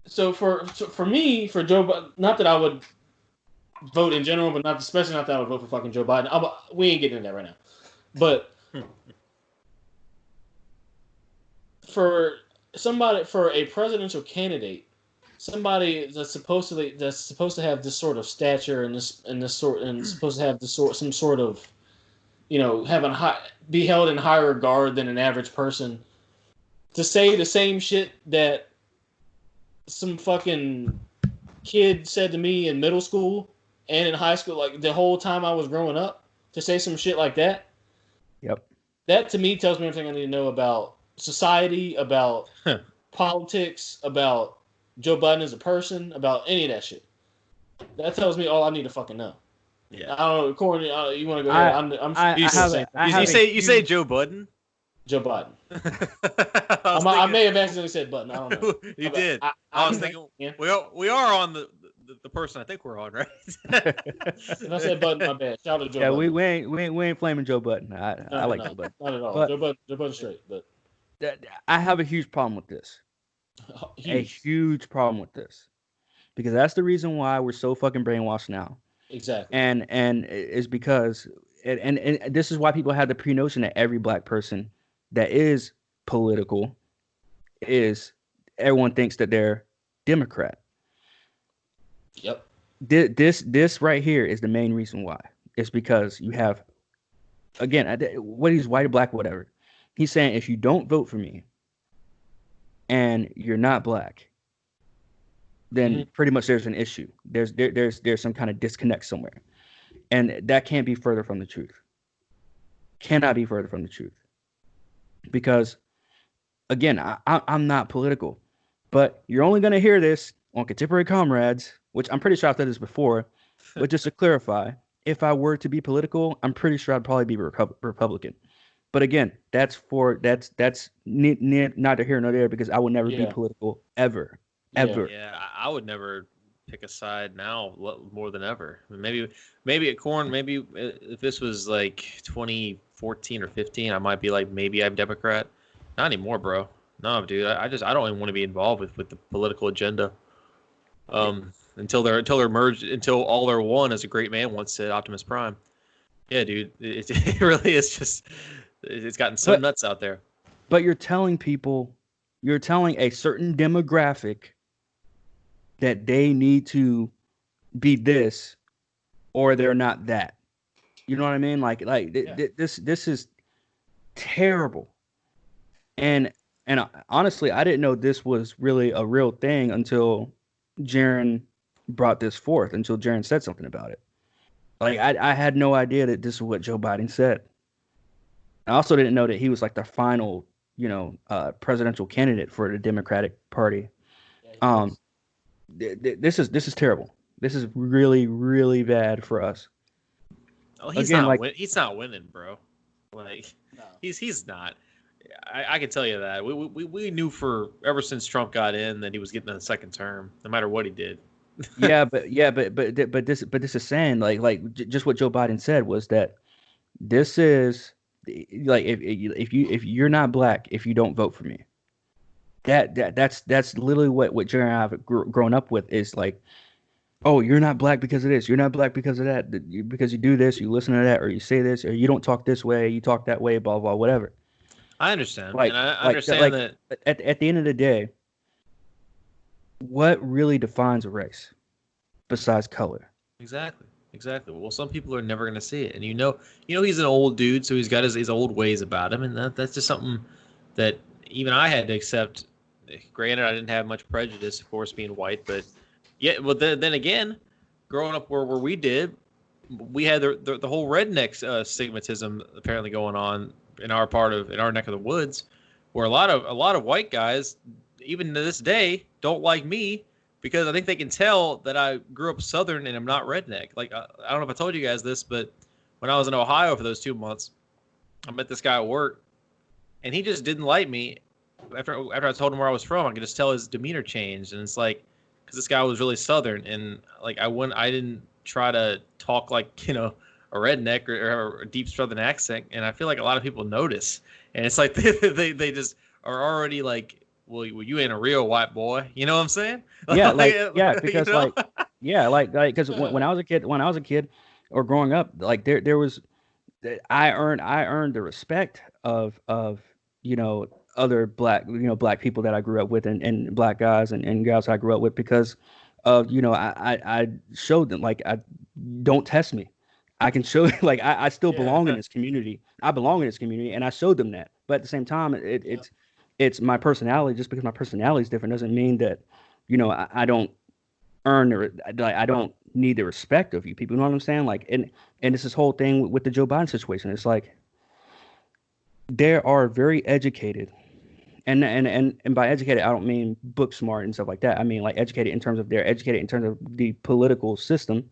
So for me, for Joe Biden, not that I would vote in general, but especially not that I would vote for fucking Joe Biden. We ain't getting into that right now. But for a presidential candidate, somebody that's supposed to have this sort of stature and supposed to have some sort of, be held in higher regard than an average person, to say the same shit that some fucking kid said to me in middle school and in high school, like the whole time I was growing up, to say some shit like that. Yep. That to me tells me everything I need to know about society, about politics, about Joe Biden as a person, about any of that shit. That tells me all I need to fucking know. Yeah. I don't know, Corey, you want to go ahead? You say Joe Budden? Joe Biden. I I may have accidentally said Button. I don't know. You did. I was thinking we are on the person I think we're on, right? If I said Button, my bad. Shout out to Joe Yeah, Button. we ain't flaming Joe Button. I like Joe Button. Not at all. But Joe Button straight, but I have a huge problem with this. A huge problem with this. Because that's the reason why we're so fucking brainwashed now. Exactly. And it's because and this is why people have the pre-notion that every black person that is political is everyone thinks that they're Democrat. Yep. This right here is the main reason why. It's because you have, again, what he's white or black, whatever. He's saying if you don't vote for me and you're not black, then pretty much there's an issue. There's some kind of disconnect somewhere. And that can't be further from the truth. Cannot be further from the truth. Because, again, I'm not political. But you're only going to hear this on Contemporary Comrades, which I'm pretty sure I've said this before. But just to clarify, if I were to be political, I'm pretty sure I'd probably be Republican. But again, that's neither here nor there, because I would never be political ever. Ever. Yeah, I would never pick a side now more than ever. Maybe at Corn, maybe if this was like 2014 or 15, I might be like, maybe I'm Democrat. Not anymore, bro. No, dude. I don't even want to be involved with the political agenda. Until they're merged, until all they're one, as a great man once said, Optimus Prime. Yeah, dude. It really is just. It's gotten so nuts out there. But you're telling a certain demographic that they need to be this or they're not that. You know what I mean? This is terrible. And honestly, I didn't know this was really a real thing until Jaron brought this forth, until Jaron said something about it. Like, I had no idea that this is what Joe Biden said. I also didn't know that he was like the final, presidential candidate for the Democratic Party. This is terrible. This is really, really bad for us. Oh, he's not winning, bro. Like, no. He's not. I can tell you that. We knew ever since Trump got in that he was getting a second term, no matter what he did. but this is saying like just what Joe Biden said was that this is like if you're not black, if you don't vote for me, that's literally what Jerry and I have grown up with, is like, oh, you're not black because of this, you're not black because of that, because you do this, you listen to that, or you say this, or you don't talk this way, you talk that way, blah blah, whatever. I understand. And I understand that at the end of the day, what really defines a race besides color? Exactly. Well, some people are never going to see it, and he's an old dude, so he's got his old ways about him, and that's just something that even I had to accept. Granted, I didn't have much prejudice, of course, being white, but yeah. Well, then again, growing up where we did, we had the whole redneck stigmatism apparently going on in our neck of the woods, where a lot of white guys, even to this day, don't like me because I think they can tell that I grew up Southern and I'm not redneck. Like, I don't know if I told you guys this, but when I was in Ohio for those 2 months, I met this guy at work, and he just didn't like me. After I told him where I was from, I could just tell his demeanor changed, and it's like, because this guy was really Southern, and like I didn't try to talk like a redneck or a deep Southern accent, and I feel like a lot of people notice, and it's like they just are already like, well, you ain't a real white boy, you know what I'm saying? Yeah, because because when I was a kid, or growing up, like there was, I earned the respect of other black people that I grew up with, and black guys and girls I grew up with, because of I showed them, like, I don't test me. I can show like I still belong in this community. I belong in this community, and I showed them that. But at the same time, it's my personality. Just because my personality is different doesn't mean that I don't I don't need the respect of you people. You know what I'm saying? Like, and it's this whole thing with the Joe Biden situation. It's like, there are very educated, and by educated, I don't mean book smart and stuff like that. I mean like educated in terms of the political system,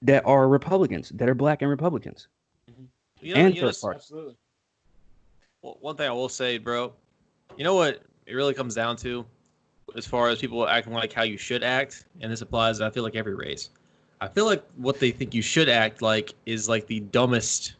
that are Republicans, that are black and Republicans, and third parties. Absolutely. Well, one thing I will say, bro, you know what it really comes down to, as far as people acting like how you should act, and this applies, I feel like every race. I feel like what they think you should act like is like the dumbest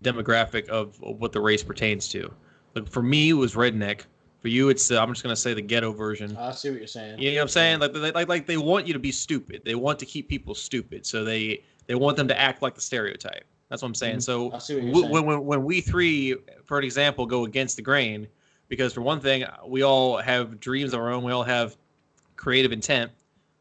demographic of what the race pertains to. Like for me, it was redneck. For you, it's I'm just gonna say the ghetto version. I see what you're saying. You know what I'm saying? Like they want you to be stupid. They want to keep people stupid. So they want them to act like the stereotype. That's what I'm saying. So I see what you're saying. when we three, for an example, go against the grain, because for one thing, we all have dreams of our own. We all have creative intent.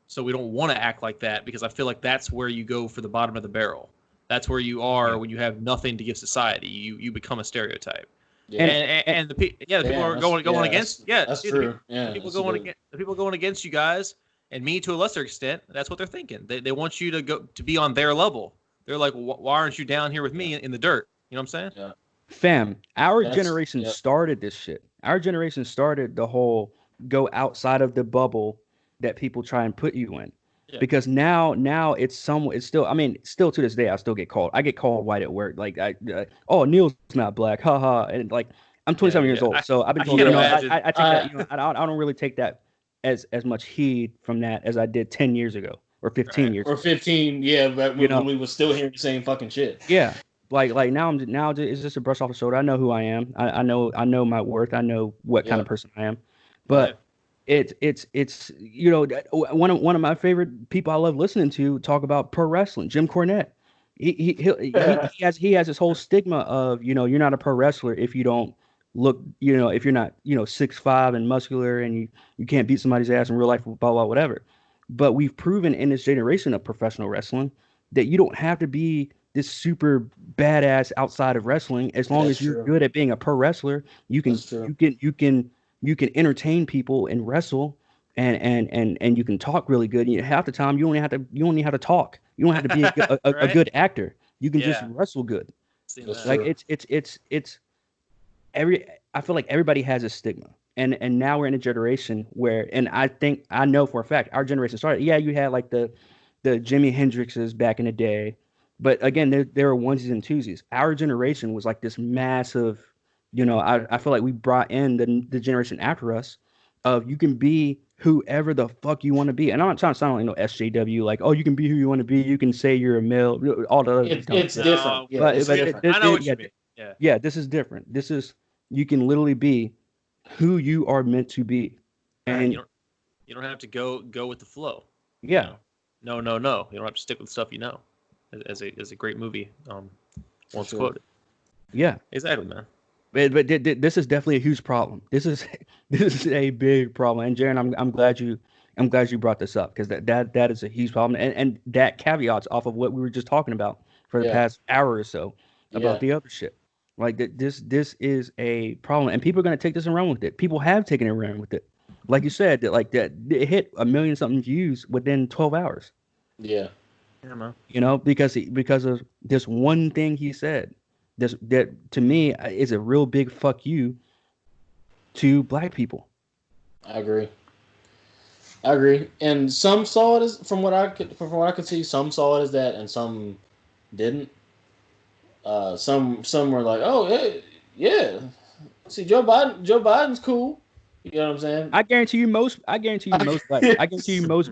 So we don't want to act like that, because I feel like that's where you go for the bottom of the barrel. That's where you are when you have nothing to give society. You become a stereotype. Yeah. And the people are going against. That's true. The people going against you guys, and me to a lesser extent. That's what they're thinking. They want you to be on their level. They're like, why aren't you down here with me in the dirt? You know what I'm saying? Yeah. Fam, our generation started this shit. Our generation started the whole go outside of the bubble that people try and put you in. Yeah. Because now it's still, I mean, still to this day, I still get called. I get called white at work. Like, oh, Neil's not black, haha. And like, I'm 27 years old, so I've been told. I take that. I don't really take that as much heed from that as I did 10 years ago or 15 years. Or 15, yeah, but when we were still hearing the same fucking shit. Yeah, like now it's just a brush off the shoulder. I know who I am. I know my worth. I know what kind of person I am, but. Yeah. It's one of my favorite people I love listening to talk about pro wrestling, Jim Cornette. He has this whole stigma of, you're not a pro wrestler if you don't look, if you're not 6'5" and muscular and you can't beat somebody's ass in real life, blah blah whatever. But we've proven in this generation of professional wrestling that you don't have to be this super badass outside of wrestling. As long as you're good at being a pro wrestler, you can entertain people and wrestle and you can talk really good. Half the time you only have to talk. You don't have to be a good actor. You can just wrestle good. Like it's I feel like everybody has a stigma. And now we're in a generation where, and I know for a fact our generation started. Yeah, you had like the Jimi Hendrixes back in the day, but again, there were onesies and twosies. Our generation was like this massive. I feel like we brought in the generation after us of you can be whoever the fuck you want to be. And I'm not trying to sound like no SJW, like, oh, you can be who you want to be. You can say you're a male, all the other It's different. Yeah, it's different. I know what you mean. Yeah, this is different. This is, you can literally be who you are meant to be. And you don't have to go with the flow. Yeah. No. You don't have to stick with stuff as a great movie once quoted. Yeah. Exactly, man. But this is definitely a huge problem. This is a big problem. And Jaron, I'm glad you brought this up, because that is a huge problem. And that caveats off of what we were just talking about for the past hour or so about the other shit. Like this is a problem, and people are gonna take this and run with it. People have taken it and run with it. Like you said, that it hit 1 million something views within 12 hours. Yeah. Yeah, man. Because of this one thing he said. That to me is a real big fuck you to black people. I agree. And some saw it as, from what I could see, some saw it as that, and some didn't. Some were like, oh yeah. See, Joe Biden's cool. You know what I'm saying? I guarantee you most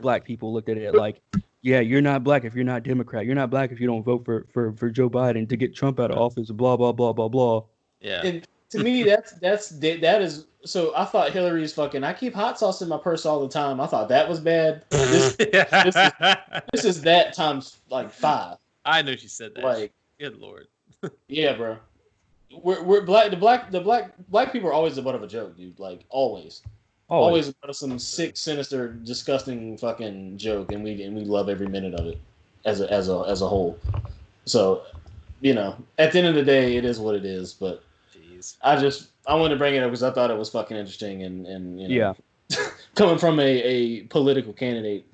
black people looked at it like, yeah, you're not black if you're not Democrat. You're not black if you don't vote for Joe Biden to get Trump out of office. Blah blah blah blah blah. Yeah. And to me, that is. So I thought Hillary's fucking. I keep hot sauce in my purse all the time. I thought that was bad. This is that times like 5. I know she said that. Like, good lord. Yeah, bro. We're black. The black people are always the butt of a joke, dude. Like always about some sick, sinister, disgusting fucking joke, and we love every minute of it as a whole. So, at the end of the day, it is what it is. But jeez, I wanted to bring it up because I thought it was fucking interesting, and coming from a political candidate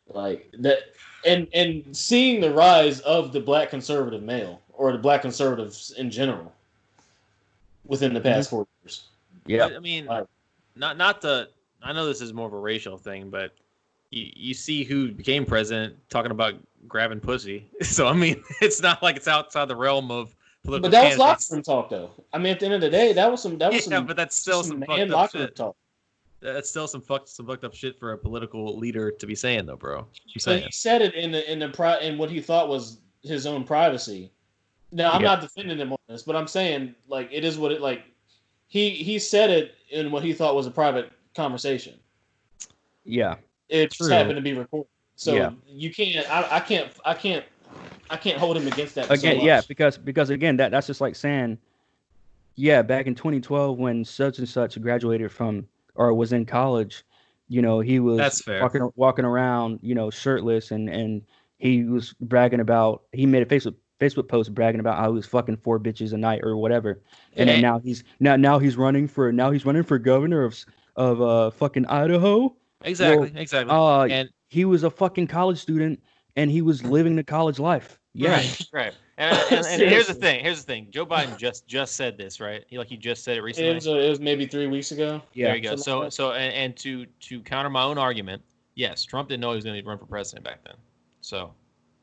like that, and seeing the rise of the black conservative male, or the black conservatives in general, within the past 4 years. Yeah, I mean, I know this is more of a racial thing, but you see who became president talking about grabbing pussy. So I mean, it's not like it's outside the realm of political. But that was locker candidates. room talk, though. I mean, at the end of the day, that was some. But that's still some man fucked up locker room shit. talk. That's still some fucked up shit for a political leader to be saying, though, bro. I'm But saying. he said it in what he thought was his own privacy. Now, I'm not defending him on this, but I'm saying like it is what it like. He said it in what he thought was a private conversation. Yeah. It just True. happened to be recorded. So Yeah. you can't. I can't hold him against that. Again, so yeah, much. because again, that's just like saying, yeah, back in 2012 when such and such graduated from or was in college, he was That's fair. walking around, shirtless, and he was bragging about. He made a Facebook post bragging about how he was fucking 4 bitches a night or whatever, and then now he's running for governor of fucking Idaho. Exactly. And he was a fucking college student and he was living the college life. Yeah. Right. And here's the thing. Joe Biden just said this, right? He just said it recently. It was maybe 3 weeks ago. Yeah. There you go. So to counter my own argument, yes, Trump didn't know he was going to run for president back then. So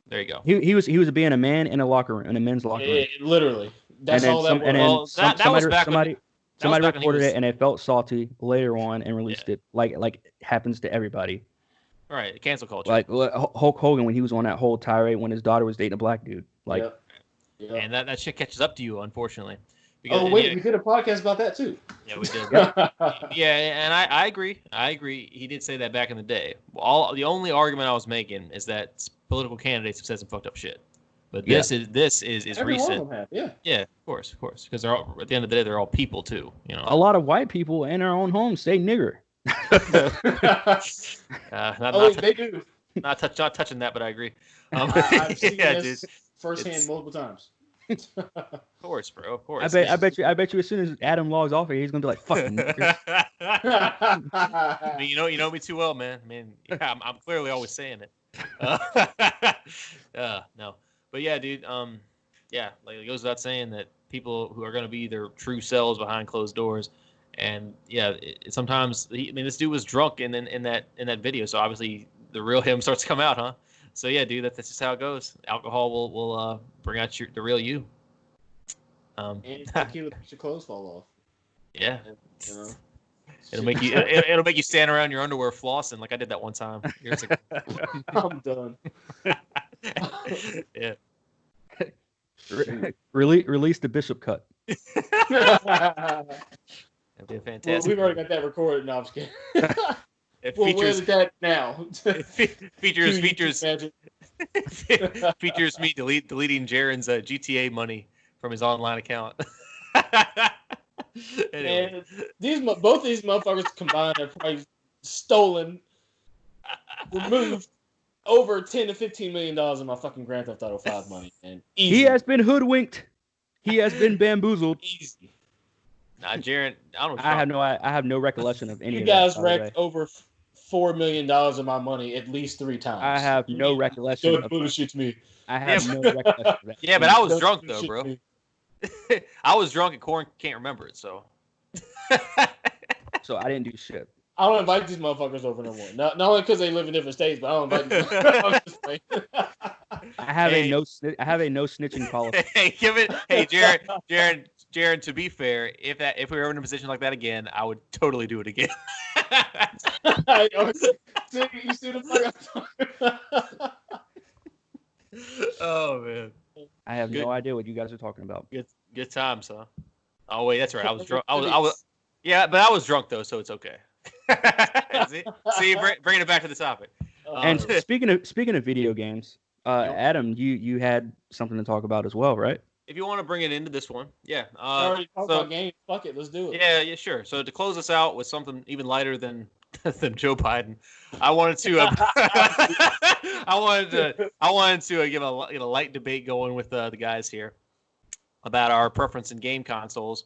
there you go. He was being a man in a locker room, in a men's locker room. Literally. That's all that was. Somebody recorded it and it felt salty later on and released it like it happens to everybody. Right, cancel culture. Like Hulk Hogan when he was on that whole tirade when his daughter was dating a black dude. Like, yeah. And that shit catches up to you, unfortunately. Because, we did a podcast about that too. Yeah, we did. Yeah, and I agree. He did say that back in the day. The only argument I was making is that political candidates have said some fucked up shit. But this is Every recent. one of them have, Yeah, of course, because they're all, at the end of the day they're all people too. A lot of white people in our own homes say nigger. They do. Not touching that, but I agree. I've seen this firsthand multiple times. Of course, bro. Of course. I bet you as soon as Adam logs off here, he's gonna be like, "Fucking nigger." I mean, you know me too well, man. I mean, yeah, I'm clearly always saying it. No, but yeah, dude. Yeah, like it goes without saying that people who are gonna be their true selves behind closed doors. And yeah, sometimes this dude was drunk in that video, so obviously the real him starts to come out, huh? So yeah, dude, that's just how it goes. Alcohol will bring out the real you. And tequila makes your clothes fall off. Yeah, it'll make you stand around your underwear flossing like I did that one time years ago. I'm done. Yeah. Release the bishop cut. That'd be fantastic. Well, we've already got that recorded. No, I'm just kidding. We'll edit that now. features me deleting Jaren's GTA money from his online account. Anyway. And both these motherfuckers combined have probably removed over $10 to $15 million of my fucking Grand Theft Auto 5 money. And he has been hoodwinked. He has been bamboozled. Easy. Nah, Jaren, I have no recollection of any you of that. You guys wrecked over $4 million of my money at least 3 times. I have no recollection. Don't bullshit me. I have no recollection of that. Yeah, but I was drunk though, bro. I was drunk and Corin can't remember it, so. So I didn't do shit. I don't invite these motherfuckers over no more. Not only because they live in different states, but I don't invite them. I have a no snitching policy. Hey, Jared. To be fair, if we were in a position like that again, I would totally do it again. You see the fuck? Oh man. I have no idea what you guys are talking about. Good times, huh? Oh wait, that's right. I was drunk. I was. Yeah, but I was drunk though, so it's okay. See, bringing it back to the topic. And speaking of video games, Adam, you had something to talk about as well, right? If you want to bring it into this one, yeah. I already talked about games. Fuck it, let's do it. Yeah, sure. So to close us out with something even lighter than Joe Biden, I wanted to give a light debate going with the guys here about our preference in game consoles.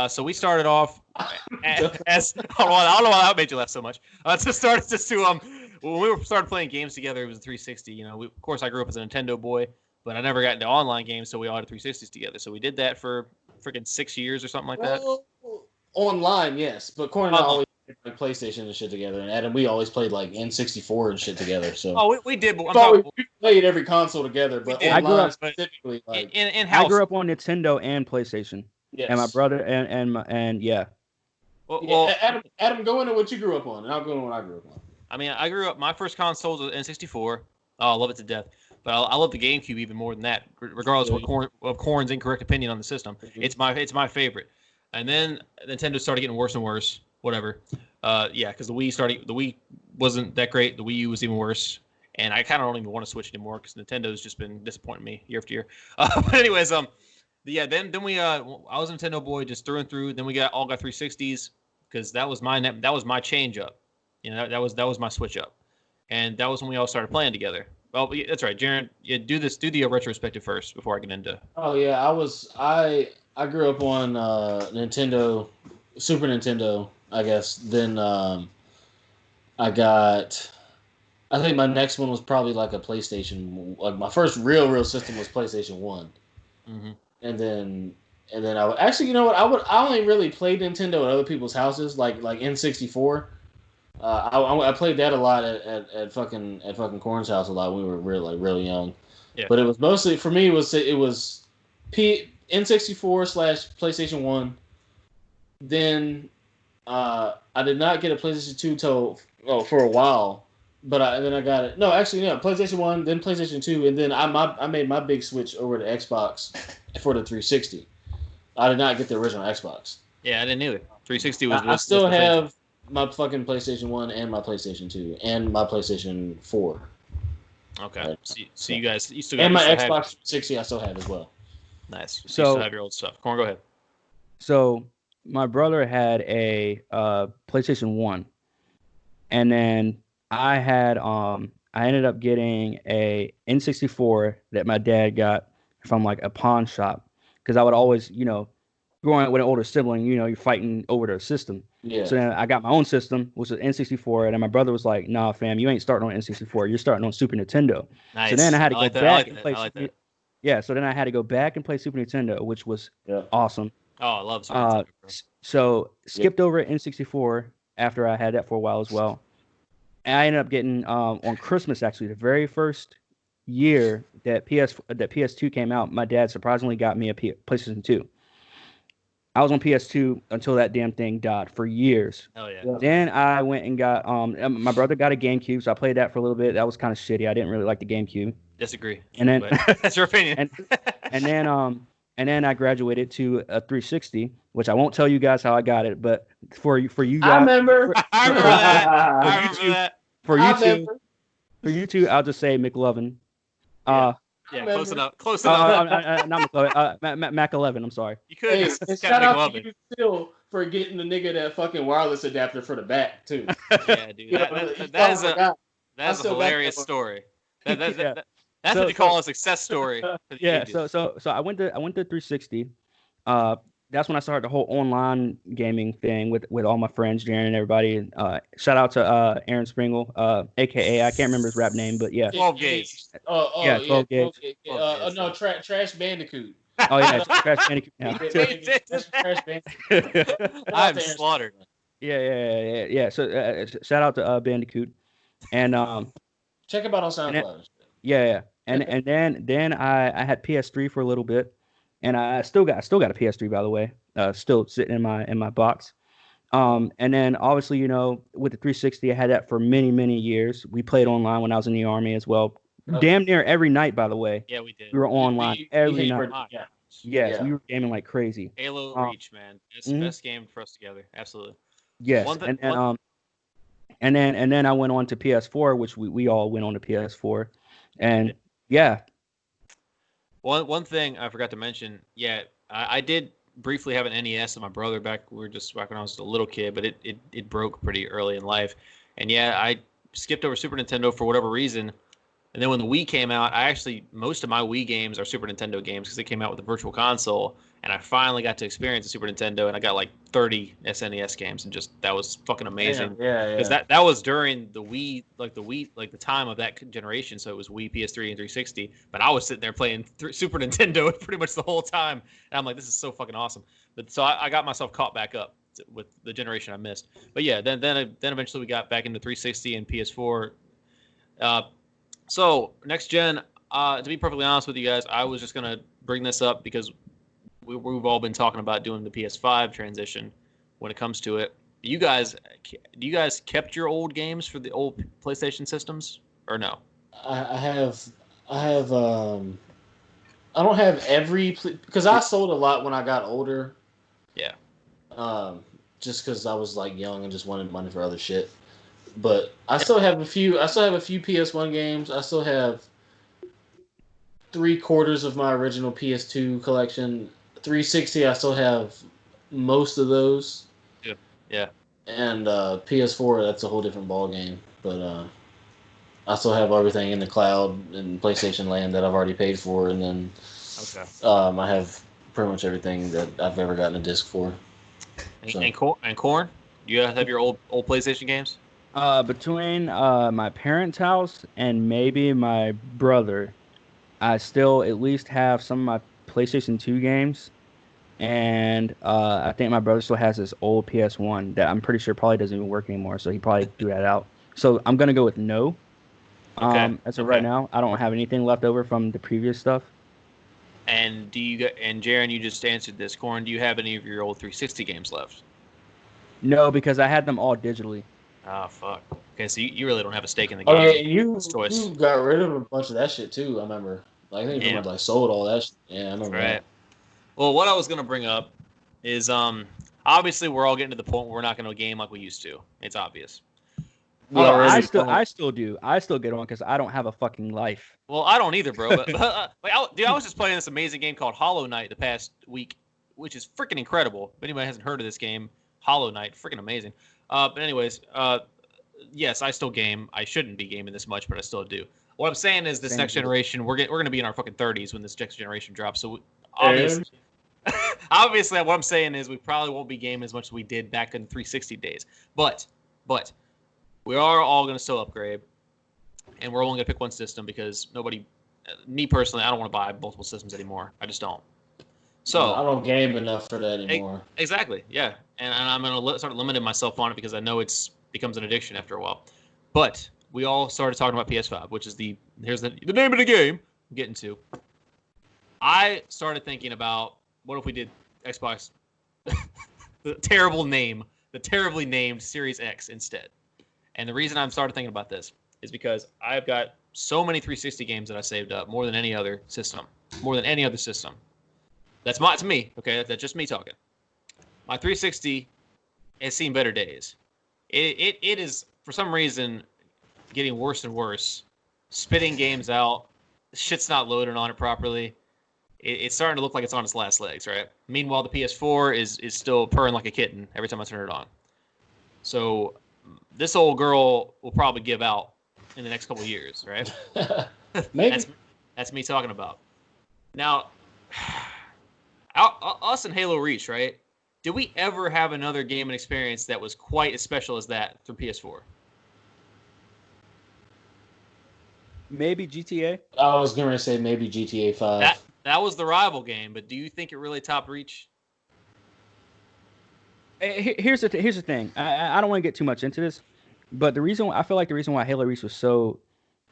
So we started off as I don't know why that made you laugh so much. When we started playing games together, it was a 360. Of course, I grew up as a Nintendo boy, but I never got into online games, so we all had 360s together. So we did that for freaking 6 years or something like that. Online, yes, but Corin and I always like PlayStation and shit together, and Adam, we always played like N64 and shit together. So we did, but we played every console together, but online specifically, like in house. I grew up on Nintendo and PlayStation. Yes. And my brother and yeah. Well, Adam, go into what you grew up on, and I'll go into what I grew up on. I mean, I grew up. My first console was N64. Oh, I love it to death. But I love the GameCube even more than that. Regardless of Corn's incorrect opinion on the system, it's my favorite. And then Nintendo started getting worse and worse. Whatever. Because the Wii wasn't that great. The Wii U was even worse. And I kind of don't even want to switch anymore because Nintendo's just been disappointing me year after year. But anyways, then we I was a Nintendo boy just through and through. Then we all got 360s because that was my change up. That was my switch up, and that was when we all started playing together. Well, that's right, Jaron. Yeah, do the retrospective first before I get into. Oh yeah, I grew up on Nintendo, Super Nintendo, I guess. Then I think my next one was probably like a PlayStation. Like my first real system was PlayStation 1. Mm-hmm. And then I would actually, you know what? I only really played Nintendo at other people's houses, like N64. I played that a lot at fucking Corn's house a lot when we were really young. Yeah. But it was mostly for me. It was N64 / PlayStation 1. Then I did not get a PlayStation 2 for a while. But then I got it. No, actually, yeah, PlayStation 1, then PlayStation 2, and then I made my big switch over to Xbox for the 360. I did not get the original Xbox. Yeah, I didn't either. 360 was. I still have my fucking PlayStation 1 and my PlayStation 2 and my PlayStation 4. Okay, right. So you still got and my Xbox 360 I still have as well. Nice. So you still have your old stuff. Corn, go ahead. So my brother had a PlayStation 1, and then I ended up getting a N64 that my dad got from like a pawn shop because I would always, growing up with an older sibling, you're fighting over the system. Yeah. So then I got my own system, which was N64, and then my brother was like, "Nah, fam, you ain't starting on N64. You're starting on Super Nintendo." Nice. So then I had to go back and play. I like that. Yeah. So then I had to go back and play Super Nintendo, which was awesome. Oh, I love Super Nintendo. So skipped over N64 after I had that for a while as well. And I ended up getting on Christmas, actually, the very first year that PS2 came out, my dad surprisingly got me a PlayStation 2. I was on PS2 until that damn thing died for years. Hell yeah. Then I went and got my brother got a GameCube, so I played that for a little bit. That was kind of shitty. I didn't really like the GameCube. Disagree. And then that's your opinion. and then I graduated to a 360, which I won't tell you guys how I got it, but for you guys, I remember that. For you two, I'll just say McLovin. Yeah, close enough. Not McLovin. Mac 11. I'm sorry. You could shout out to you still for getting the nigga that fucking wireless adapter for the back too. Yeah, dude. That's a hilarious story. That's what you call a success story. Yeah. So I went to 360. That's when I started the whole online gaming thing with all my friends, Jaron and everybody. Shout out to Aaron Springle, aka I can't remember his rap name, but yeah. 12 Gauge. 12 Gauge. No, Trash Bandicoot. Oh yeah, Trash Bandicoot now. Trash Bandicoot. I'm slaughtered. Yeah. So shout out to Bandicoot, and check him out on SoundCloud. Yeah. And then I had PS3 for a little bit. And I still got a PS3, by the way, still sitting in my box. And then obviously, with the 360, I had that for many, many years. We played online when I was in the Army as well. Damn near every night, by the way. Yeah, we did. We were online every night. Yes, yeah. We were gaming like crazy. Halo Reach, man. It's the best game for us together. Absolutely. Yes. And then I went on to PS4, which we all went on to PS4. And yeah. One thing I forgot to mention, I did briefly have an NES with my brother back when I was a little kid, but it broke pretty early in life. And I skipped over Super Nintendo for whatever reason. And then when the Wii came out, most of my Wii games are Super Nintendo games because they came out with the Virtual Console. And I finally got to experience the Super Nintendo, and I got like 30 SNES games, and that was fucking amazing. Yeah. Because that was during the Wii, like the time of that generation. So it was Wii, PS3, and 360. But I was sitting there playing Super Nintendo pretty much the whole time, and I'm like, this is so fucking awesome. But so I got myself caught back up. with the generation I missed. But yeah, then eventually we got back into 360 and PS4. So next gen, to be perfectly honest with you guys, I was just gonna bring this up because we've all been talking about doing the PS5 transition when it comes to it. Do you guys kept your old games for the old PlayStation systems or no? I have I don't have every because I sold a lot when I got older. Yeah. Just because I was like young and just wanted money for other shit. But I still have a few. I still have a few PS1 games. I still have 3/4 of my original PS2 collection. 360. I still have most of those. Yeah. And PS4. That's a whole different ball game. But I still have everything in the cloud and PlayStation Land that I've already paid for, and then I have pretty much everything that I've ever gotten a disc for. And Corn? Do you guys have your old PlayStation games? Between my parents' house and maybe my brother, I still at least have some of my PlayStation 2 games. And I think my brother still has this old PS1 that I'm pretty sure probably doesn't even work anymore, so he probably threw that out. So I'm going to go with no. As of right now, I don't have anything left over from the previous stuff. And Jaron, you just answered this. Corn, do you have any of your old 360 games left? No, because I had them all digitally. Oh, fuck. Okay, so you really don't have a stake in the game. Oh, yeah, you choice. got rid of a bunch of that shit too. I remember. Like, I think you like sold all that shit. Yeah, I remember that. Well, what I was gonna bring up is obviously we're all getting to the point where we're not gonna game like we used to. It's obvious. I still do. I still get on because I don't have a fucking life. Well, I don't either, bro. But dude, I was just playing this amazing game called Hollow Knight the past week, which is freaking incredible. If anybody hasn't heard of this game, Hollow Knight, freaking amazing. But anyways, yes, I still game. I shouldn't be gaming this much, but I still do. What I'm saying is this next generation, we're gonna be in our fucking 30s when this next generation drops. So obviously, what I'm saying is we probably won't be gaming as much as we did back in 360 days. But we are all going to still upgrade, and we're only going to pick one system because me personally, I don't want to buy multiple systems anymore. I just don't. So I don't game enough for that anymore. Exactly, yeah. And I'm going to start limiting myself on it because I know it becomes an addiction after a while. But we all started talking about PS5, which is here's the name of the game I'm getting to. I started thinking about what if we did Xbox, the terribly named Series X instead. And the reason I'm started thinking about this is because I've got so many 360 games that I saved up, more than any other system. That's to me, okay? That's just me talking. My 360 has seen better days. It is, for some reason, getting worse and worse. Spitting games out. Shit's not loading on it properly. It's starting to look like it's on its last legs, right? Meanwhile, the PS4 is still purring like a kitten every time I turn it on. So this old girl will probably give out in the next couple of years, right? Maybe. That's me talking about. Now, us and Halo Reach, right? Did we ever have another gaming experience that was quite as special as that through PS4? Maybe GTA. I was going to say maybe GTA 5. That was the rival game, but do you think it really topped Reach? Here's the thing. I don't want to get too much into this, but I feel like the reason why Halo Reach was so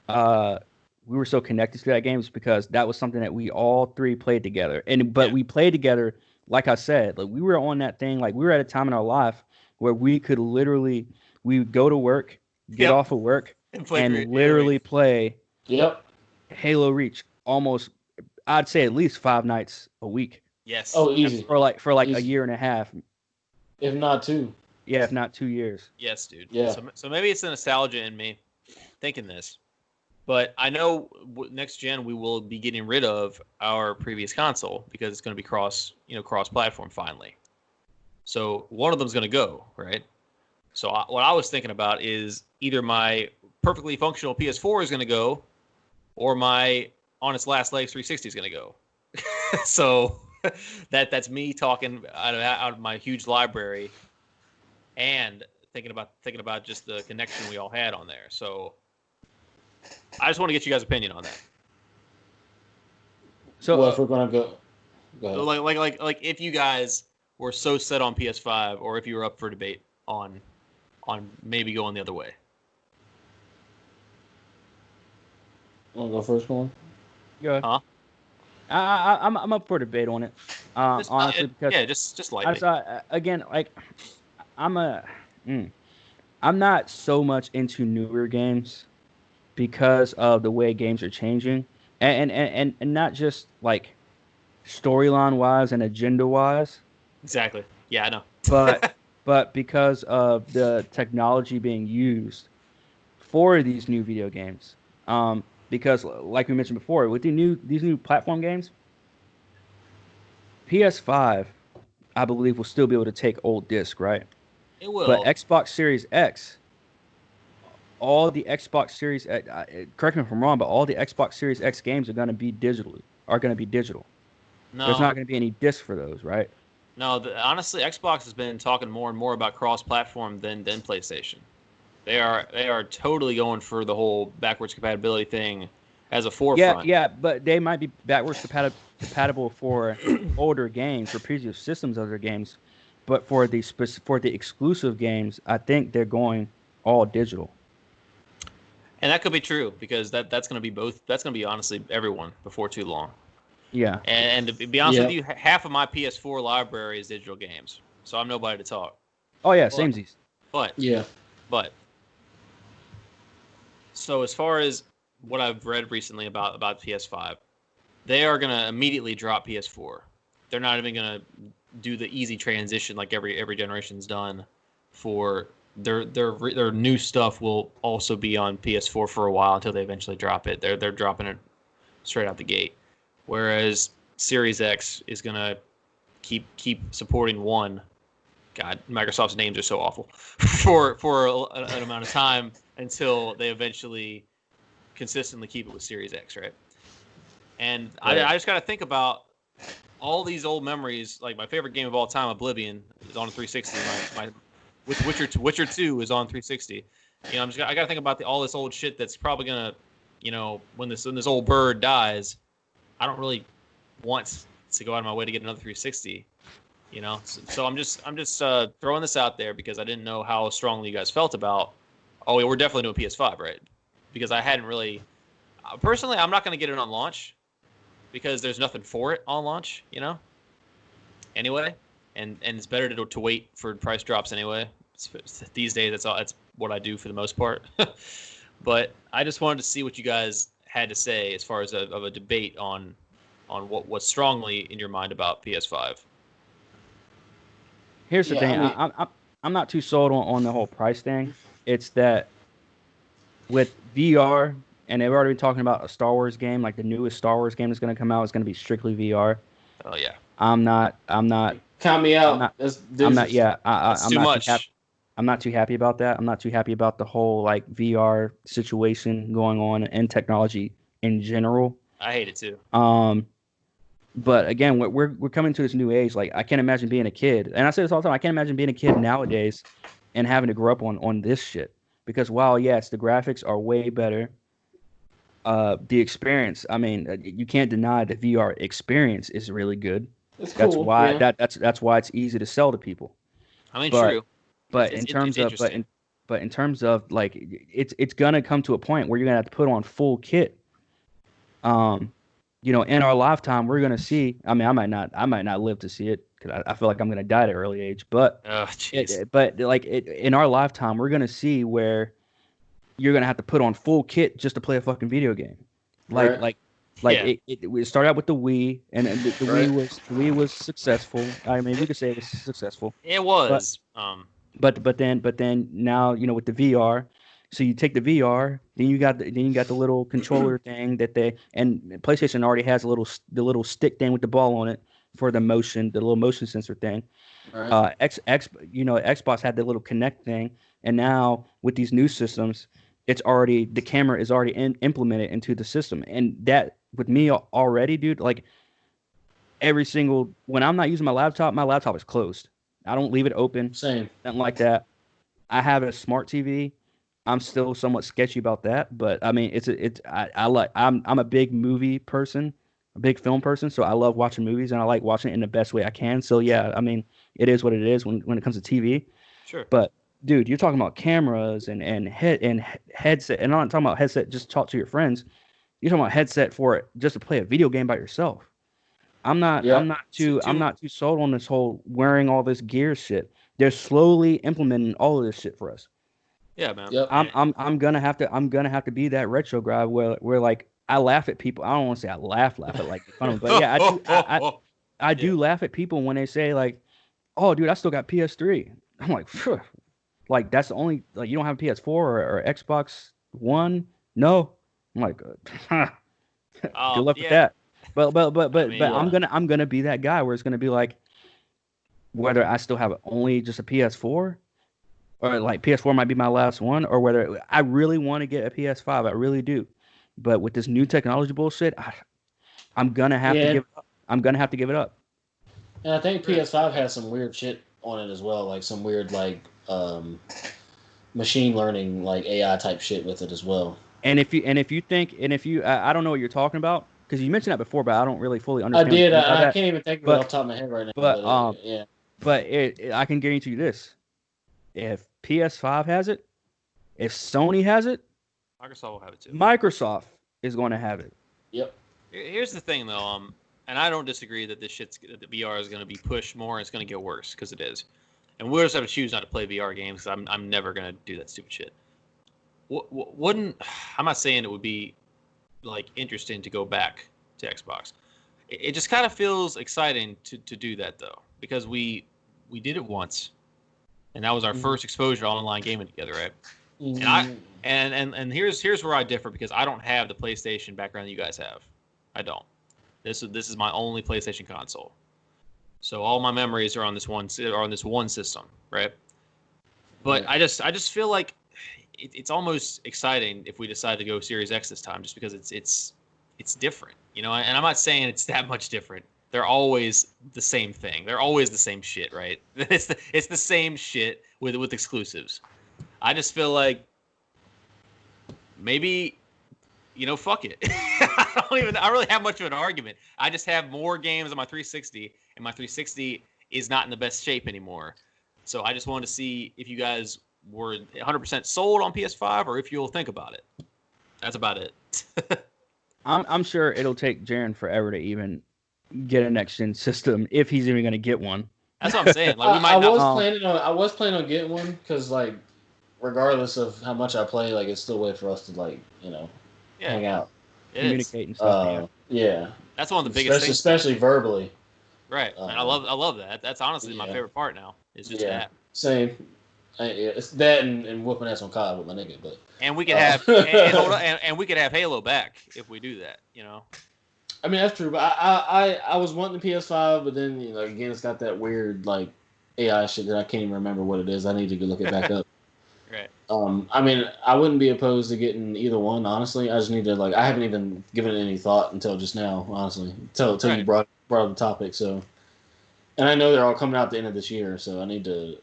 we were so connected to that game is because that was something that we all three played together. We played together, like I said, like we were on that thing, like we were at a time in our life where we would go to work, get off of work, and literally play Halo Reach almost, I'd say at least 5 nights a week. Yes. Oh, easy. For like easy. A year and a half. If not 2. Yeah, if not 2 years. Yes, dude. Yeah. So maybe it's the nostalgia in me thinking this. But I know next gen we will be getting rid of our previous console because it's going to be cross-platform finally. So one of them's going to go, right? So what I was thinking about is either my perfectly functional PS4 is going to go, or my on its last legs 360 is going to go. So that's me talking out of my huge library, and thinking about just the connection we all had on there. So I just want to get you guys' opinion on that. So if we're gonna go ahead. Like if you guys were so set on PS5, or if you were up for debate on maybe going the other way. Want to go first, one? Go. Huh? I'm up for debate on it. Honestly, because just lightly. Again, like I'm not so much into newer games because of the way games are changing, and not just like storyline wise and agenda wise, Exactly. Yeah, I know. but because of the technology being used for these new video games. Because like we mentioned before, with these new platform games, PS5, I believe, will still be able to take old disc, right? It will. But Xbox Series X, all the Xbox Series, correct me if I'm wrong, but all the Xbox Series X games are going to be digital. No. There's not going to be any disc for those, right? No, honestly, Xbox has been talking more and more about cross-platform than PlayStation. They are totally going for the whole backwards compatibility thing as a forefront. Yeah, but they might be backwards compatible for older games, for previous systems of their games, but for the exclusive games, I think they're going all digital. And that could be true because that's going to be both. That's going to be honestly everyone before too long. Yeah. And to be honest with you, half of my PS4 library is digital games, so I'm nobody to talk. Oh yeah, samesies. But so as far as what I've read recently about PS5, they are gonna immediately drop PS4. They're not even gonna do the easy transition like every generation's done. For their new stuff will also be on PS4 for a while until they eventually drop it. They're dropping it straight out the gate. Whereas Series X is gonna keep supporting one. God, Microsoft's names are so awful for an amount of time until they eventually consistently keep it with Series X, right? And right. I just got to think about all these old memories. Like my favorite game of all time, Oblivion, is on 360. My with Witcher 2 is on 360. You know, I got to think about all this old shit that's probably gonna, you know, when this old bird dies, I don't really want to go out of my way to get another 360. You know, so I'm just throwing this out there because I didn't know how strongly you guys felt about. Oh, we're definitely doing PS5, right? Because I hadn't really. Personally, I'm not going to get it on launch because there's nothing for it on launch, you know. Anyway, and it's better to wait for price drops anyway. These days, that's what I do for the most part. But I just wanted to see what you guys had to say as far as of a debate on what's strongly in your mind about PS5. Here's the thing. I'm not too sold on the whole price thing. It's that with VR, and they've already been talking about a Star Wars game, like the newest Star Wars game that's going to come out is going to be strictly VR. Oh yeah. I'm not. Count me out. I'm not. Yeah. That's I'm too not much. I'm not too happy about that. I'm not too happy about the whole like VR situation going on in technology in general. I hate it too. But again, we're coming to this new age. Like I can't imagine being a kid, and I say this all the time. I can't imagine being a kid nowadays and having to grow up on this shit. Because while yes, the graphics are way better, the experience. I mean, you can't deny the VR experience is really good. That's cool. Why yeah. that's why it's easy to sell to people. I mean, true. But in terms of like, it's gonna come to a point where you're gonna have to put on full kit. You know, in our lifetime, we're gonna see. I mean, I might not live to see it because I feel like I'm gonna die at an early age. But in our lifetime, we're gonna see where you're gonna have to put on full kit just to play a fucking video game. It started out with the Wii, and the Wii was successful. I mean, we could say it was successful. It was. But then now, you know, with the VR. So you take the VR, then you got the little controller thing and PlayStation already has the little stick thing with the ball on it for the little motion sensor thing. Right. Xbox had the little Kinect thing, and now with these new systems, the camera is already implemented into the system, and that with me already, dude, like when I'm not using my laptop is closed. I don't leave it open. Same. Nothing like that. I have a smart TV. I'm still somewhat sketchy about that, but I mean, I'm a big movie person, big film person, so I love watching movies and I like watching it in the best way I can. So yeah, I mean, it is what it is when it comes to TV. Sure. But dude, you're talking about cameras and headset, and I'm not talking about headset just talk to your friends. You're talking about headset for it just to play a video game by yourself. I'm not too sold on this whole wearing all this gear shit. They're slowly implementing all of this shit for us. Yeah, man. Yep. I'm gonna have to be that retro guy where like I laugh at people. I don't want to say I laugh at like fun, but yeah, I do laugh at people when they say like, "Oh, dude, I still got PS3." I'm like, phew. Like that's the only like you don't have a PS4 or Xbox One? No. I'm like, good luck with that. But I'm gonna be that guy where it's gonna be like, whether I still have only just a PS4, or like PS4 might be my last one, or whether I really want to get a PS5, I really do. But with this new technology bullshit, I'm gonna have to give. I'm gonna have to give it up. And I think PS5 has some weird shit on it as well, like some weird like machine learning, like AI type shit with it as well. And if you I don't know what you're talking about because you mentioned that before, but I don't really fully I understand. did. I can't even think of it off the top of my head right now. But yeah. But I can guarantee you this: if PS5 has it, if Sony has it, Microsoft will have it too. Microsoft is going to have it. Yep. Here's the thing, though, and I don't disagree that the VR is going to be pushed more and it's going to get worse because it is, and we'll just have to choose not to play VR games because I'm never going to do that stupid shit. I'm not saying it would be like interesting to go back to Xbox. It just kind of feels exciting to do that though because we did it once, and that was our first exposure to online gaming together, right? Mm-hmm. And here's where I differ because I don't have the PlayStation background that you guys have. I don't. This is my only PlayStation console, so all my memories are on this one system, right? But I just feel like it's almost exciting if we decide to go Series X this time, just because it's different, you know. And I'm not saying it's that much different. They're always the same thing. They're always the same shit, right? It's the same shit with exclusives. I just feel like maybe, you know, fuck it. I don't really have much of an argument. I just have more games on my 360, and my 360 is not in the best shape anymore. So I just wanted to see if you guys were 100% sold on PS5 or if you'll think about it. That's about it. I'm sure it'll take Jaren forever to even get a next gen system if he's even going to get one. That's what I'm saying. Like we might I was planning on getting one because like regardless of how much I play, like it's still a way for us to like, you know, hang out, communicate and stuff. Yeah. That's one of the biggest things, especially verbally. Right. And I love that. That's honestly my favorite part now. Is just that. Same. It's that and whooping ass on COD with my nigga, but we could have and we could have Halo back if we do that, you know. I mean that's true, but I was wanting the PS5, but then you know again it's got that weird like AI shit that I can't even remember what it is. I need to go look it back up. Right. I mean I wouldn't be opposed to getting either one. Honestly, I just need to like I haven't even given it any thought until just now. Honestly, until you brought up the topic. So. And I know they're all coming out at the end of this year, so I need to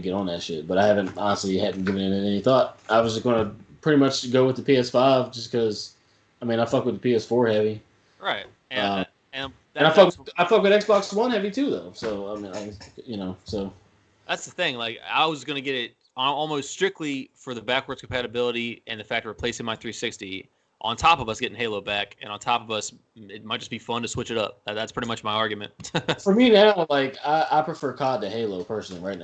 get on that shit. But I hadn't given it any thought. I was just going to pretty much go with the PS5 just because, I mean, I fuck with the PS4 heavy. Right. And I fuck with Xbox One heavy too, though. So, I mean, so. That's the thing. Like, I was going to get it almost strictly for the backwards compatibility and the fact of replacing my 360 on top of us getting Halo back, and on top of us, it might just be fun to switch it up. That's pretty much my argument. For me now, like I prefer COD to Halo personally. Right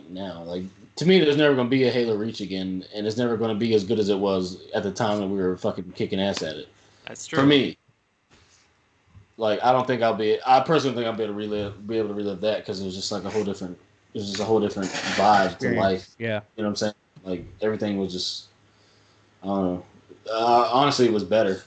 now, like to me, there's never going to be a Halo Reach again, and it's never going to be as good as it was at the time that we were fucking kicking ass at it. That's true. For me, like I personally think I'll be able to relive that because it was just like a whole different vibe to life. Yeah, you know what I'm saying? Like everything was just, I don't know. Honestly, it was better.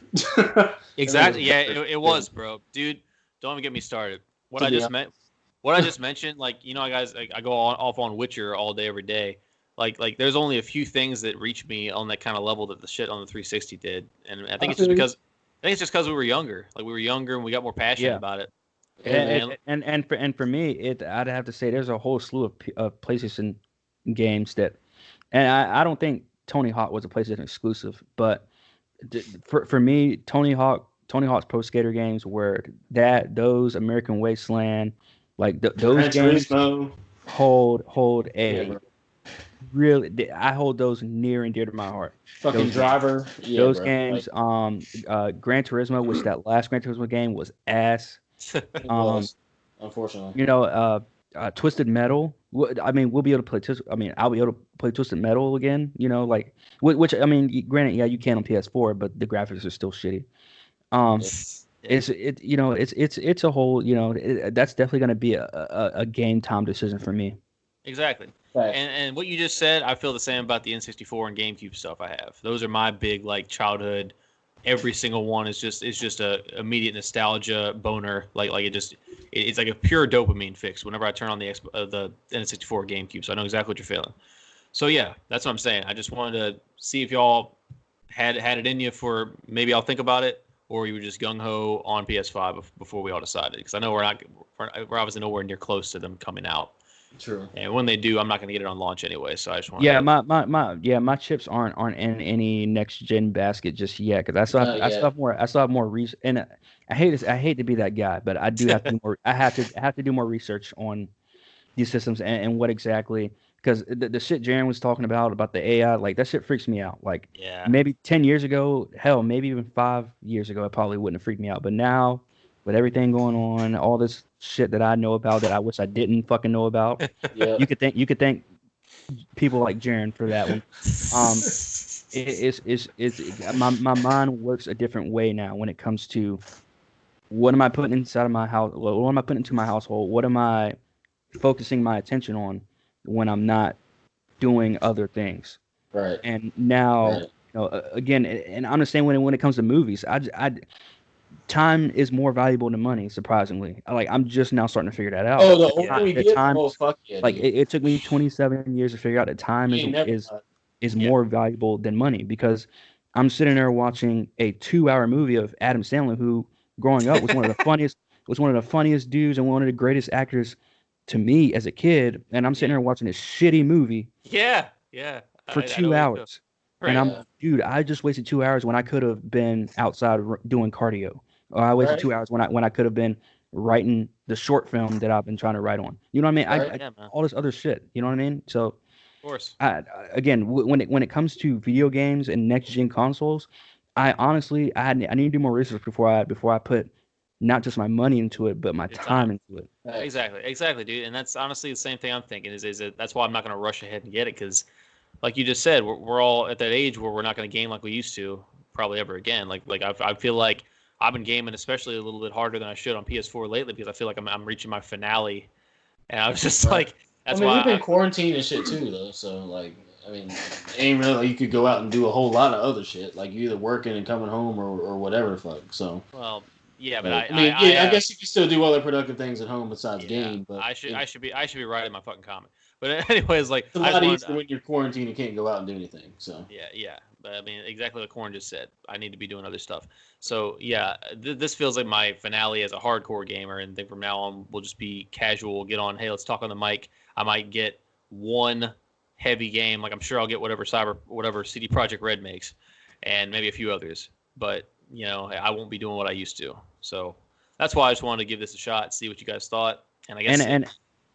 Exactly. It was, bro. Dude, don't even get me started. What I just mentioned, like, you know, guys, I go off on Witcher all day, every day. Like, there's only a few things that reach me on that kind of level that the shit on the 360 did, and I think it's just because we were younger. Like, we were younger and we got more passionate about it. And for me, I'd have to say there's a whole slew of PlayStation games that, and I don't think Tony Hawk was a PlayStation exclusive, but for me, Tony Hawk Tony Hawk's Pro Skater games were those American Wasteland, like those Gran games Turismo. hold Yeah, a bro. really. I hold those near and dear to my heart. Fucking Those games. Driver. Yeah, Those bro. games, Gran Turismo, which that last Gran Turismo game was ass. It was, unfortunately. You know, Twisted Metal. I mean, we'll be able to play. I'll be able to play Twisted Metal again. You know, like which I mean, granted, yeah, you can on PS4, but the graphics are still shitty. It's a whole. You know, that's definitely going to be a game time decision for me. Exactly. And what you just said, I feel the same about the N64 and GameCube stuff I have. Those are my big like childhood. Every single one is just a immediate nostalgia boner. Like it's like a pure dopamine fix whenever I turn on the N64 GameCube. So I know exactly what you're feeling. So yeah, that's what I'm saying. I just wanted to see if y'all had it in you for maybe I'll think about it, or you were just gung ho on PS5 before we all decided. Because I know we're obviously nowhere near close to them coming out. True. And when they do, I'm not going to get it on launch anyway. So I just want. Yeah, my chips aren't in any next gen basket just yet because I still have more research. And I hate to be that guy, but I do have to do more. I have to do more research on these systems and what exactly because the shit Jaren was talking about the AI, like that shit freaks me out. Like maybe 10 years ago, hell, maybe even 5 years ago, it probably wouldn't have freaked me out. But now, with everything going on, all this shit that I know about that I wish I didn't fucking know about, you could thank people like Jaren for that one. My mind works a different way now when it comes to what am I putting inside of my house? What am I putting into my household? What am I focusing my attention on when I'm not doing other things? Right. And now, again, and I'm the same when it comes to movies. Time is more valuable than money, surprisingly. Like I'm just now starting to figure that out. Oh, the older we get, fuck yeah. Like it took me 27 years to figure out that time is more valuable than money because I'm sitting there watching a 2-hour movie of Adam Sandler, who growing up was one of the funniest dudes and one of the greatest actors to me as a kid, and I'm sitting there watching this shitty movie. For 2 hours. Right. And I'm, dude, I just wasted 2 hours when I could have been outside doing cardio. Or I wasted 2 hours when I could have been writing the short film that I've been trying to write on. You know what I mean? All this other shit. You know what I mean? So, of course. Again, when it comes to video games and next gen consoles, I need to do more research before I put not just my money into it, but my time into it. Exactly, dude. And that's honestly the same thing I'm thinking. Is that that's why I'm not going to rush ahead and get it because. Like you just said, we're all at that age where we're not going to game like we used to probably ever again. Like I feel like I've been gaming especially a little bit harder than I should on PS4 lately because I feel like I'm reaching my finale, and I was just like, that's why we've been quarantined and shit too though. So like, I mean, it ain't really like you could go out and do a whole lot of other shit. Like you either working and coming home or whatever the fuck. So well, yeah, but I guess you can still do other productive things at home besides game. But I should be writing my fucking comic. But anyways, like it's a lot easier when you're quarantined and can't go out and do anything. So yeah. But I mean, exactly what Corn just said. I need to be doing other stuff. So yeah, this feels like my finale as a hardcore gamer, and then from now on we'll just be casual. Get on, hey, let's talk on the mic. I might get one heavy game, like I'm sure I'll get whatever CD Projekt Red makes, and maybe a few others. But I won't be doing what I used to. So that's why I just wanted to give this a shot, see what you guys thought, and I guess.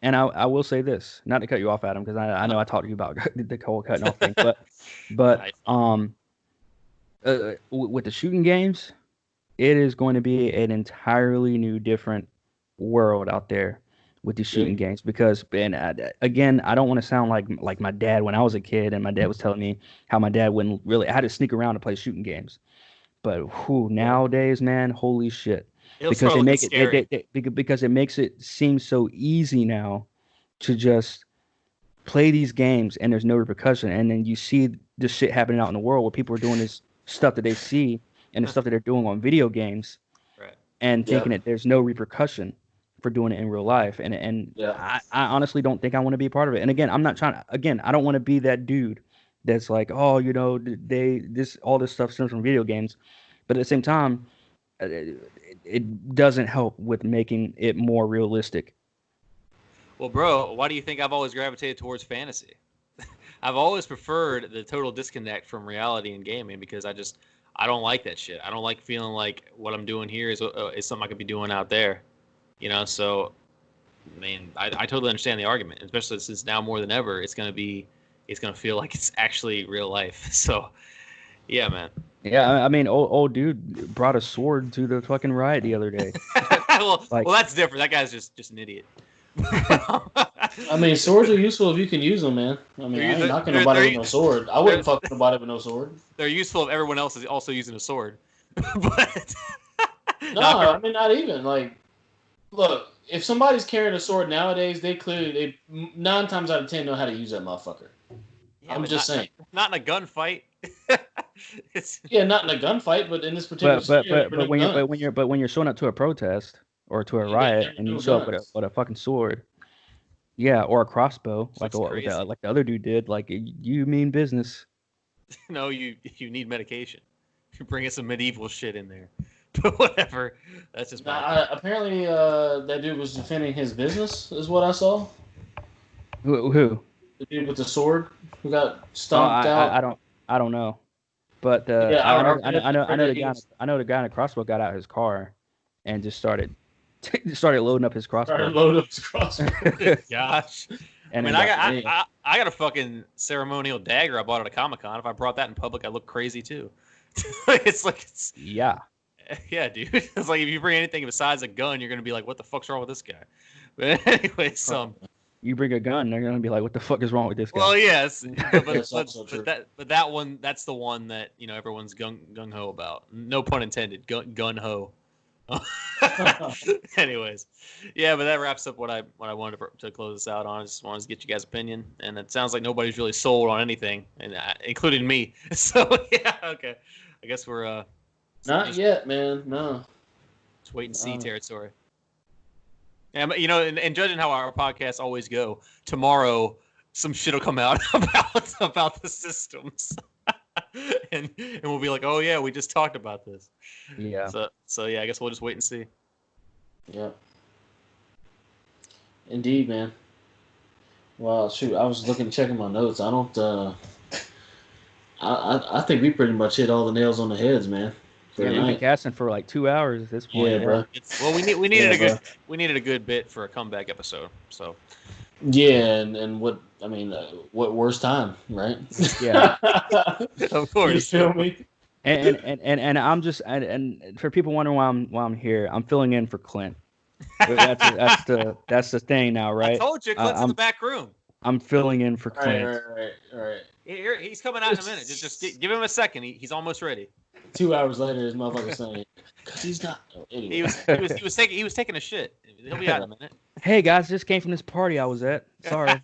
And I will say this, not to cut you off, Adam, because I know I talked to you about the whole cutting off thing, but with the shooting games, it is going to be an entirely new, different world out there with these shooting games. Because, again, I don't want to sound like my dad when I was a kid, and my dad was telling me how my dad wouldn't really. I had to sneak around to play shooting games, but nowadays, man, holy shit. Because because it makes it seem so easy now to just play these games and there's no repercussion, and then you see this shit happening out in the world where people are doing this stuff that they see and the stuff that they're doing on video games, and thinking that there's no repercussion for doing it in real life, and I honestly don't think I want to be a part of it. And again, I'm not trying to. Again, I don't want to be that dude that's like, oh, all this stuff stems from video games, but at the same time. It doesn't help with making it more realistic. Well, bro, why do you think I've always gravitated towards fantasy? I've always preferred the total disconnect from reality in gaming because I don't like that shit. I don't like feeling like what I'm doing here is something I could be doing out there. So I mean, I totally understand the argument, especially since now more than ever it's gonna feel like it's actually real life. So yeah, man. Yeah, I mean, old dude brought a sword to the fucking riot the other day. well, that's different. That guy's just an idiot. I mean, swords are useful if you can use them, man. I mean, I ain't knocking nobody with no sword. I wouldn't fuck nobody with no sword. They're useful if everyone else is also using a sword. But no, I mean, not even. Like, look, if somebody's carrying a sword nowadays, they 9 times out of 10 know how to use that motherfucker. Yeah, I'm just saying. Not in a gunfight. Yeah, not in a gunfight, but in this particular but when you're showing up to a protest or to a riot and you show up with a fucking sword, yeah, or a crossbow like the other dude did, like you mean business. No, you need medication. You're bringing some medieval shit in there, but whatever. That's just apparently that dude was defending his business, is what I saw. Who? The dude with the sword who got stomped out. I don't know. But I know the guy in the crossbow got out of his car and just started loading up his crossbow. Gosh. And I got a fucking ceremonial dagger I bought at a Comic-Con. If I brought that in public, I look crazy too. Yeah, dude. It's like if you bring anything besides a gun, you're gonna be like, what the fuck's wrong with this guy? But anyway, you bring a gun, they're gonna be like, "What the fuck is wrong with this guy?" Well, yes, but that's the one that everyone's gung ho about. No pun intended. Gun ho. Anyways, yeah, but that wraps up what I wanted to close this out on. I just wanted to get you guys' opinion, and it sounds like nobody's really sold on anything, and including me. So yeah, okay. I guess we're not yet, man. No, it's wait and see territory. And and judging how our podcasts always go, tomorrow some shit will come out about the systems, and we'll be like, oh yeah, we just talked about this. Yeah. So yeah, I guess we'll just wait and see. Yeah. Indeed, man. Well, shoot, I was checking my notes. I don't. I think we pretty much hit all the nails on the heads, man. Yeah, we've been casting for like 2 hours at this point. Yeah, bro. Well, we needed a good bit for a comeback episode. So. Yeah, and what worse time, right? Yeah. Of course. You feel me? And I'm just and for people wondering why I'm here, I'm filling in for Clint. That's the thing now, right? I told you, Clint's in the back room. I'm filling in for Clint. All right. He's coming out in a minute. Just give him a second. He's almost ready. 2 hours later, his motherfucker saying, "Cause he's not." Anyway. He was taking a shit. He'll be out in a minute. Hey guys, just came from this party I was at. Sorry.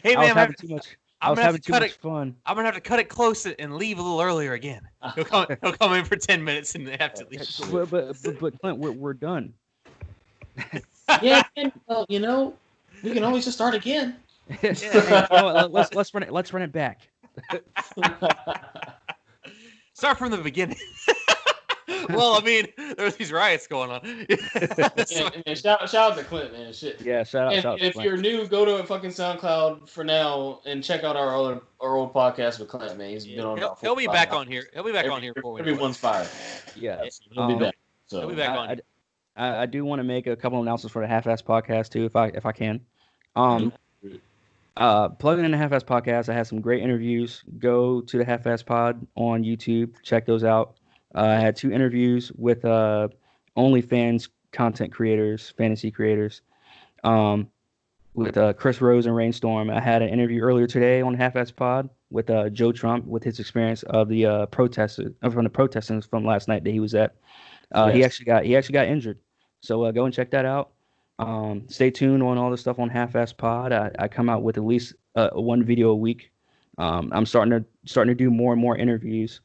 Hey man, I was having too much fun. I'm gonna have to cut it close and leave a little earlier again. He'll come in for 10 minutes and have to leave. But Clint, we're done. Yeah, well, we can always just start again. Let's run it back. Start from the beginning. Well, I mean, there's these riots going on. And shout out to Clint, man. Shit. Yeah, shout out. And if you're new, go to fucking SoundCloud for now and check out our old podcast with Clint, man. He's been on. He'll be back on here. He'll be back on here. Everyone's fired. Yeah, he'll be back. So he'll be back on. I do want to make a couple of announcements for the Half-Ass Podcast too, if I can. Plugging in the Half-Ass Podcast, I had some great interviews. Go to the Half-Ass Pod on YouTube. Check those out. I had 2 interviews with OnlyFans content creators, fantasy creators, with Chris Rose and Rainstorm. I had an interview earlier today on Half-Ass Pod with Joe Trump with his experience of the protesters from last night that he was at. Yes. He actually got injured. So go and check that out. Stay tuned on all the stuff on Half-Ass Pod. I come out with at least 1 video a week. I'm starting to do more and more interviews,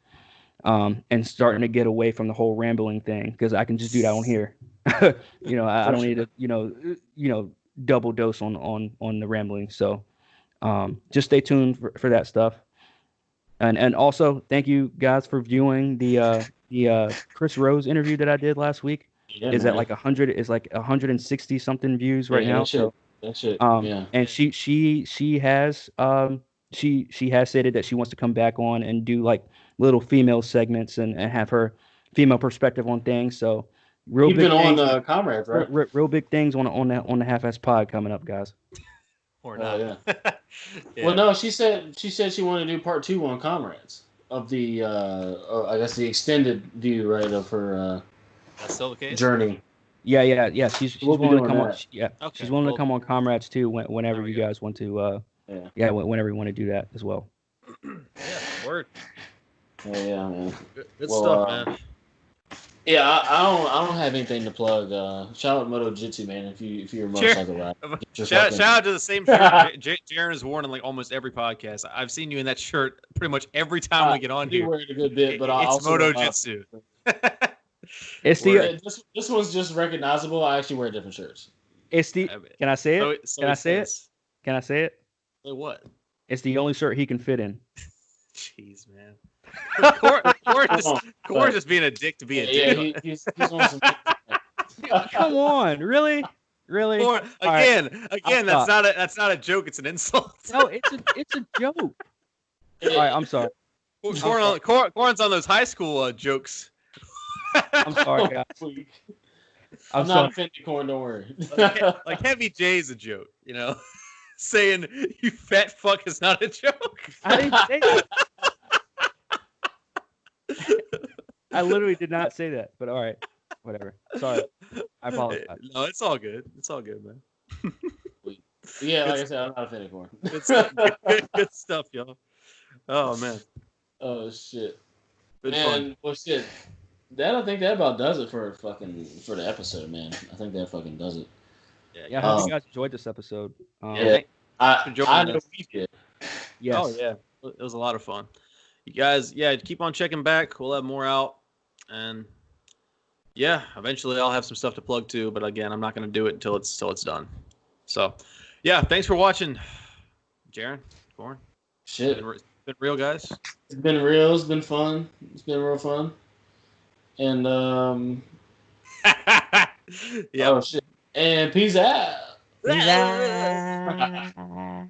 and starting to get away from the whole rambling thing because I can just do that on here. I don't need to double dose on the rambling. So just stay tuned for that stuff. And also thank you guys for viewing the Chris Rose interview that I did last week. Yeah, is man. At like 100 is like 160 something views right now. That's it. Yeah. And she has stated that she wants to come back on and do like little female segments and have her female perspective on things. So real You've big been things, on Comrades, right? real big things on the half-ass pod coming up, guys. Or Oh, not. yeah. Well, no, she said she wanted to do part 2 on Comrades of the I guess the extended view, right, of her That's still the case. journey. Yeah. She's We'll be willing to doing come that. on. She's willing to come on Comrades too whenever There we you go. guys want to. Whenever you want to do that as well. Yeah, word. Oh, yeah, man. Good Well, stuff, man. Yeah, I don't have anything to plug. Shout out Moto Jitsu, man. If you're a motorcycle rider, Shout out to the same shirt Jaren has worn in like almost every podcast. I've seen you in that shirt pretty much every time we get on here. Wear it a good bit, but I it's also Moto Jitsu. It's the this one's just recognizable. I actually wear different shirts. it's the. Can I say it? So Can I say it? Can I say it? Say what? It's the only shirt he can fit in. Jeez, man. Core's just being a dick to be a dick. Yeah, he's on some. Come on, really? Core, again, that's not a joke. It's an insult. No, it's a joke. All right, I'm sorry. Corin's on those high school jokes. I'm sorry, guys. I'm not offended, Corn. Don't worry. Like Heavy J's a joke, you know. Saying you fat fuck is not a joke. I didn't say that. I literally did not say that, but all right, whatever. Sorry, I apologize. No, it's all good. It's all good, man. Yeah, like I said, I'm not offended, Corn. Good stuff, y'all. Oh man. Oh shit. Good man, fun. well shit. I think that about does it for the episode, man. I think that fucking does it. Yeah, I hope you guys enjoyed this episode. I know we did. Yes. Oh yeah, it was a lot of fun. You guys, keep on checking back. We'll have more out, and yeah, eventually I'll have some stuff to plug too. But again, I'm not going to do it until it's done. So, yeah, thanks for watching, Jaren, Corn. Shit, it's been real, guys. It's been real. It's been fun. It's been real fun. And yeah. Oh shit. And peace out. Peace out.